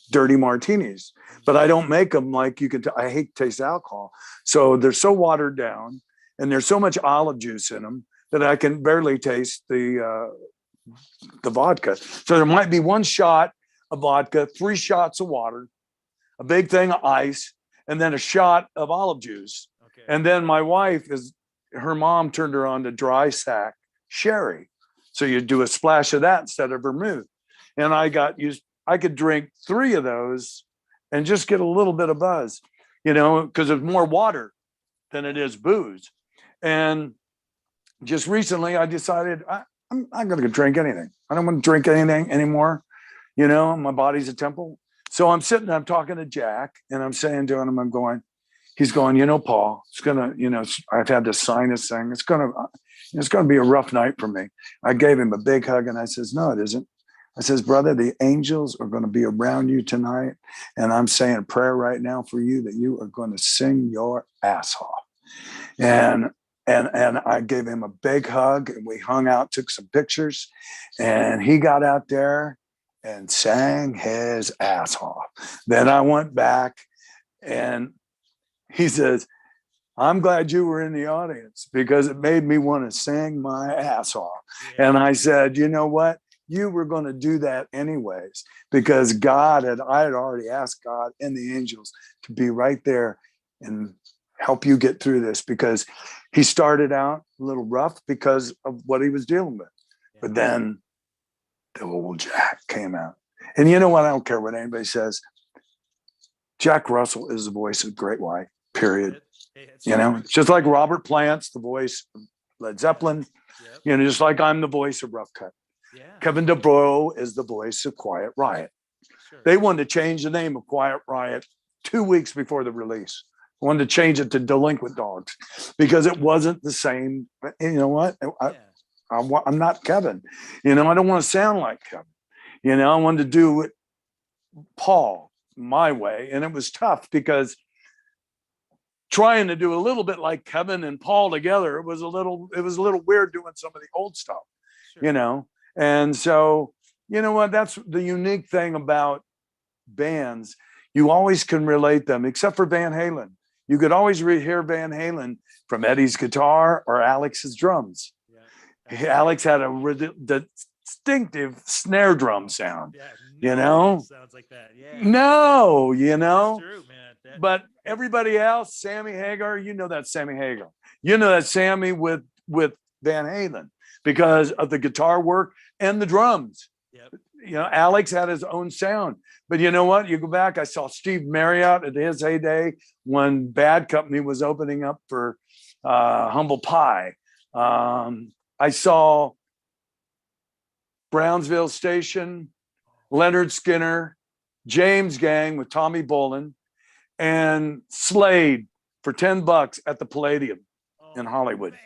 dirty martinis, but I don't make them like you can. I hate to taste alcohol, so they're so watered down, and there's so much olive juice in them that I can barely taste the vodka. So there might be one shot of vodka, 3 shots of water, a big thing of ice, and then a shot of olive juice. Okay. And then my wife her mom turned her on to dry sack sherry, so you do a splash of that instead of vermouth. And I got used. I could drink 3 of those and just get a little bit of buzz, you know, because it's more water than it is booze. And just recently I decided I'm not going to drink anything. I don't want to drink anything anymore. You know, my body's a temple. So I'm sitting, I'm talking to Jack, and I'm saying to him, he's going, you know, Paul, it's going to, you know, I've had this sinus thing. It's going to be a rough night for me. I gave him a big hug, and I says, no, it isn't. I says, brother, the angels are going to be around you tonight. And I'm saying a prayer right now for you that you are going to sing your ass off. And I gave him a big hug, and we hung out, took some pictures, and he got out there and sang his ass off. Then I went back, and he says, I'm glad you were in the audience, because it made me want to sing my ass off. Yeah. And I said, you know what? You were going to do that anyways, because I had already asked God and the angels to be right there and help you get through this, because he started out a little rough because of what he was dealing with. Yeah. But then the old Jack came out. And you know what? I don't care what anybody says. Jack Russell is the voice of Great White, period. You know, just like Robert Plant's the voice of Led Zeppelin, you know, just like I'm the voice of Rough Cutt. Yeah. Kevin DeBro is the voice of Quiet Riot. Sure. They wanted to change the name of Quiet Riot 2 weeks before the release. Wanted to change it to Delinquent Dogs because it wasn't the same. You know what? I'm not Kevin. You know, I don't want to sound like Kevin. You know, I wanted to do it Paul my way, and it was tough because trying to do a little bit like Kevin and Paul together, it was a little weird doing some of the old stuff. Sure. You know. And so, you know what, that's the unique thing about bands. You always can relate them, except for Van Halen. You could always hear Van Halen from Eddie's guitar or Alex's drums. Yeah, Alex had a distinctive snare drum sound, you know? Sounds like that, yeah. No, you know? That's true, man. But everybody else, Sammy Hagar, you know that's Sammy Hagar. You know that's Sammy with Van Halen, because of the guitar work and the drums. You know, Alex had his own sound. But you know what? You go back, I saw Steve Marriott at his heyday when Bad Company was opening up for Humble Pie. I saw Brownsville Station, Leonard Skinner, James Gang with Tommy Bolin, and Slade for $10 at the Palladium in Hollywood. Man,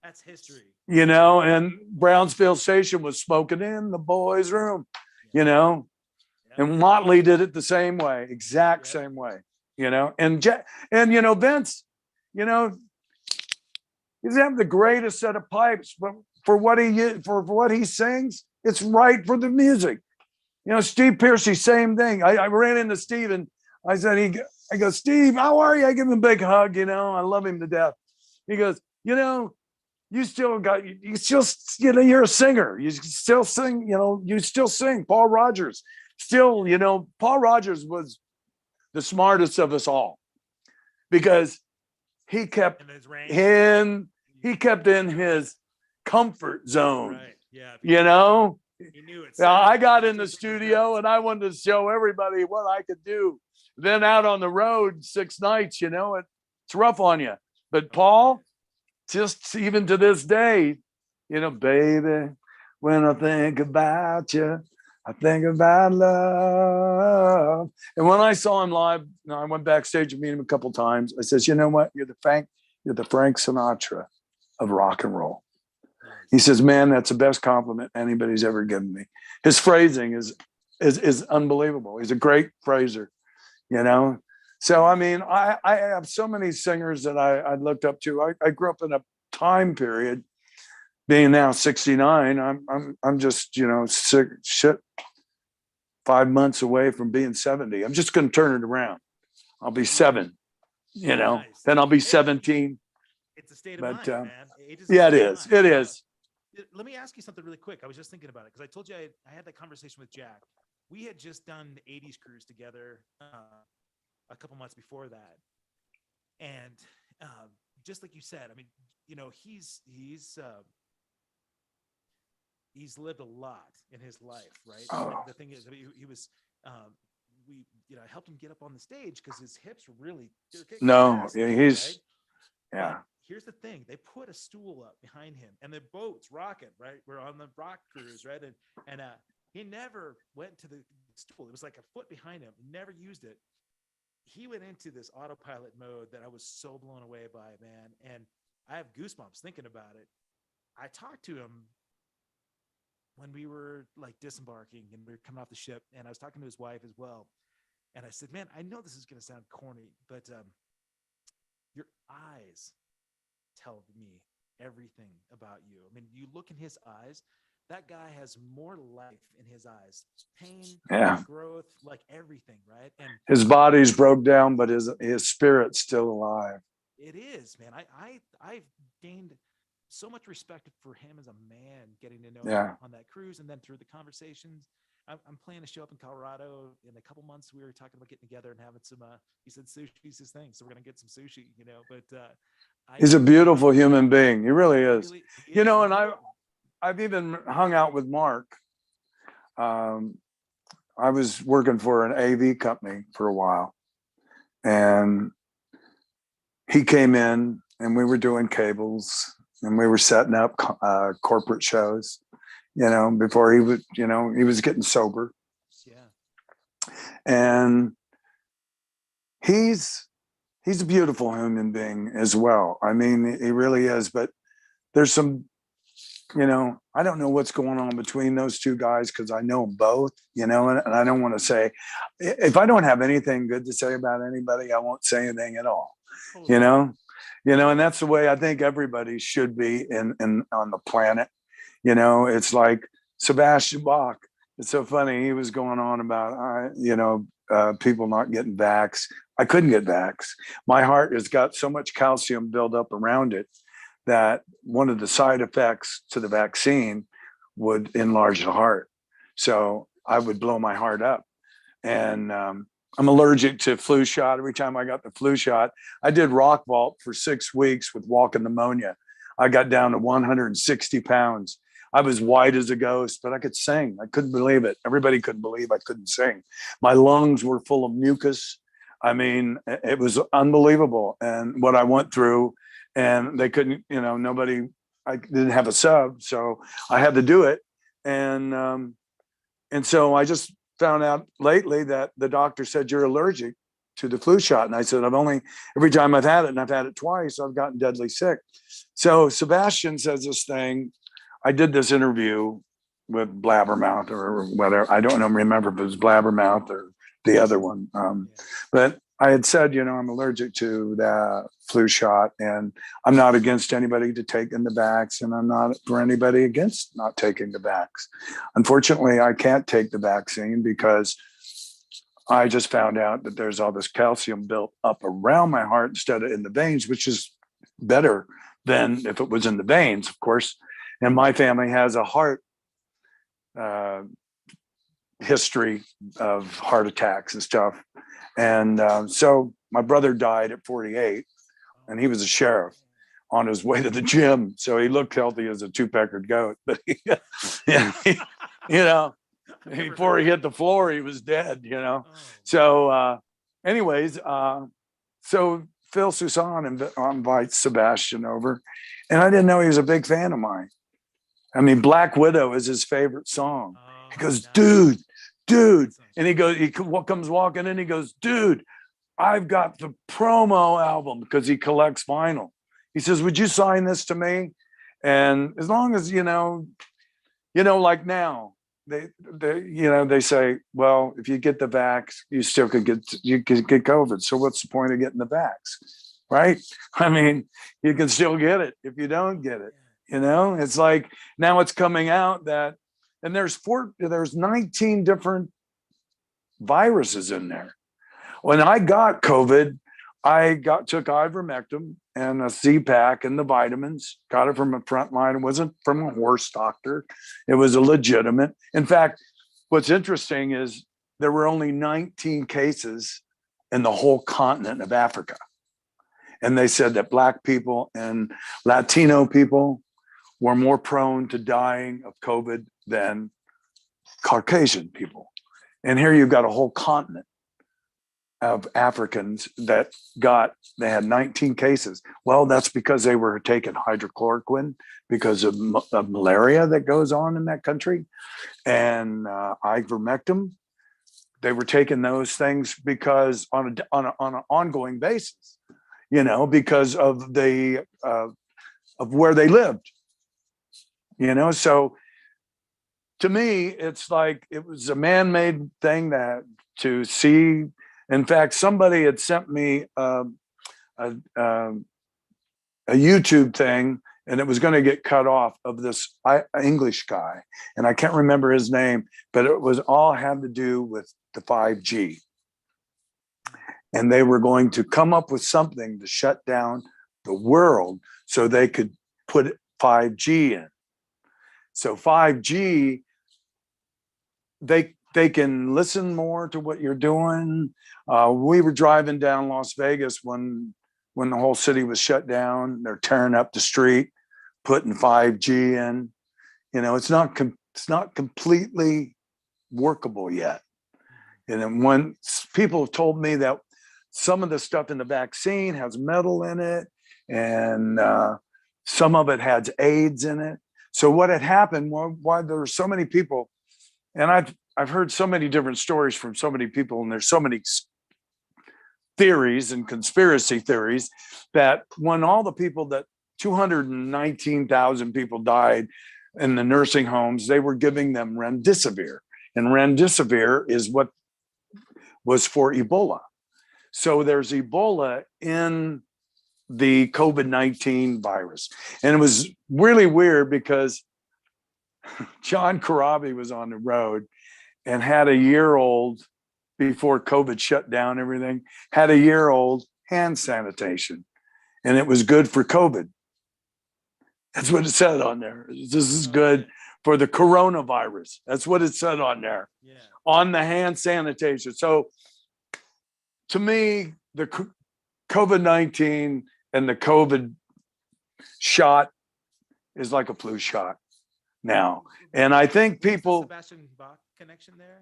that's history. You know, and Brownsville Station was smoking in the boys' room, you know, and Motley did it the same way, exact same way, you know, and you know, Vince, you know, he's having the greatest set of pipes, but for what he sings, it's right for the music. You know, Steve Piercy, same thing. I ran into Steve and I said, I go, Steve, how are you? I give him a big hug, you know, I love him to death. He goes, you know, you know, you're a singer. You still sing, you know, you still sing. Paul Rodgers, still, you know, Paul Rodgers was the smartest of us all because he kept in his comfort zone. Right. Yeah. You know, he knew it. I got in the studio and I wanted to show everybody what I could do. Then out on the road 6 nights, you know, it's rough on you. But Paul, just even to this day, you know, baby, when I think about you, I think about love. And when I saw him live, I went backstage and met him a couple times. I says, you know what? You're the Frank Sinatra of rock and roll. He says, man, that's the best compliment anybody's ever given me. His phrasing is unbelievable. He's a great phraser, you know? So, I mean, I have so many singers that I looked up to. I grew up in a time period, being now 69. I'm just, you know, 5 months away from being 70. I'm just going to turn it around. I'll be 7, you know, nice. Then I'll be 17. It's a state of mind, man. Yeah, it is. It is. Let me ask you something really quick. I was just thinking about it because I told you I had that conversation with Jack. We had just done the 80s cruise together a couple months before that. And just like you said, I mean, you know, he's lived a lot in his life, right? Oh. The thing is, he was, I helped him get up on the stage because his hips were really. He's, right? Yeah. But here's the thing: they put a stool up behind him, and the boat's rocking. Right, we're on the rock cruise, right? And he never went to the stool. It was like a foot behind him. Never used it. He went into this autopilot mode that I was so blown away by, man. And I have goosebumps thinking about it. I talked to him when we were like disembarking and we were coming off the ship, and I was talking to his wife as well. And I said, man, I know this is going to sound corny, but your eyes tell me everything about you. I mean, you look in his eyes, that guy has more life in his eyes, pain, growth, like everything, right? And his body's broke down, but his spirit's still alive. It is, man. I've gained so much respect for him as a man, getting to know him on that cruise, and then through the conversations. I'm planning to show up in Colorado in a couple months. We were talking about getting together and having some. He said sushi's his thing, so we're gonna get some sushi, you know. But he's a beautiful human being. He really is. You know, and I've even hung out with Mark. I was working for an AV company for a while, and he came in, and we were doing cables, and we were setting up corporate shows. You know, before he would, you know, he was getting sober. Yeah. And he's a beautiful human being as well. I mean, he really is. But there's some, you know, I don't know what's going on between those two guys because I know them both, you know, and I don't want to say, if I don't have anything good to say about anybody, I won't say anything at all, you know, and that's the way I think everybody should be in on the planet. You know, it's like Sebastian Bach. It's so funny. He was going on about, people not getting vax. I couldn't get vax. My heart has got so much calcium built up around it that one of the side effects to the vaccine would enlarge the heart. So I would blow my heart up. And I'm allergic to flu shot. Every time I got the flu shot, I did rock vault for 6 weeks with walking pneumonia. I got down to 160 pounds. I was white as a ghost, but I could sing. I couldn't believe it. Everybody couldn't believe I couldn't sing. My lungs were full of mucus. I mean, it was unbelievable. And what I went through, and they couldn't, nobody, I didn't have a sub, so I had to do it. And so I just found out lately that the doctor said, you're allergic to the flu shot. And I said, every time I've had it, and I've had it twice, I've gotten deadly sick. So Sebastian says this thing. I did this interview with Blabbermouth or whatever. I don't remember if it was Blabbermouth or the other one. But I had said, I'm allergic to the flu shot, and I'm not against anybody to taking the vax, and I'm not for anybody against not taking the vax. Unfortunately, I can't take the vaccine because I just found out that there's all this calcium built up around my heart instead of in the veins, which is better than if it was in the veins, of course. And my family has a heart history of heart attacks and stuff. And so my brother died at 48, and he was a sheriff on his way to the gym. So he looked healthy as a two-peckered goat. But, before he hit the floor, he was dead, So anyways, so Phil Susan invites Sebastian over, and I didn't know he was a big fan of mine. I mean, Black Widow is his favorite song. He goes, dude. And he comes walking in, he goes, dude, I've got the promo album, because he collects vinyl. He says, would you sign this to me? And as long as, like now, they say, well, if you get the vax, you still could get COVID. So what's the point of getting the vax? Right? I mean, you can still get it if you don't get it. It's like now it's coming out that, and there's 19 different viruses in there. When I got COVID, I took ivermectin and a Z-Pack and the vitamins. Got it from a frontline. It wasn't from a horse doctor. It was a legitimate. In fact, what's interesting is there were only 19 cases in the whole continent of Africa. And they said that Black people and Latino people were more prone to dying of COVID than Caucasian people. And here you've got a whole continent of Africans that they had 19 cases. Well, that's because they were taking hydrochloroquine because of malaria that goes on in that country, and ivermectin. They were taking those things because on an ongoing basis, because of of where they lived. So to me, it's like it was a man-made thing that to see. In fact, somebody had sent me a YouTube thing, and it was going to get cut off of this English guy, and I can't remember his name, but it was all had to do with the 5G. And they were going to come up with something to shut down the world so they could put 5G in. So 5G, they can listen more to what you're doing. We were driving down Las Vegas when the whole city was shut down. They're tearing up the street, putting 5G in. It's not completely workable yet. And then when people have told me that some of the stuff in the vaccine has metal in it, and some of it has AIDS in it. So what had happened, why there were so many people, and I've heard so many different stories from so many people, and there's so many theories and conspiracy theories that when all the people that 219,000 people died in the nursing homes, they were giving them remdesivir, and remdesivir is what was for Ebola. So there's Ebola in the COVID-19 virus. And it was really weird because John Corabi was on the road and had a year-old, before COVID shut down everything, had a year-old hand sanitation. And it was good for COVID. That's what it said on there. This is good for the coronavirus. That's what it said on there, on the hand sanitation. So to me, the COVID-19 and the COVID shot is like a flu shot. now. And I think What's the people, Sebastian Bach connection there?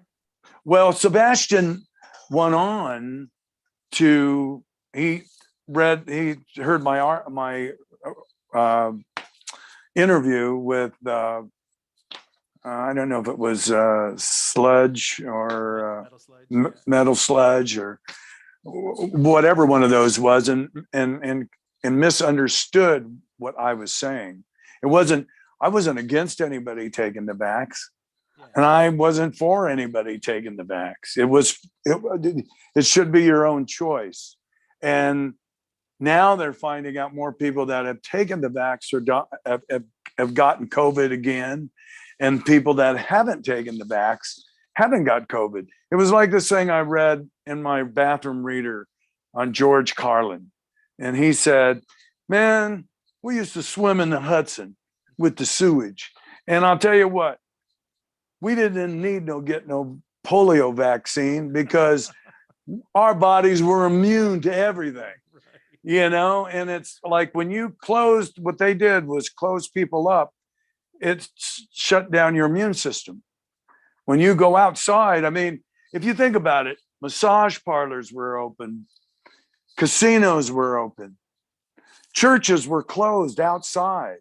well, Sebastian went on to, he heard my uh, interview with, I don't know if it was Sludge or Metal Sludge. Yeah. Metal Sludge or whatever one of those was, and misunderstood what I was saying. I wasn't against anybody taking the vax, Yeah. and I wasn't for anybody taking the vax. It should be your own choice. And now they're finding out more people that have taken the vax or have gotten COVID again, and people that haven't taken the vax haven't got COVID. It was like this thing I read in my bathroom reader on George Carlin. And he said, man, we used to swim in the Hudson with the sewage. And I'll tell you what, we didn't need get no polio vaccine because our bodies were immune to everything, and it's like when you closed, what they did was close people up, it shut down your immune system. When you go outside, I mean, if you think about it, massage parlors were open, casinos were open, churches were closed outside,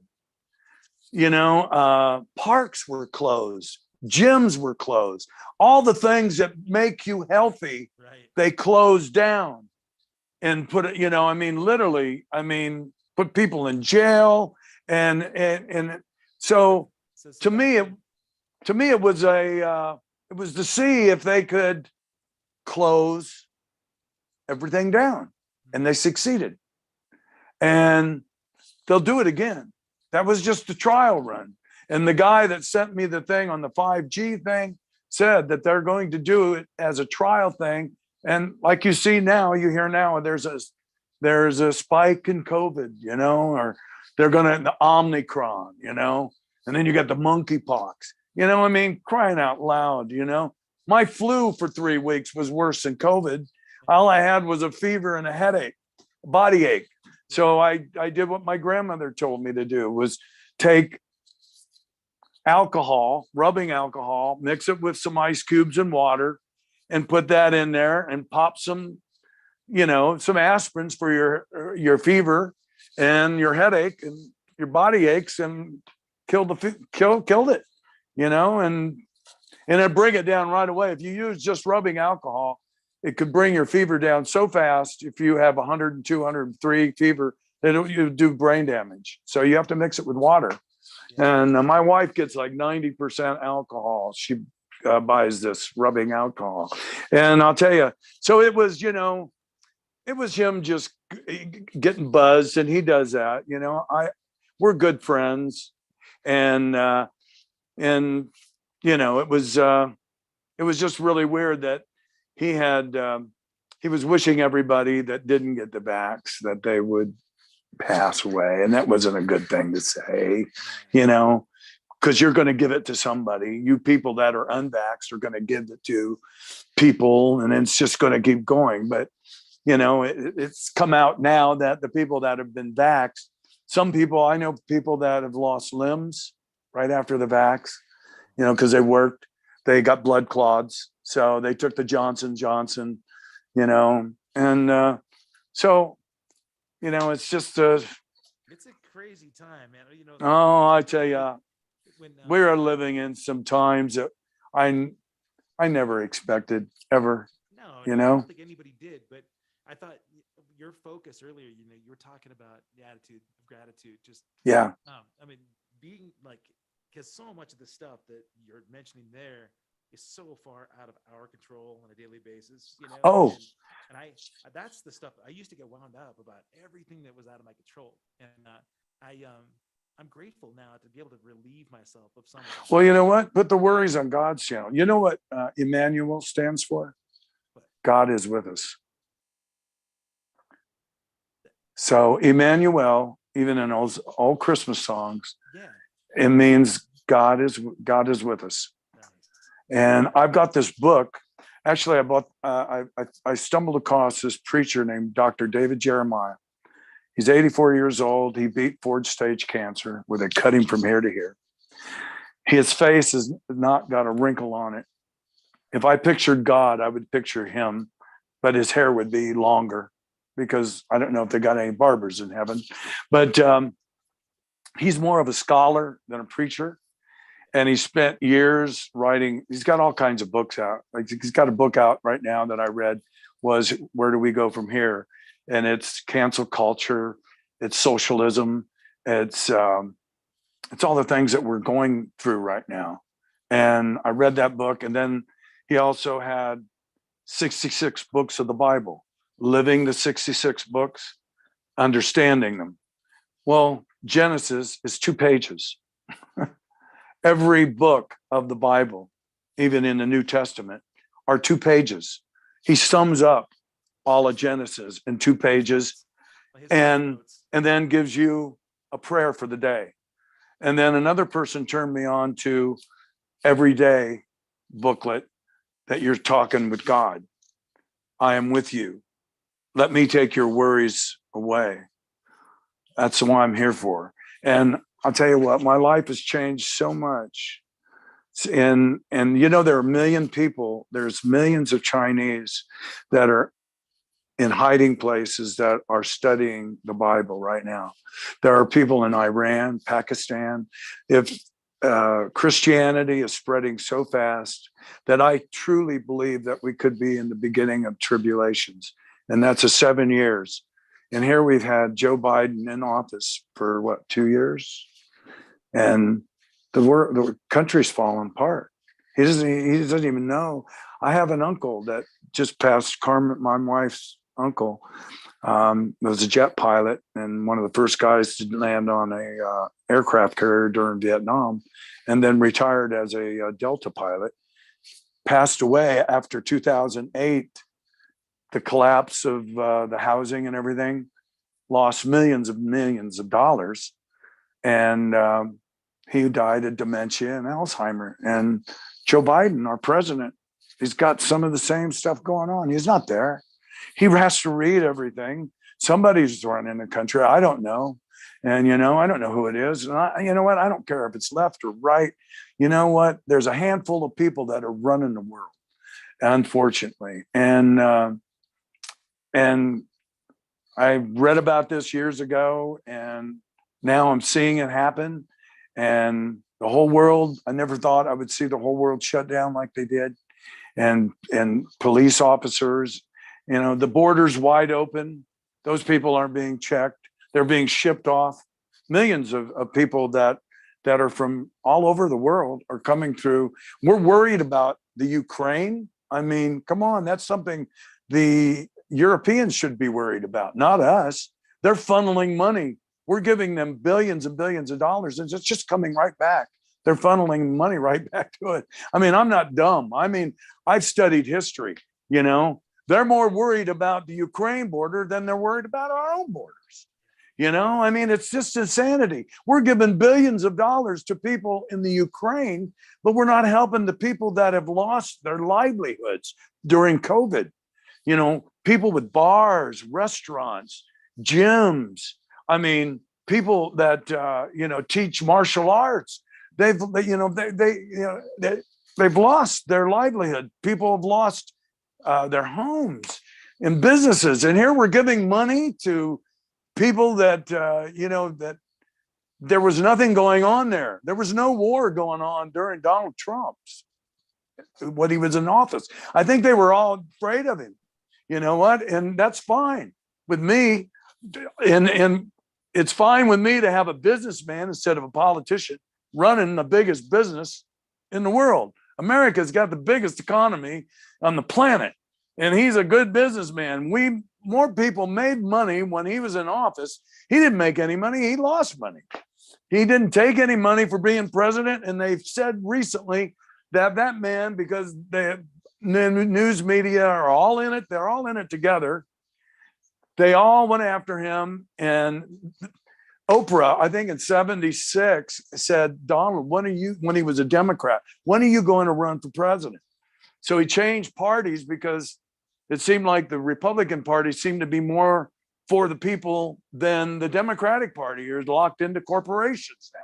parks were closed, gyms were closed, all the things that make you healthy, they closed down and put it, literally, put people in jail. And so to me, it was to see if they could close everything down, and they succeeded. And they'll do it again. That was just a trial run. And the guy that sent me the thing on the 5G thing said that they're going to do it as a trial thing. And like you see now, you hear now, there's a spike in COVID, or they're going to the Omicron, and then you got the monkeypox, crying out loud, my flu for 3 weeks was worse than COVID. All I had was a fever and a headache, body ache. So I did what my grandmother told me to do, was take alcohol, rubbing alcohol, mix it with some ice cubes and water, and put that in there and pop some aspirins for your fever and your headache and your body aches, and killed it, and it'd bring it down right away. If you use just rubbing alcohol, it could bring your fever down so fast. If you have 102, 103 fever, you do brain damage. So you have to mix it with water. And my wife gets like 90% alcohol. She buys this rubbing alcohol. And I'll tell you, so it was him just getting buzzed, and he does that. We're good friends, and it was just really weird that he was wishing everybody that didn't get the vax that they would pass away, and that wasn't a good thing to say, because you're going to give it to somebody. You people that are unvaxxed are going to give it to people, and it's just going to keep going. But it's come out now that the people that have been vaxxed, I know people that have lost limbs right after the vax, because they got blood clots, so they took the Johnson, and so it's just it's a crazy time, man. I tell you, we are living in some times that I never expected ever. No, I don't think anybody did. But I thought your focus earlier, you were talking about the attitude of gratitude. Just being like, because so much of the stuff that you're mentioning there is so far out of our control on a daily basis, Oh, and that's the stuff I used to get wound up about, everything that was out of my control. And I'm grateful now to be able to relieve myself of some of that. Well, you know what? Put the worries on God's channel. You know what Emmanuel stands for? God is with us. So Emmanuel, even in all Christmas songs, it means God is with us. And I've got this book. Actually, I stumbled across this preacher named Dr. David Jeremiah. He's 84 years old. He beat 4th stage cancer, where they cut him from here to here. His face has not got a wrinkle on it. If I pictured God, I would picture him, but his hair would be longer because I don't know if they got any barbers in heaven. But he's more of a scholar than a preacher. And he spent years writing. He's got all kinds of books out. Like he's got a book out right now that I read was Where Do We Go From Here? And it's cancel culture. It's socialism. It's all the things that we're going through right now. And I read that book. And then he also had 66 books of the Bible, living the 66 books, understanding them. Well, Genesis is 2 pages. Every book of the Bible, even in the New Testament, are 2 pages. He sums up all of Genesis in 2 pages and then gives you a prayer for the day. And then another person turned me on to Everyday booklet that you're talking with God. I am with you. Let me take your worries away. That's what I'm here for. And I'll tell you what, my life has changed so much. And there are a million people, there's millions of Chinese that are in hiding places that are studying the Bible right now. There are people in Iran, Pakistan. If Christianity is spreading so fast that I truly believe that we could be in the beginning of tribulations. And that's a 7 years. And here we've had Joe Biden in office for 2 years? And the country's falling apart. He doesn't even know. I have an uncle that just passed, Carmen, my wife's uncle, was a jet pilot and one of the first guys to land on a aircraft carrier during Vietnam, and then retired as a Delta pilot. Passed away after 2008, the collapse of the housing and everything, lost millions of dollars. And he died of dementia and Alzheimer. And Joe Biden, our president, he's got some of the same stuff going on. He's not there. He has to read everything. Somebody's running the country. I don't know. And, I don't know who it is. And you know what? I don't care if it's left or right. You know what? There's a handful of people that are running the world, unfortunately. And I read about this years ago, and now I'm seeing it happen. And the whole world, I never thought I would see the whole world shut down like they did. And police officers, the border's wide open. Those people aren't being checked. They're being shipped off. Millions of people that are from all over the world are coming through. We're worried about the Ukraine. I mean, come on, that's something the Europeans should be worried about, not us. They're funneling money. We're giving them billions and billions of dollars, and it's just coming right back. They're funneling money right back to it. I mean, I'm not dumb. I mean, I've studied history, They're more worried about the Ukraine border than they're worried about our own borders. I mean, it's just insanity. We're giving billions of dollars to people in the Ukraine, but we're not helping the people that have lost their livelihoods during COVID. People with bars, restaurants, gyms. I mean, people that, teach martial arts. They've lost their livelihood. People have lost their homes and businesses. And here we're giving money to people that, that there was nothing going on there. There was no war going on during Donald Trump's, when he was in office. I think they were all afraid of him. You know what? And that's fine with me. And it's fine with me to have a businessman instead of a politician running the biggest business in the world. America's got the biggest economy on the planet, and he's a good businessman. More people made money when he was in office. He didn't make any money. He lost money. He didn't take any money for being president. And they've said recently that man, because the news media are all in it, they're all in it together. They all went after him. And Oprah, I think in 76, said, Donald, when he was a Democrat, when are you going to run for president? So he changed parties because it seemed like the Republican Party seemed to be more for the people than the Democratic Party. You're locked into corporations now.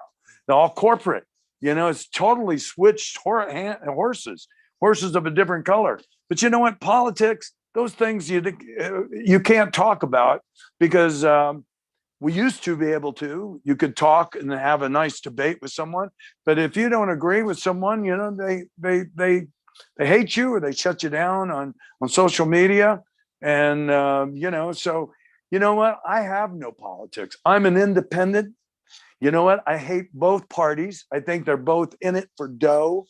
They're all corporate. It's totally switched horses of a different color. But you know what? Politics, those things you can't talk about because we used to be able to. You could talk and have a nice debate with someone, but if you don't agree with someone, they hate you or they shut you down on social media. And so you know what? I have no politics. I'm an independent. You know what? I hate both parties. I think they're both in it for dough,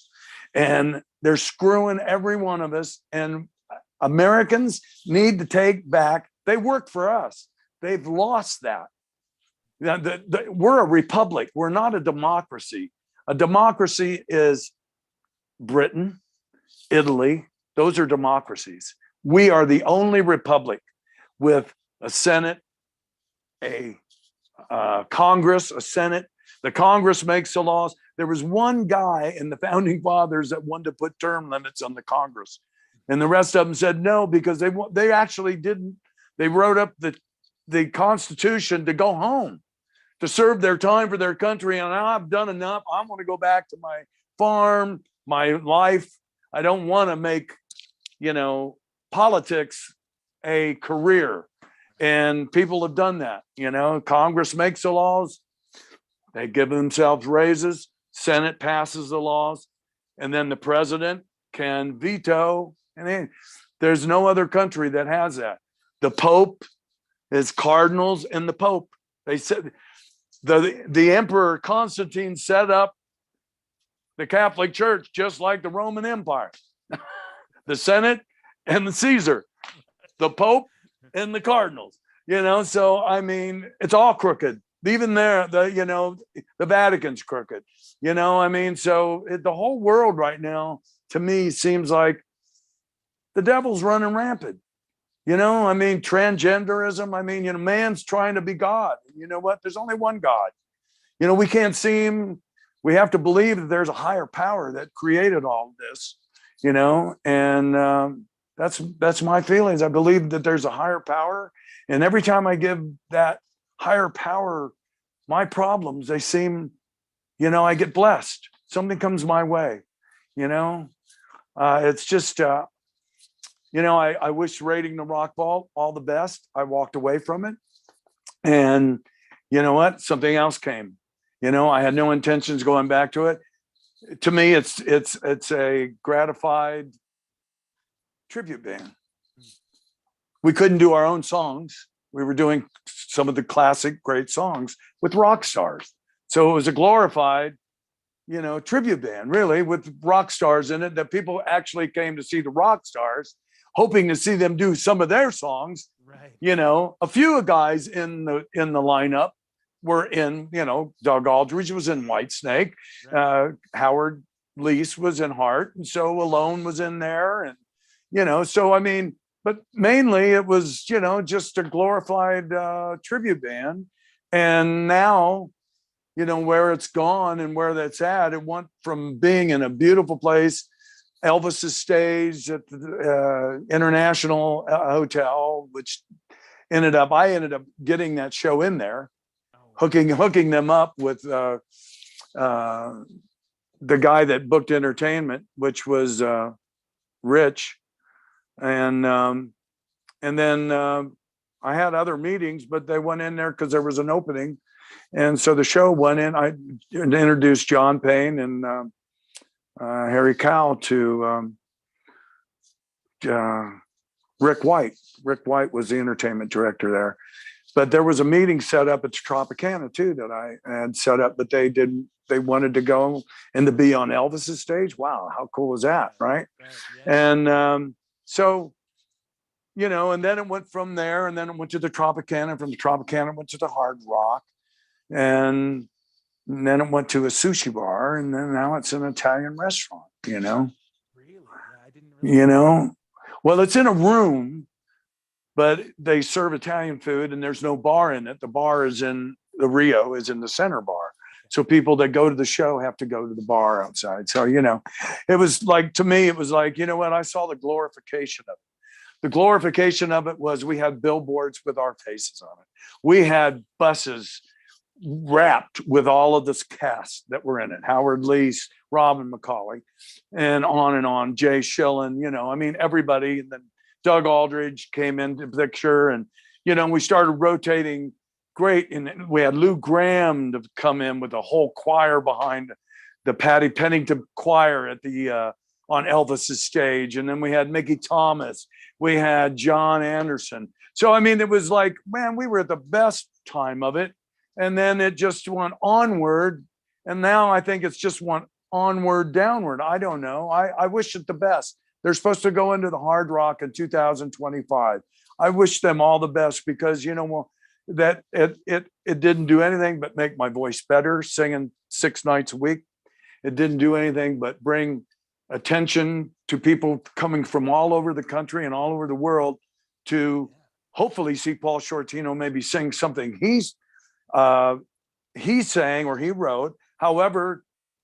and they're screwing every one of us. And Americans need to take back. They work for us. They've lost that. We're a republic. We're not a democracy. A democracy is Britain, Italy. Those are democracies. We are the only republic with a Senate, a Congress, a Senate. The Congress makes the laws. There was one guy in the founding fathers that wanted to put term limits on the Congress, and the rest of them said no because they actually didn't. They wrote up the Constitution to go home, to serve their time for their country. And now I've done enough. I want to go back to my farm, my life. I don't want to make, politics a career. And people have done that. Congress makes the laws. They give themselves raises. Senate passes the laws. And then the president can veto. And there's no other country that has that. The Pope is cardinals and the Pope. They said the Emperor Constantine set up the Catholic Church just like the Roman Empire. The Senate and the Caesar, the Pope and the cardinals. So I mean, it's all crooked. Even there, the Vatican's crooked. So the whole world right now, to me, seems like the devil's running rampant. Transgenderism. Man's trying to be God. You know what? There's only one God. We can't see him. We have to believe that there's a higher power that created all of this, and that's my feelings. I believe that there's a higher power. And every time I give that higher power my problems, they seem, I get blessed. Something comes my way, it's just, I wish Raiding the Rock Vault all the best. I walked away from it. And you know what? Something else came. I had no intentions going back to it. To me, it's a gratified tribute band. We couldn't do our own songs. We were doing some of the classic great songs with rock stars. So it was a glorified, tribute band, really, with rock stars in it, that people actually came to see the rock stars, hoping to see them do some of their songs. Right. A few guys in the lineup were in, Doug Aldridge was in Whitesnake. Right. Howard Leese was in Heart. And so Alone was in there. And, so I mean, but mainly it was, just a glorified tribute band. And now, where it's gone and where that's at, it went from being in a beautiful place, Elvis's stage at the International Hotel, which I ended up getting that show in there, hooking them up with the guy that booked entertainment, which was Rich. And then I had other meetings, but they went in there because there was an opening. And so the show went in. I introduced John Payne and Harry Cowell to Rick White. Rick White was the entertainment director there. But there was a meeting set up at Tropicana too that I had set up, but they didn't. They wanted to go and to be on Elvis's stage. Wow, how cool is that, right? Yeah. And so, and then it went from there, and then it went to the Tropicana. From the Tropicana, it went to the Hard Rock, and then it went to a sushi bar, and then now it's an Italian restaurant. Really? Yeah, I didn't really. Well, it's in a room, but they serve Italian food, and there's no bar in it. The bar is in the Rio, is in the center bar. So people that go to the show have to go to the bar outside. So, it was like, to me, it was like, what? I saw the glorification of it. The glorification of it was we had billboards with our faces on it. We had buses wrapped with all of this cast that were in it. Howard Leese, Robin McCauley, and on. Jay Schillen, you know, I mean, everybody. And then Doug Aldridge came into the picture, and, you know, we started rotating great. And we had Lou Graham to come in with a whole choir behind the Patty Pennington choir at the, on Elvis's stage. And then we had Mickey Thomas, we had John Anderson. So, I mean, it was like, man, we were at the best time of it. And then it just went onward. And now I think it's just went onward, downward. I don't know. I wish it the best. They're supposed to go into the Hard Rock in 2025. I wish them all the best because, you know, well, that it didn't do anything but make my voice better singing 6 nights a week. It didn't do anything but bring attention to people coming from all over the country and all over the world to hopefully see Paul Shortino maybe sing something he sang or he wrote. However,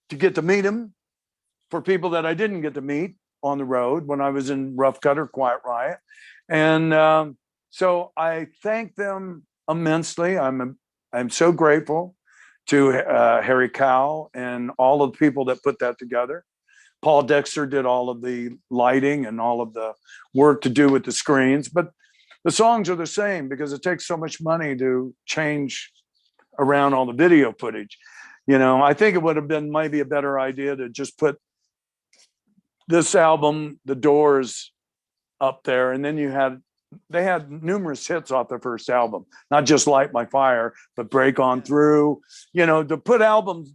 to get to meet him for people that I didn't get to meet on the road when I was in Rough Cutt or Quiet Riot. And so I thank them immensely. I'm so grateful to Harry Cowell and all of the people that put that together. Paul Dexter did all of the lighting and all of the work to do with the screens, but the songs are the same because it takes so much money to change around all the video footage. You know, I think it would have been maybe a better idea to just put this album, The Doors, up there, and then they had numerous hits off their first album, not just Light My Fire, but Break On Through, you know, to put album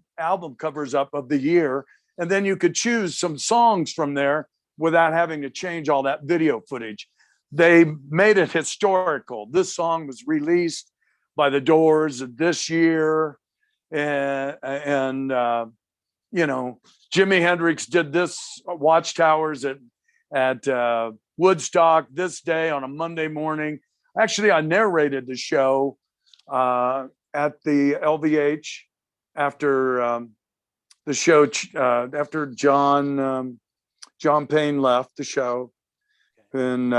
covers up of the year. And then you could choose some songs from there without having to change all that video footage. They made it historical. This song was released by The Doors this year. And you know, Jimi Hendrix did this Watchtowers at Woodstock this day on a Monday morning. Actually, I narrated the show at the LVH after the show, after John Payne left the show. And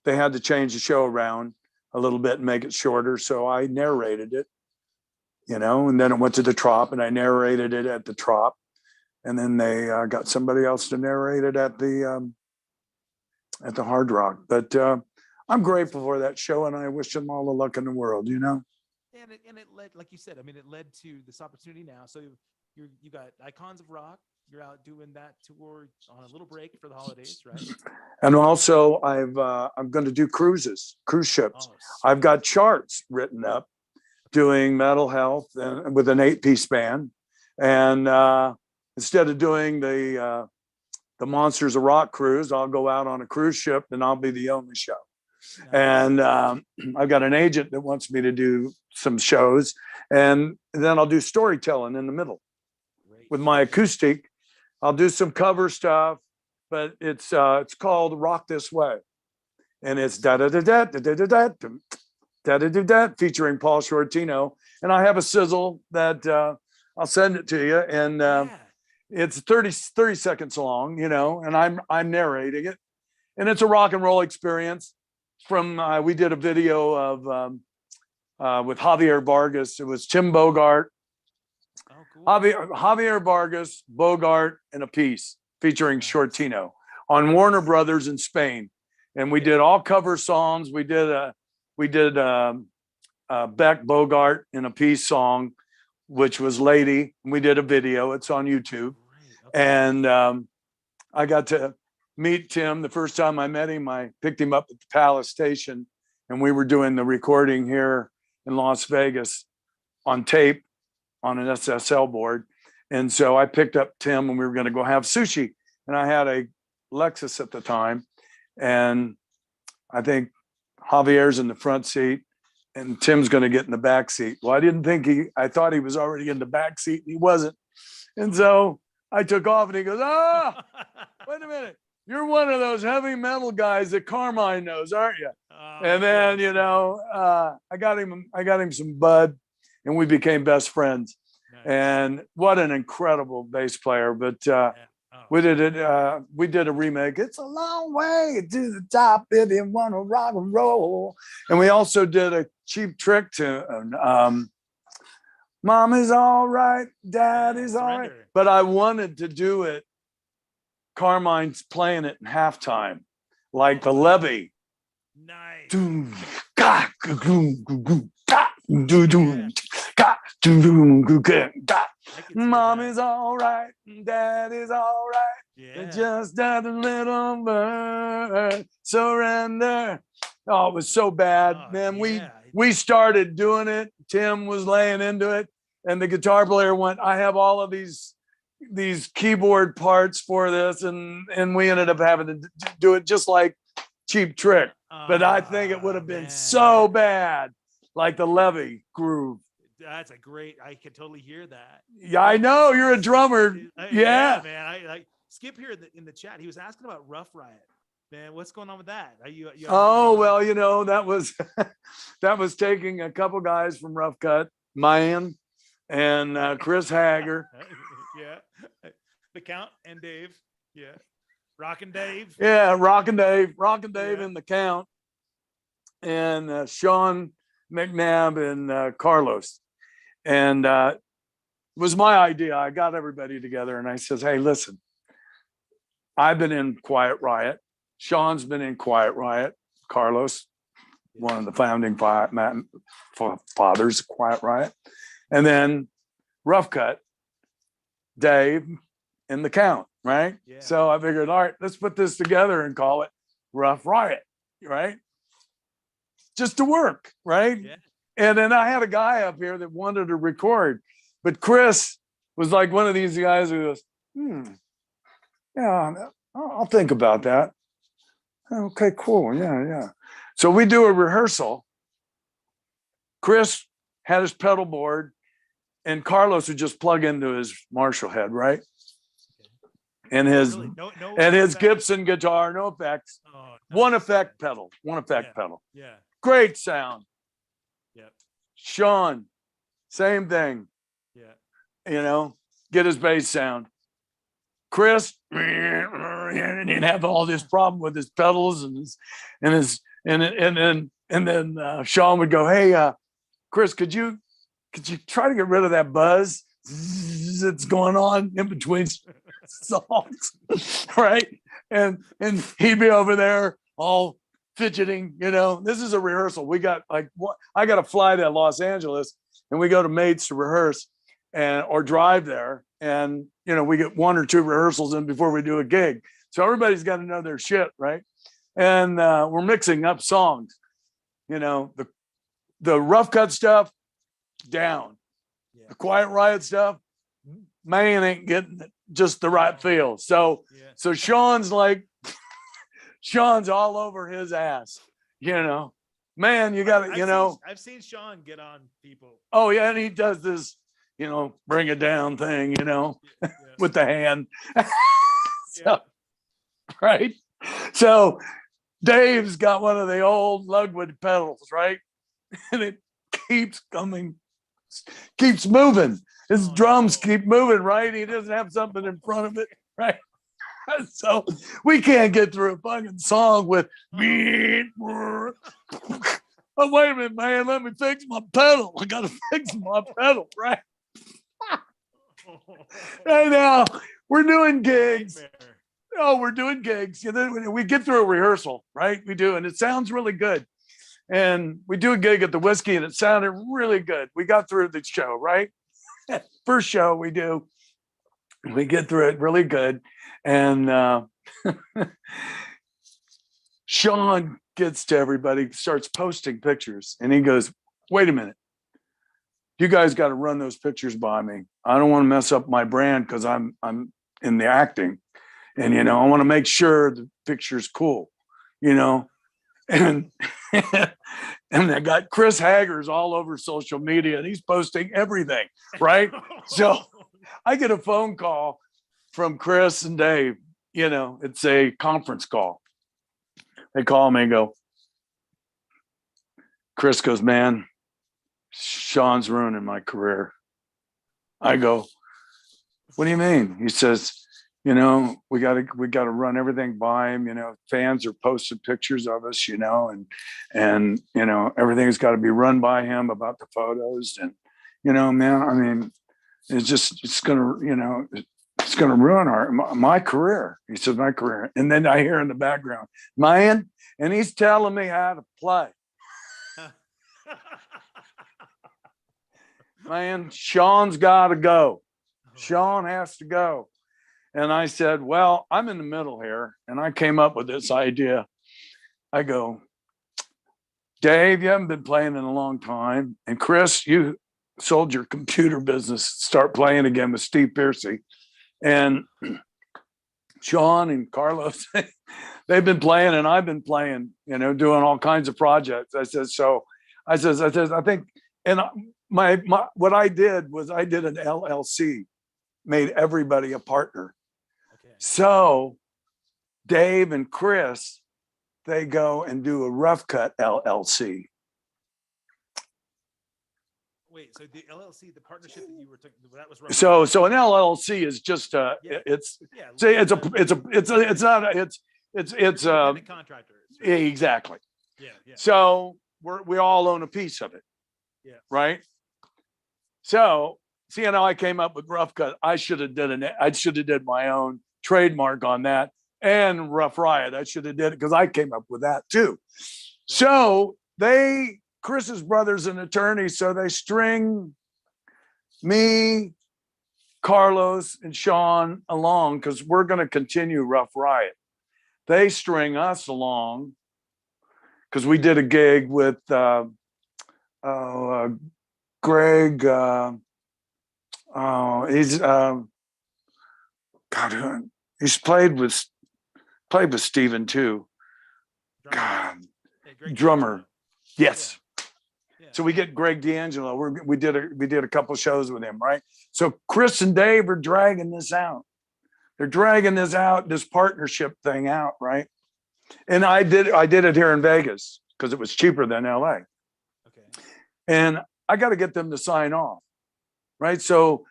they had to change the show around a little bit and make it shorter. So I narrated it, you know, and then it went to the Trop and I narrated it at the Trop. And then they got somebody else to narrate it at the Hard Rock. But I'm grateful for that show and I wish them all the luck in the world, you know? And it led, like you said, I mean, it led to this opportunity now. So you got Icons of Rock. You're out doing that tour on a little break for the holidays, right? And also I'm going to do cruise ships. Oh, I've got charts written up doing Mental Health and with an 8-piece band. And instead of doing the Monsters of Rock cruise, I'll go out on a cruise ship and I'll be the only show. Nice. And I've got an agent that wants me to do some shows, and then I'll do storytelling in the middle. Great. With my acoustic. I'll do some cover stuff, but it's called Rock This Way, and it's da da da da da da da da da da da featuring Paul Shortino, and I have a sizzle that I'll send it to you, and it's 30 seconds long, you know, and I'm narrating it, and it's a rock and roll experience. From we did a video of with Javier Vargas. It was Tim Bogart. Oh, cool. Javier Vargas, Bogart, and a piece featuring Shortino on Warner Brothers in Spain, and we did all cover songs. We did Beck, Bogart, and a piece song, which was Lady. And we did a video. It's on YouTube, and I got to meet Tim the first time I met him. I picked him up at the Palace Station, and we were doing the recording here in Las Vegas on tape on an SSL board. And so I picked up Tim and we were going to go have sushi. And I had a Lexus at the time. And I think Javier's in the front seat and Tim's going to get in the back seat. Well, I thought he was already in the back seat and he wasn't. And so I took off and he goes, wait a minute. You're one of those heavy metal guys that Carmine knows, aren't you? And then, you know, I got him some bud and we became best friends. Nice. And what an incredible bass player. But we did a remake. It's a long way to the top if you want to rock and roll. And we also did a Cheap Trick tune Mom is all right, Dad is all right. Surrender. But I wanted to do it. Carmine's playing it in halftime, like the levee. Nice. Mom is all right, Dad is all right. Yeah. Just a little bird, surrender. Oh, it was so bad, man. Yeah. We started doing it. Tim was laying into it, and the guitar player went, I have all of these keyboard parts for this, and we ended up having to do it just like Cheap Trick. But I think it would have been so bad, like the levee groove. That's a great. I can totally hear that. Yeah, I know you're a drummer. Yeah, man. I like Skip here in the chat. He was asking about Rough Riot. Man, what's going on with that? Are you oh well, you know, that was that was taking a couple guys from Rough Cutt, man, and Chris Hager. Yeah, the Count and Dave. Yeah, Rockin' Dave. Yeah, Rockin' Dave, Yeah. and the Count, and Sean McNabb and Carlos, and it was my idea. I got everybody together and I says, hey, listen, I've been in Quiet Riot. Sean's been in Quiet Riot. Carlos, one of the founding fathers of Quiet Riot. And then Rough Cutt, Dave, and the Count, right? Yeah. So I figured, all right, let's put this together and call it Rough Riot, right? Just to work, right? Yeah. And then I had a guy up here that wanted to record, but Chris was like one of these guys who goes, yeah, I'll think about that. Okay, cool. Yeah. So we do a rehearsal. Chris had his pedal board, and Carlos would just plug into his Marshall head, right? And his Gibson guitar, no effects. Oh, one effect pedal. Yeah. Great sound. Yep. Sean, same thing. Yeah. You know, get his bass sound. Chris, and he'd have all this problem with his pedals and then Sean would go, hey, Chris, could you try to get rid of that buzz that's going on in between songs, right? And he'd be over there all fidgeting. You know, this is a rehearsal. We got I got to fly to Los Angeles, and we go to Mates to rehearse or drive there, and you know, we get 1 or 2 rehearsals in before we do a gig. So everybody's got to know their shit, right? And we're mixing up songs. You know, the Rough Cutt stuff down. Yeah. The Quiet Riot stuff, man, ain't getting just the right feel. So so Sean's all over his ass, you know. Man, you got to, I've seen Sean get on people. Oh yeah, and he does this, you know, bring it down thing, you know, with the hand. So, right. So Dave's got one of the old lugwood pedals, right? And it keeps moving. His drums keep moving, right? He doesn't have something in front of it, right? So we can't get through a fucking song with oh, wait a minute, man, let me fix my pedal. I gotta fix my pedal, right? And now we're doing gigs. Oh, we're doing gigs. You know, we get through a rehearsal, right? We do, and it sounds really good. And we do a gig at the Whiskey, and it sounded really good. We got through the show, right? First show we get through it really good. And Sean gets to everybody, starts posting pictures, and he goes, wait a minute. You guys got to run those pictures by me. I don't want to mess up my brand because I'm in the acting. And, you know, I want to make sure the picture's cool, you know. And I got Chris Hager's all over social media, and he's posting everything, right? So I get a phone call from Chris and Dave. You know, it's a conference call. They call me and go, Chris goes, man, Sean's ruining my career. I go, what do you mean? He says, you know, we got to run everything by him. You know, fans are posting pictures of us, you know, and you know, everything's got to be run by him about the photos. And man, I mean, it's gonna, it's gonna ruin my career. He says, my career. And then I hear in the background, man, and he's telling me how to play. Man, Sean's got to go. Sean has to go. And I said, well, I'm in the middle here. And I came up with this idea. I go, Dave, you haven't been playing in a long time. And Chris, you sold your computer business, start playing again with Steve Piercy. And Sean and Carlos, they've been playing and I've been playing, doing all kinds of projects. I said, I think, and my what I did was I did an LLC, made everybody a partner. Okay. So Dave and Chris, they go and do a Rough Cutt LLC. Wait, so the LLC, the partnership that you were talking, that was Rough so an LLC is just it's a contractor. Exactly. Yeah. So we all own a piece of it. Yeah. Right. So see how I came up with Rough Cutt. I should have did my own trademark on that, and Rough Riot. I should have did it because I came up with that too. So Chris's brother's an attorney, so they string me, Carlos, and Sean along because we're going to continue Rough Riot. They string us along because we did a gig with Greg. He's played with Steven too. Drummer. Yes. Yeah. So we get Greg D'Angelo. We did a couple shows with him, right? So Chris and Dave are dragging this out. They're dragging this partnership thing out, right? And I did it here in Vegas because it was cheaper than LA. Okay. And I got to get them to sign off, right? So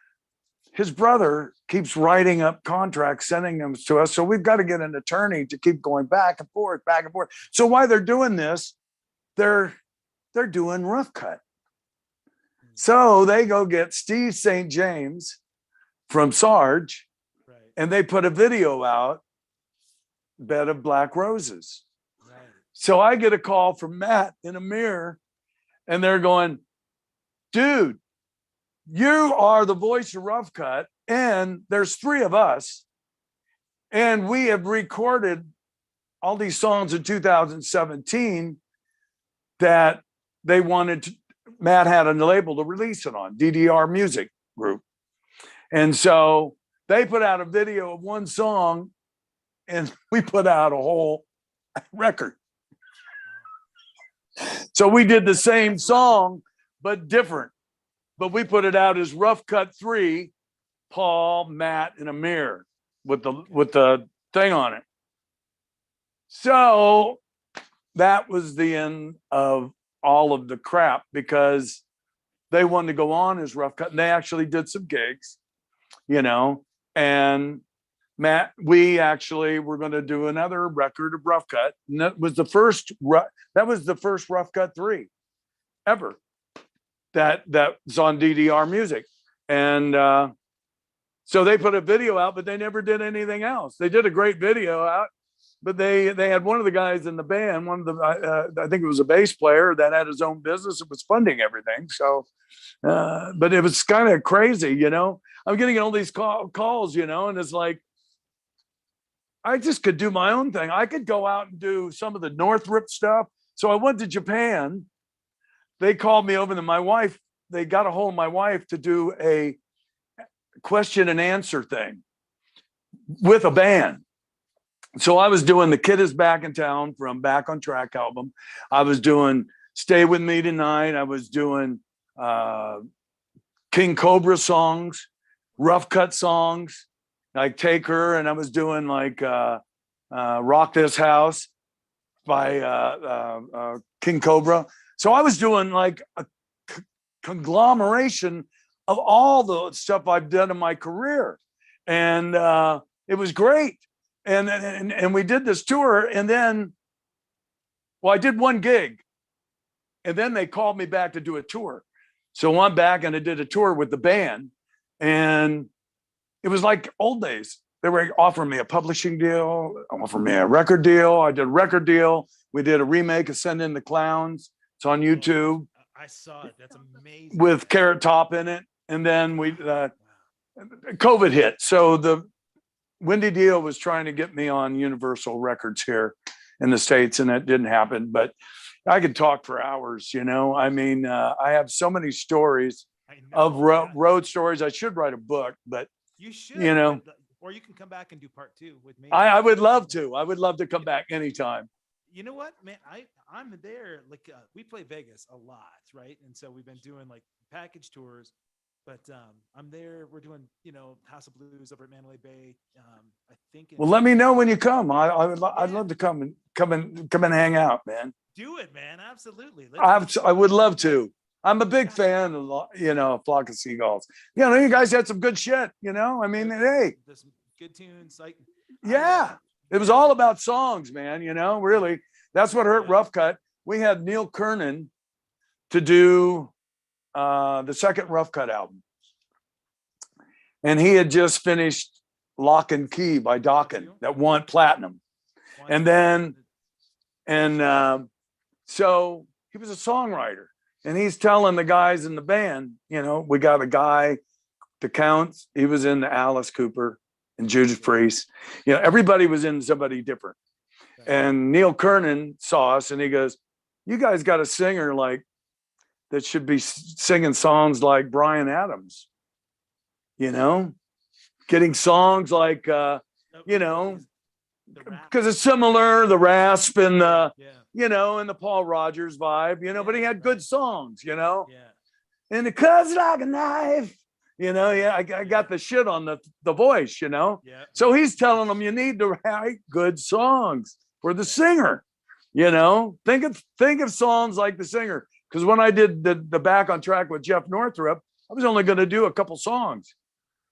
his brother keeps writing up contracts, sending them to us. So we've got to get an attorney to keep going back and forth. So while they're doing this, they're doing Rough Cutt. So they go get Steve St. James from Sarge, right, and they put a video out, Bed of Black Roses. Right. So I get a call from Matt in a mirror, and they're going, dude, you are the voice of Rough Cutt, and there's 3 of us, and we have recorded all these songs in 2017 that they wanted to, Matt had a label to release it on, DDR Music Group. And so they put out a video of one song and we put out a whole record. So we did the same song, but different. But we put it out as Rough Cutt 3, Paul, Matt, and Amir with the thing on it. So that was the end of all of the crap because they wanted to go on as Rough Cutt, and they actually did some gigs, and Matt, we actually were going to do another record of Rough Cutt, and that was the first Rough Cutt 3 ever that was on DDR Music. And so they put a video out, but they never did anything else. They did a great video out, but they had one of the guys in the band, I think it was a bass player that had his own business and was funding everything. So, but it was kind of crazy, I'm getting all these calls, and it's like, I just could do my own thing. I could go out and do some of the Northrop stuff. So I went to Japan. They called me over to they got a hold of my wife to do a question and answer thing with a band. So I was doing The Kid Is Back in Town from Back on Track album. I was doing Stay With Me Tonight. I was doing King Cobra songs, Rough Cutt songs, like Take Her. And I was doing like Rock This House by King Cobra. So I was doing like a conglomeration of all the stuff I've done in my career. And it was great. And we did this tour, and then, I did one gig, and then they called me back to do a tour. So I went back and I did a tour with the band, and it was like old days. They were offering me a publishing deal, offering me a record deal. I did a record deal. We did a remake of Send in the Clowns. It's on YouTube. I saw it. That's amazing. With Carrot Top in it. And then COVID hit. So the Wendy Dio was trying to get me on Universal Records here in the States, and it didn't happen. But I could talk for hours, you know. I mean, I have so many stories of road stories. I should write a book, but you should, you know, or you can come back and do part 2 with me. I would love to. I would love to come back anytime. You know what, man? I'm there. Like we play Vegas a lot, right? And so we've been doing like package tours. But I'm there. We're doing, you know, House of Blues over at Mandalay Bay. I think. Well, let me know when you come. I'd love to come and hang out, man. Do it, man. Absolutely. I would love to. I'm a big fan of, you know, Flock of Seagulls. You know, you guys had some good shit. You know, I mean, hey, there's some good tunes. Like, yeah, it was all about songs, man. You know, really, that's what hurt Rough Cutt. We had Neil Kernan to do the second Rough Cutt album, and he had just finished Lock and Key by Dokken that won platinum, so he was a songwriter, and he's telling the guys in the band, you know, we got a guy, the Counts, he was in the Alice Cooper and Judas Priest, you know, everybody was in somebody different, and Neil Kernan saw us, and he goes, "You guys got a singer like that should be singing songs like Bryan Adams, you know, getting songs like, you know, because it's similar, the rasp and the, you know, and the Paul Rodgers vibe, you know, but he had good songs, you know, and it cuts like a knife, you know, I got the shit on the voice, you know, so he's telling them you need to write good songs for the singer, you know, think of songs like the singer. Because when I did the Back on Track with Jeff Northrup, I was only going to do a couple songs.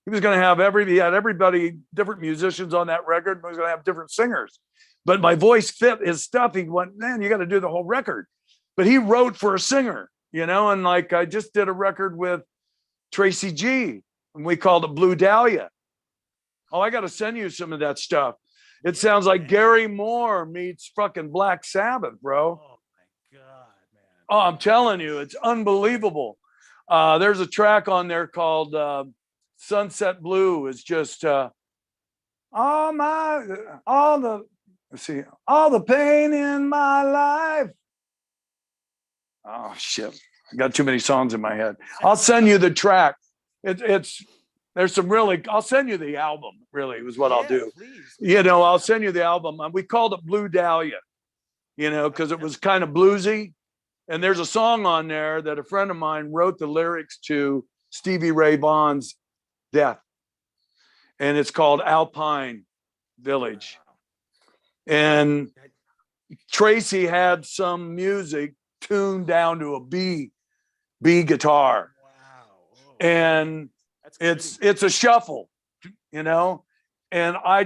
He was going to have he had everybody, different musicians on that record. He was going to have different singers. But my voice fit his stuff. He went, man, you got to do the whole record. But he wrote for a singer, you know, and like I just did a record with Tracy G, and we called it Blue Dahlia. Oh, I got to send you some of that stuff. It sounds like Gary Moore meets fucking Black Sabbath, bro. Oh, I'm telling you, it's unbelievable. There's a track on there called Sunset Blue. It's just all the pain in my life. Oh shit, I got too many songs in my head. I'll send you the track. There's some really. I'll send you the album. Really, was what I'll do. Please. You know, I'll send you the album. We called it Blue Dahlia. You know, because it was kind of bluesy. And there's a song on there that a friend of mine wrote the lyrics to Stevie Ray Vaughan's death. And it's called Alpine Village. And Tracy had some music tuned down to a B guitar. Wow. And it's a shuffle, you know. And I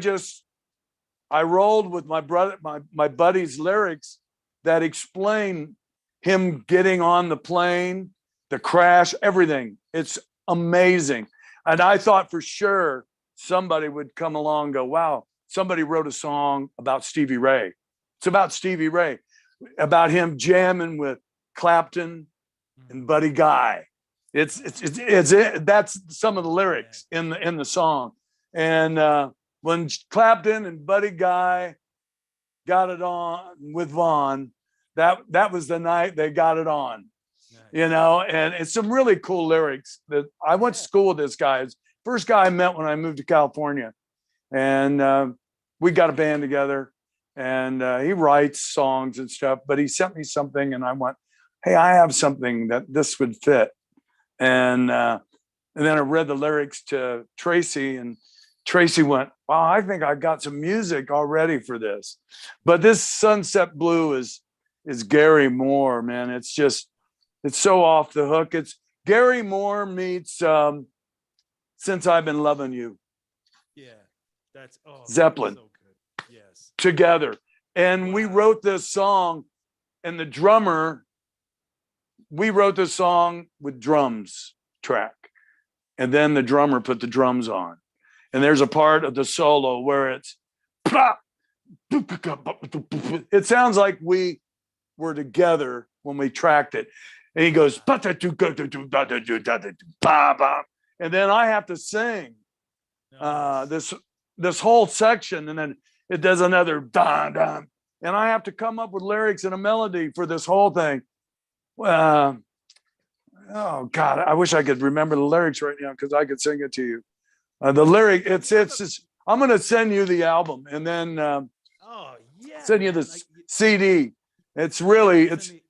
rolled with my brother, my buddy's lyrics that explain him getting on the plane, the crash, everything. It's amazing. And I thought for sure somebody would come along and go, wow, somebody wrote a song about Stevie Ray. It's about Stevie Ray, about him jamming with Clapton and Buddy Guy. That's some of the lyrics in the song. And when Clapton and Buddy Guy got it on with Vaughn, that was the night they got it on, you know, and it's some really cool lyrics that I went to school with this guy. It's first guy I met when I moved to California, and we got a band together, and he writes songs and stuff, but he sent me something and I went, hey, I have something that this would fit. And then I read the lyrics to Tracy, and Tracy went, wow, I think I got some music already for this. But this Sunset Blue is Gary Moore, man. It's so off the hook. It's Gary Moore meets Since I've Been Loving You. Yeah, that's Zeppelin. So good. Yes. Together. And we wrote this song, and the drummer we wrote this song with drums track, and then the drummer put the drums on, and there's a part of the solo where it's it sounds like we were together when we tracked it, and he goes and then I have to sing this whole section, and then it does another dun dun, and I have to come up with lyrics and a melody for this whole thing. Oh God, I wish I could remember the lyrics right now because I could sing it to you. The lyric, it's I'm gonna send you the album, and then send you the CD. It's really you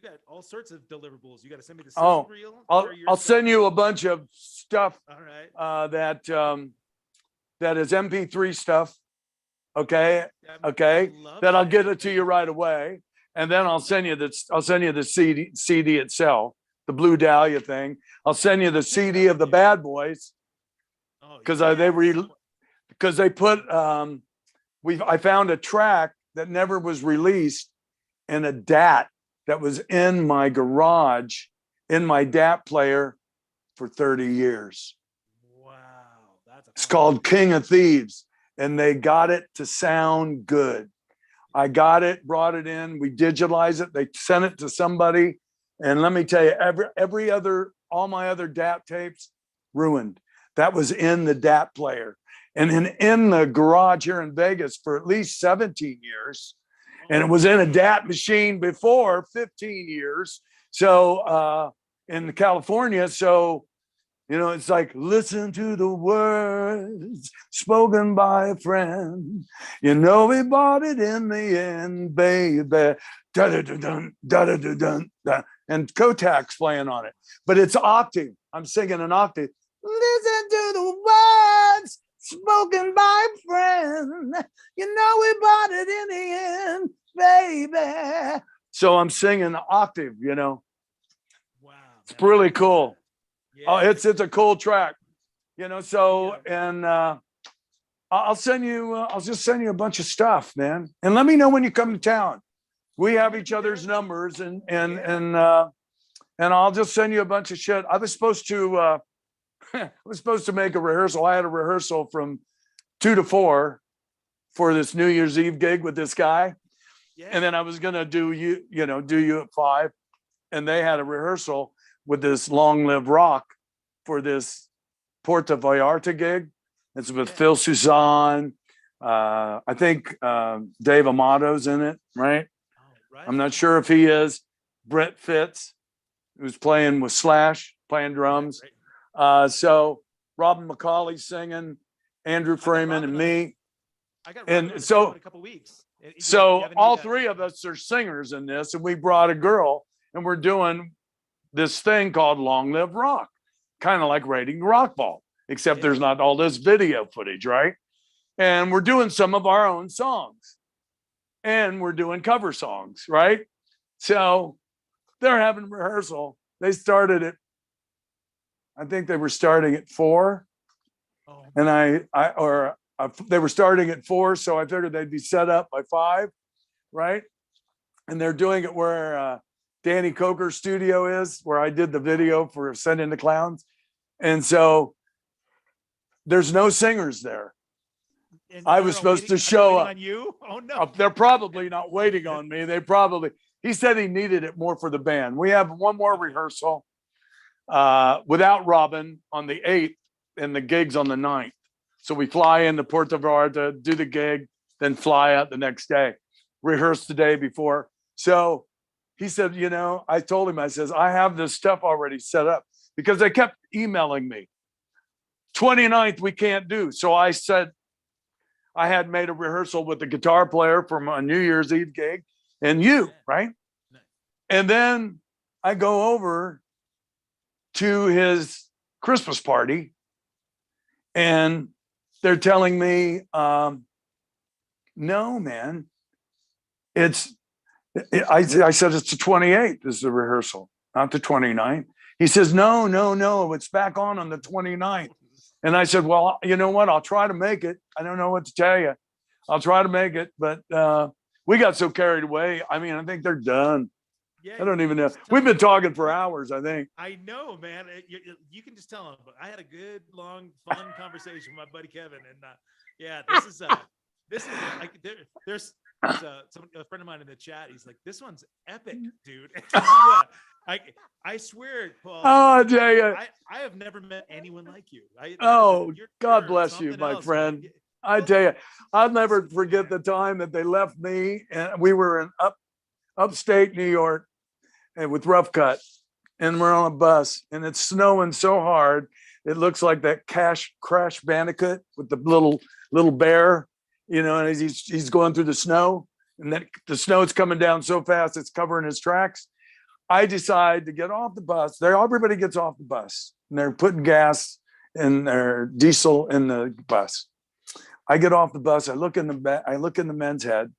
got all sorts of deliverables. You got to send me the sizzle reel. I'll send you a bunch of stuff. All right. That is MP3 stuff. Okay. That I'll get it to you right away, and then I'll send you the CD itself, the Blue Dahlia thing. I'll send you the CD of the Bad Boys because they put I found a track that never was released in a DAT that was in my garage in my DAT player for 30 years. Wow. It's called King of Thieves, and they got it to sound good. I got it, brought it in, we digitalized it, they sent it to somebody, and let me tell you, all my other DAT tapes ruined. That was in the DAT player. And in the garage here in Vegas for at least 17 years. And it was in a DAT machine before 15 years. So in California, so, it's like, listen to the words spoken by a friend. We bought it in the end, baby. Da-da-da-dun, da-da-da-dun, da. And Kotak's playing on it. But it's octave. I'm singing an octave. Listen to the words spoken by a friend. We bought it in the end, baby. So I'm singing the octave, Wow. It's really cool. Yeah. Oh, it's a cool track, so, and I'll just send you a bunch of stuff, man. And let me know when you come to town. We have each other's numbers, and I'll just send you a bunch of shit. I was supposed to make a rehearsal. I had a rehearsal from 2 to 4 for this New Year's Eve gig with this guy. Yeah. And then I was going to do you at 5. And they had a rehearsal with this Long Live Rock for this Puerto Vallarta gig. It's with Phil Suzanne. I think Dave Amato's in it, right? Oh, right? I'm not sure if he is. Brett Fitz, who's playing with Slash, playing drums. Right. So Robin McCauley singing, Andrew Freeman, and me. And so in a couple weeks. So all 3 of us are singers in this, and we brought a girl, and we're doing this thing called Long Live Rock, kind of like rating Rock Ball, except there's not all this video footage, right? And we're doing some of our own songs, and we're doing cover songs, right? So they're having rehearsal. They started at, I think they were starting at 4, and they were starting at 4, so I figured they'd be set up by 5, right? And they're doing it where Danny Coker's studio is, where I did the video for Send in the Clowns. And so there's no singers there. And I was supposed to show up. On you? Oh no. They're probably not waiting on me. He said he needed it more for the band. We have one more rehearsal without Robin on the 8th, and the gig's on the 9th. So we fly into Puerto Vallarta, do the gig, then fly out the next day, rehearse the day before. So he said, I told him, I says, I have this stuff already set up, because they kept emailing me. 29th, we can't do. So I said, I had made a rehearsal with the guitar player from a New Year's Eve gig and you, right? And then I go over to his Christmas party, and they're telling me, no, man, I said, it's the 28th is the rehearsal, not the 29th. He says, no, it's back on the 29th. And I said, well, you know what? I'll try to make it. I don't know what to tell you. I'll try to make it. But we got so carried away. I mean, I think they're done. Yeah, I don't even know. just tell We've been them. talking for hours, I think. I know, man. You can just tell them. But I had a good, long, fun conversation with my buddy Kevin, and yeah, this is like there's a friend of mine in the chat. He's like, this one's epic, dude. I swear, Paul. Oh, Jay. I have never met anyone like you. Oh, God you're bless you, something my else, friend. man. I Well, tell you, I'll never listen, forget man. the time that they left me, and we were in upstate New York, and with Rough Cutt, and we're on a bus, and it's snowing so hard it looks like that Crash Bandicoot with the little bear, and he's going through the snow, and that the snow's coming down so fast it's covering his tracks. I decide to get off the bus. Everybody gets off the bus, and they're putting gas in their diesel in the bus. I get off the bus. I look in the men's head,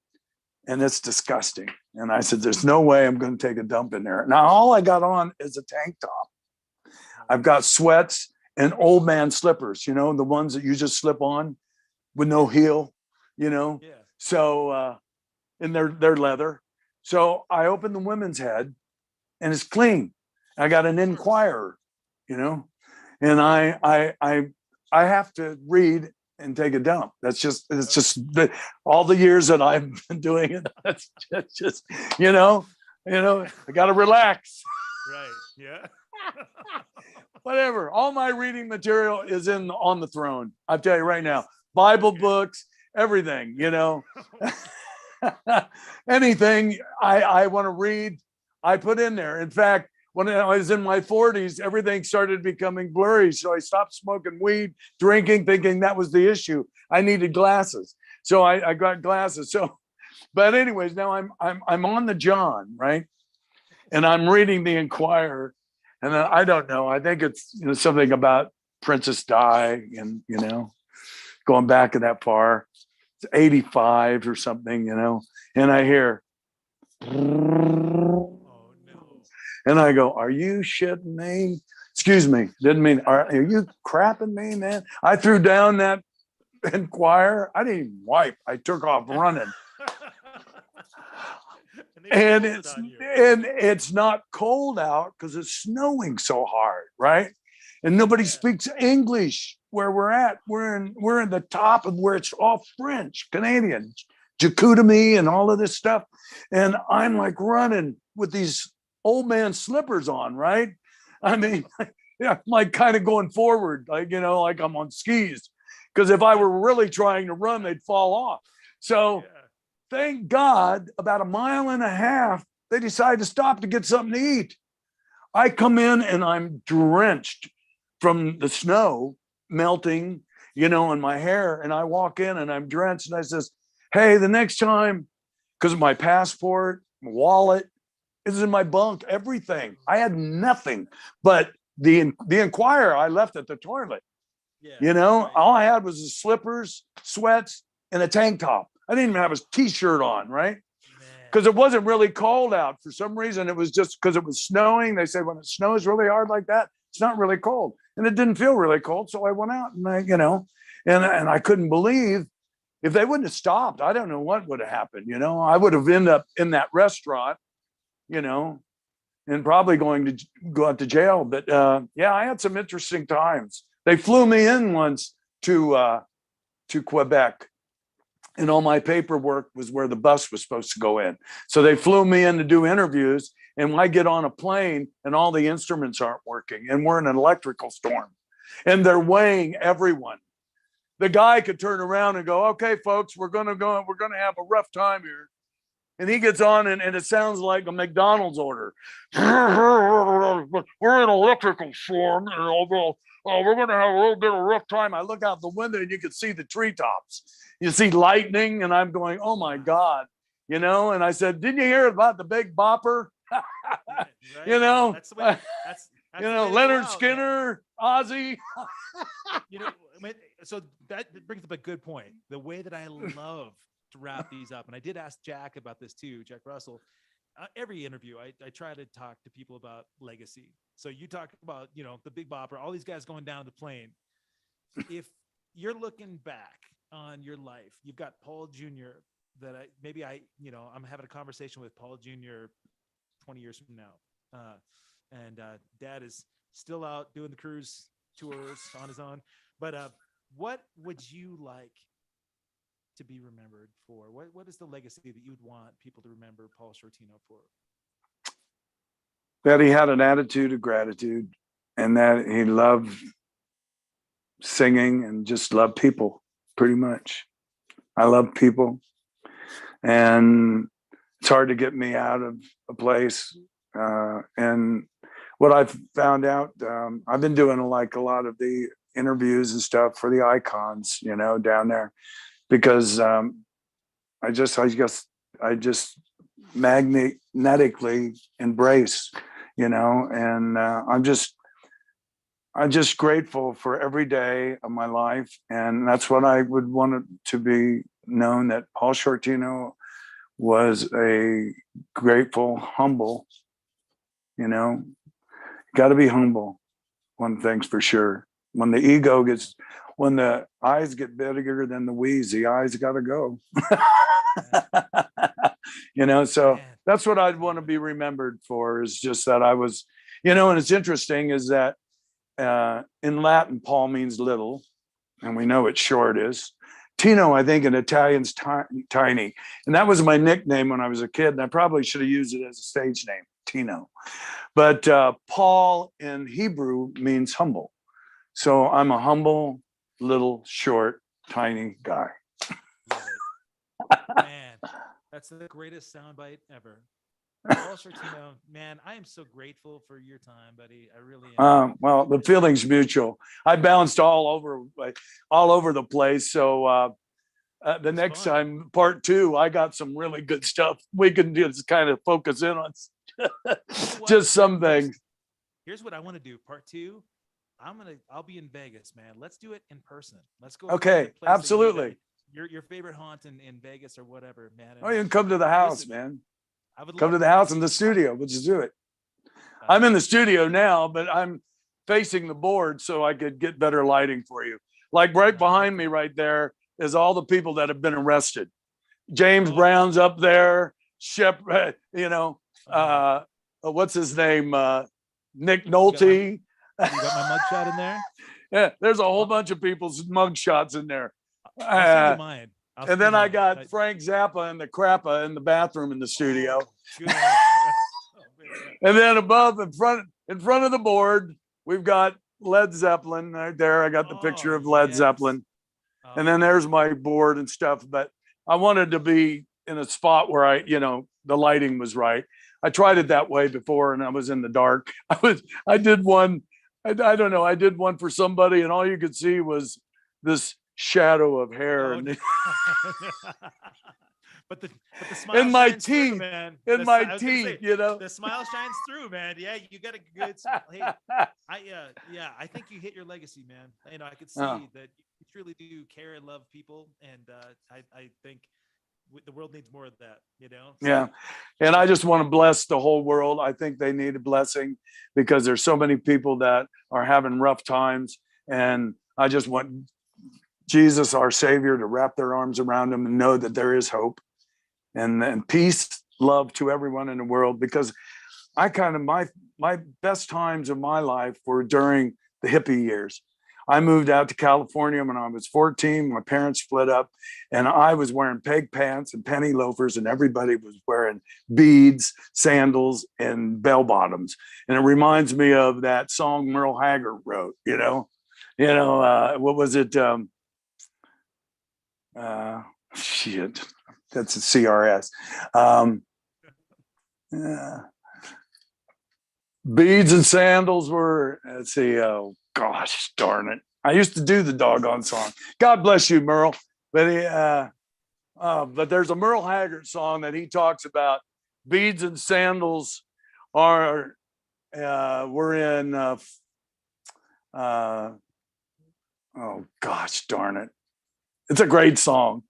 and it's disgusting. And I said, "There's no way I'm going to take a dump in there." Now all I got on is a tank top. I've got sweats and old man slippers. The ones that you just slip on with no heel. Yeah. So and they're leather. So I open the women's head, and it's clean. I got an Inquirer, and I have to read and take a dump. It's just all the years that I've been doing it. That's just I got to relax. Right. Yeah. Whatever. All my reading material is on the throne. I'll tell you right now. Bible books, everything. Anything I want to read, I put in there. In fact, when I was in my 40s, everything started becoming blurry. So I stopped smoking weed, drinking, thinking that was the issue. I needed glasses. So I got glasses. So, but anyways, now I'm on the John, right? And I'm reading the Inquirer. And then, I don't know. I think it's something about Princess Di and, going back that far. It's 85 or something, and I hear, and I go, "Are you shitting me?" Excuse me. Didn't mean, are you crapping me, man? I threw down that Inquirer. I didn't even wipe. I took off running. And it's not cold out because it's snowing so hard, right? And nobody speaks English where we're at. We're in the top of where it's all French, Canadian, Jacutami and all of this stuff. And I'm like running with these old man slippers on, right? I mean, yeah, like kind of going forward, like I'm on skis. Because if I were really trying to run, they'd fall off. So thank God, about a mile and a half, they decide to stop to get something to eat. I come in and I'm drenched from the snow melting, in my hair. And I walk in and I'm drenched. And I says, "Hey, the next time," because my passport, my wallet is in my bunk, everything. I had nothing but the Inquirer I left at the toilet. All I had was the slippers, sweats, and a tank top. I didn't even have a t-shirt on, right? Because it wasn't really cold out. For some reason, it was just because it was snowing. They say when it snows really hard like that, it's not really cold. And it didn't feel really cold. So I went out and and I couldn't believe if they wouldn't have stopped, I don't know what would have happened. I would have ended up in that restaurant, and probably going to go out to jail. But yeah, I had some interesting times. They flew me in once to Quebec. And all my paperwork was where the bus was supposed to go in. So they flew me in to do interviews. And I get on a plane and all the instruments aren't working. And we're in an electrical storm. And they're weighing everyone. The guy could turn around and go, "Okay, folks, we're going to have a rough time here." And he gets on and it sounds like a McDonald's order. "We're in electrical storm. And we're going to have a little bit of a rough time." I look out the window and you can see the treetops. You see lightning, and I'm going, "Oh my God," And I said, "Didn't you hear about the Big Bopper?" Right. That's the way, Leonard Skinner, Ozzy. So that brings up a good point. The way that I love to wrap these up, and I did ask Jack about this too, Jack Russell. Every interview, I try to talk to people about legacy. So you talk about, the Big Bopper, all these guys going down the plane. If you're looking back on your life, you've got Paul Jr. that I'm having a conversation with Paul Jr. 20 years from now. And Dad is still out doing the cruise tours on his own. But what would you like to be remembered for? What is the legacy that you'd want people to remember Paul Shortino for? That he had an attitude of gratitude, and that he loved singing and just loved people, pretty much. I love people, and it's hard to get me out of a place. And what I've found out, I've been doing like a lot of the interviews and stuff for the icons, you know, down there, because I just magnetically embrace, you know, and I'm just grateful for every day of my life. And that's what I would want it to be known, that Paul Shortino was a grateful, humble, you know, got to be humble. One thing's for sure. When the eyes get bigger than the wheeze, the eyes got to go. You know, so that's what I'd want to be remembered for, is just that I was, you know. And it's interesting is that in Latin, Paul means little, and we know what short is. Tino, I think in Italian's tiny. And that was my nickname when I was a kid. And I probably should have used it as a stage name, Tino. But Paul in Hebrew means humble. So I'm a humble, little, short, tiny guy. Man, that's the greatest soundbite ever. Paul Shortino, man, I am so grateful for your time, buddy. I really am. Well, the feeling's mutual. I bounced all over the place. So the next time, part 2, I got some really good stuff. We can just kind of focus in on just some things. Here's what I want to do. Part 2, I'll be in Vegas, man. Let's do it in person. Let's go. Okay, absolutely. Your favorite haunt in Vegas or whatever, man. Oh, you can come to the house, man. I would come to the house in the studio. We'll just do it. I'm in the studio now, but I'm facing the board so I could get better lighting for you. Like right behind me right there is all the people that have been arrested. James Brown's up there. Shep, you know, what's his name? Nick Nolte. You got my mugshot in there? Yeah, there's a whole bunch of people's mugshots in there. I'll send you mine. And then I got Frank Zappa and the Crappa in the bathroom in the studio. And then above, in front of the board, we've got Led Zeppelin right there. I got the picture of Led Zeppelin. And then there's my board and stuff. But I wanted to be in a spot where the lighting was right. I tried it that way before, and I was in the dark. I did one. I don't know. I did one for somebody, and all you could see was this shadow of hair. But the smile in my shines teeth, through, man. in my teeth, you know. The smile shines through, man. Yeah, you got a good smile. Hey, I think you hit your legacy, man. You know, I could see that you truly do care and love people, and I think the world needs more of that, you know. So, yeah, and I just want to bless the whole world. I think they need a blessing because there's so many people that are having rough times, and I just want Jesus, our Savior, to wrap their arms around them and know that there is hope and peace, love to everyone in the world. Because I kind of my best times of my life were during the hippie years. I moved out to California when I was 14. My parents split up, and I was wearing peg pants and penny loafers, and everybody was wearing beads, sandals, and bell bottoms. And it reminds me of that song Merle Haggard wrote. What was it? Shit, that's a CRS. Beads and sandals were, let's see, oh gosh darn it. I used to do the doggone song. God bless you, Merle. But but there's a Merle Haggard song that he talks about. Beads and sandals were in oh gosh darn it. It's a great song.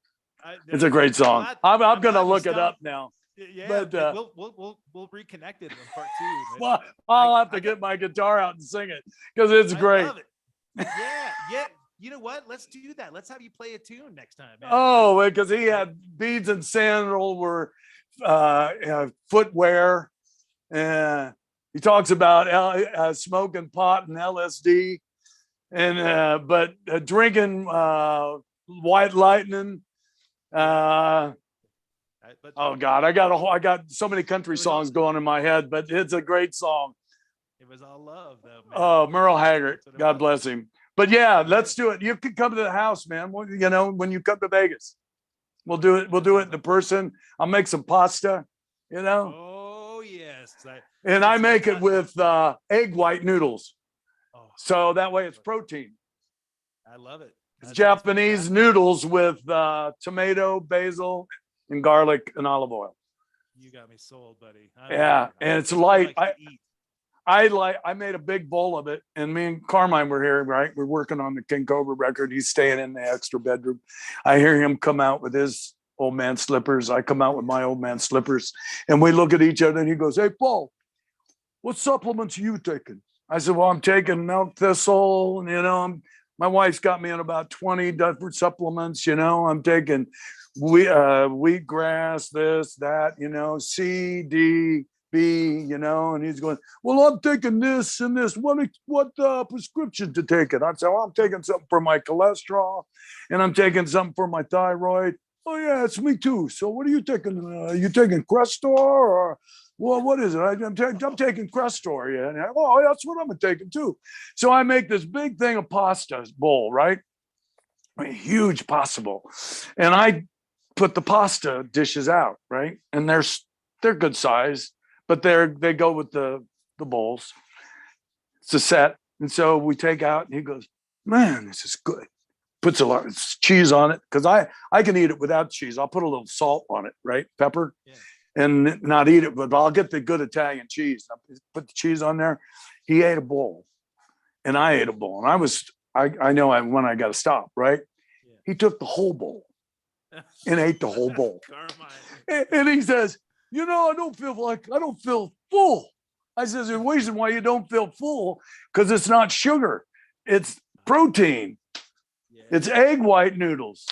It's a great song. I'm going to look it up now. Yeah, but we'll reconnect it in part 2. Well, I'll have to get my guitar out and sing it because it's great. Love it. Yeah. You know what? Let's do that. Let's have you play a tune next time, man. Oh, because he had beads and sandal were footwear, He talks about smoking pot and LSD, and but drinking White Lightning. Oh God, I got so many country songs going in my head, but it's a great song. It was all love, though, man. Oh, Merle Haggard, God bless him. But yeah, let's do it. You can come to the house, man. You know, when you come to Vegas, we'll do it. We'll do it in person. I'll make some pasta. You know. Oh yes. I make it with egg white noodles, so that way it's protein. I love it. It's Japanese noodles with tomato, basil, and garlic and olive oil. You got me sold, buddy. And it's light. I made a big bowl of it, and me and Carmine were here, right? We're working on the King Cobra record. He's staying in the extra bedroom. I hear him come out with his old man slippers. I come out with my old man slippers, and we look at each other, and he goes, "Hey, Paul, what supplements are you taking?" I said, "Well, I'm taking milk thistle, and my wife's got me on about 20 different supplements. I'm taking wheatgrass, this, that, C, D, B, and he's going, well, I'm taking this and this. What prescription to take it?" I said, "Well, I'm taking something for my cholesterol, and I'm taking something for my thyroid." "Oh yeah, it's me too. So what are you taking? You taking Crestor or what is it?" I'm taking Crestor, yeah. And oh, that's what I'm taking too. So I make this big thing of pasta bowl, right? A huge pasta bowl, and I put the pasta dishes out, right? And they're good size, but they go with the bowls. It's a set, and so we take out, and he goes, "Man, this is good." Puts a lot of cheese on it, because I can eat it without cheese. I'll put a little salt on it, right? Pepper, and not eat it, but I'll get the good Italian cheese. I'll put the cheese on there. He ate a bowl, and I ate a bowl, and I know when I got to stop, right? Yeah. He took the whole bowl and ate the whole bowl. And he says, I don't feel full. I says, "The reason why you don't feel full, because it's not sugar, it's protein. It's egg white noodles."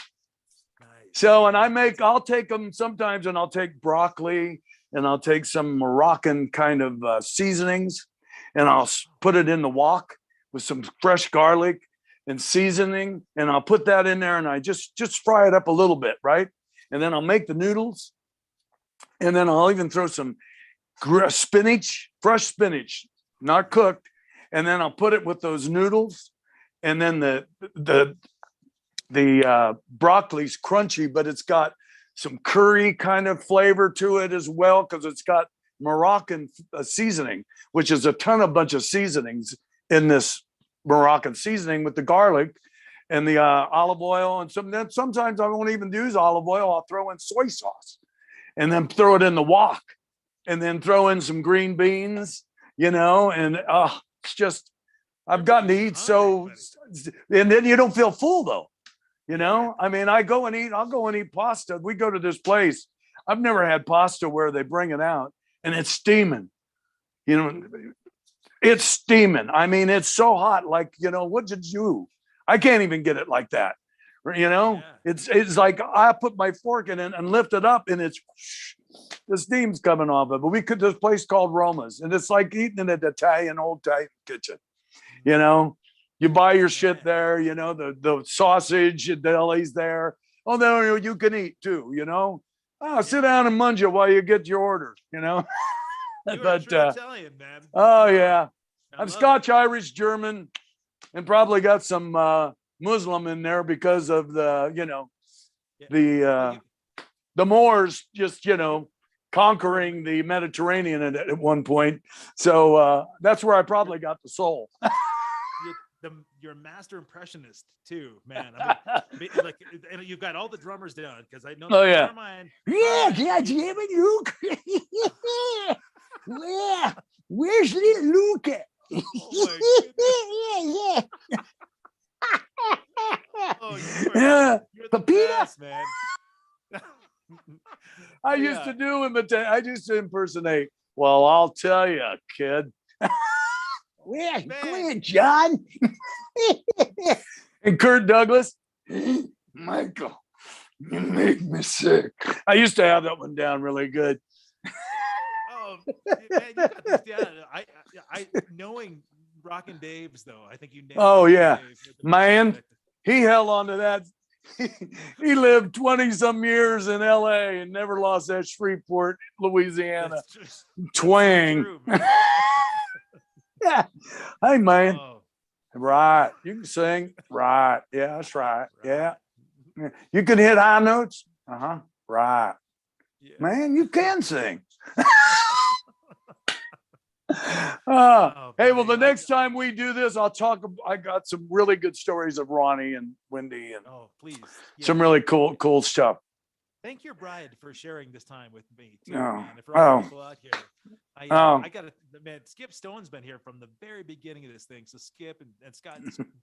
Nice. So, and I'll take them sometimes, and I'll take broccoli, and I'll take some Moroccan kind of seasonings, and I'll put it in the wok with some fresh garlic and seasoning, and I'll put that in there, and I just fry it up a little bit, right? And then I'll make the noodles, and then I'll even throw some spinach, fresh spinach, not cooked, and then I'll put it with those noodles, and then the broccoli's crunchy, but it's got some curry kind of flavor to it as well, because it's got Moroccan seasoning, which is a bunch of seasonings in this Moroccan seasoning with the garlic and the olive oil. And sometimes I won't even use olive oil. I'll throw in soy sauce and then throw it in the wok, and then throw in some green beans, and it's just, I've gotten to eat so, and then you don't feel full though. I'll go and eat pasta. We go to this place. I've never had pasta where they bring it out and it's steaming. It's steaming. It's so hot. Like, what did you? I can't even get it like that. Yeah. It's like I put my fork in it and lift it up, and the steam's coming off of it. But this place called Roma's, and it's like eating in an old Italian kitchen. You buy your shit there, the sausage, the deli's there. Oh, no, you can eat too, sit down and munch it while you get your order, You're but Italian, man. Oh yeah, I'm Scotch, Irish, German, and probably got some Muslim in there because of the Moors just conquering the Mediterranean at one point. So that's where I probably got the soul. You're a master impressionist too, man. And you've got all the drummers down, because I know. Oh yeah. Yeah, Jimmy, Luke. Yeah, where's little Luke? Oh yeah, you're the best, man. I used to impersonate. Well, I'll tell you, kid. Yeah, come here, John. And Kurt Douglas, Michael, you make me sick. I used to have that one down really good. Oh Man, you got this down. I knowing Rockin' Dave's though, I think you nailed Oh, Rockin' yeah. Dave with the Man. message. He held on to that. He lived 20 some years in LA and never lost that Shreveport, Louisiana That's just- twang. true, man. Yeah. Hey, man. Oh, Right. You can sing. Right. Yeah, that's right. Yeah. You can hit high notes. Uh-huh. Right. yeah. Man, you can sing. Oh, Hey, well, the buddy, next time we do this, I got some really good stories of Ronnie and Wendy and Oh, please. Yeah. some really cool stuff. Thank your bride for sharing this time with me too, Oh, man. And for all oh. the people out here. I got to, man, Skip Stone's been here from the very beginning of this thing. So Skip and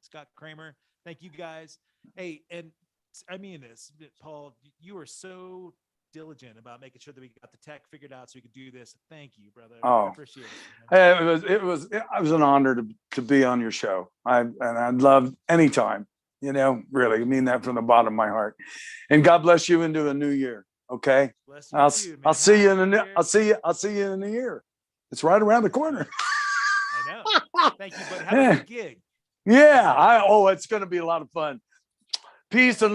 Scott Kramer, thank you guys. Hey, and I mean this, Paul, you were so diligent about making sure that we got the tech figured out so we could do this. Thank you, brother. Oh. I appreciate it, man. Hey, it was an honor to be on your show. I'd love anytime, really, I mean that from the bottom of my heart. And God bless you into a new year. Okay. Bless you I'll too, man. I'll see you in Happy the New Year. I'll see you in the year. It's right around the corner. I know. Thank you, but have a good gig. Yeah. It's going to be a lot of fun. Peace and love.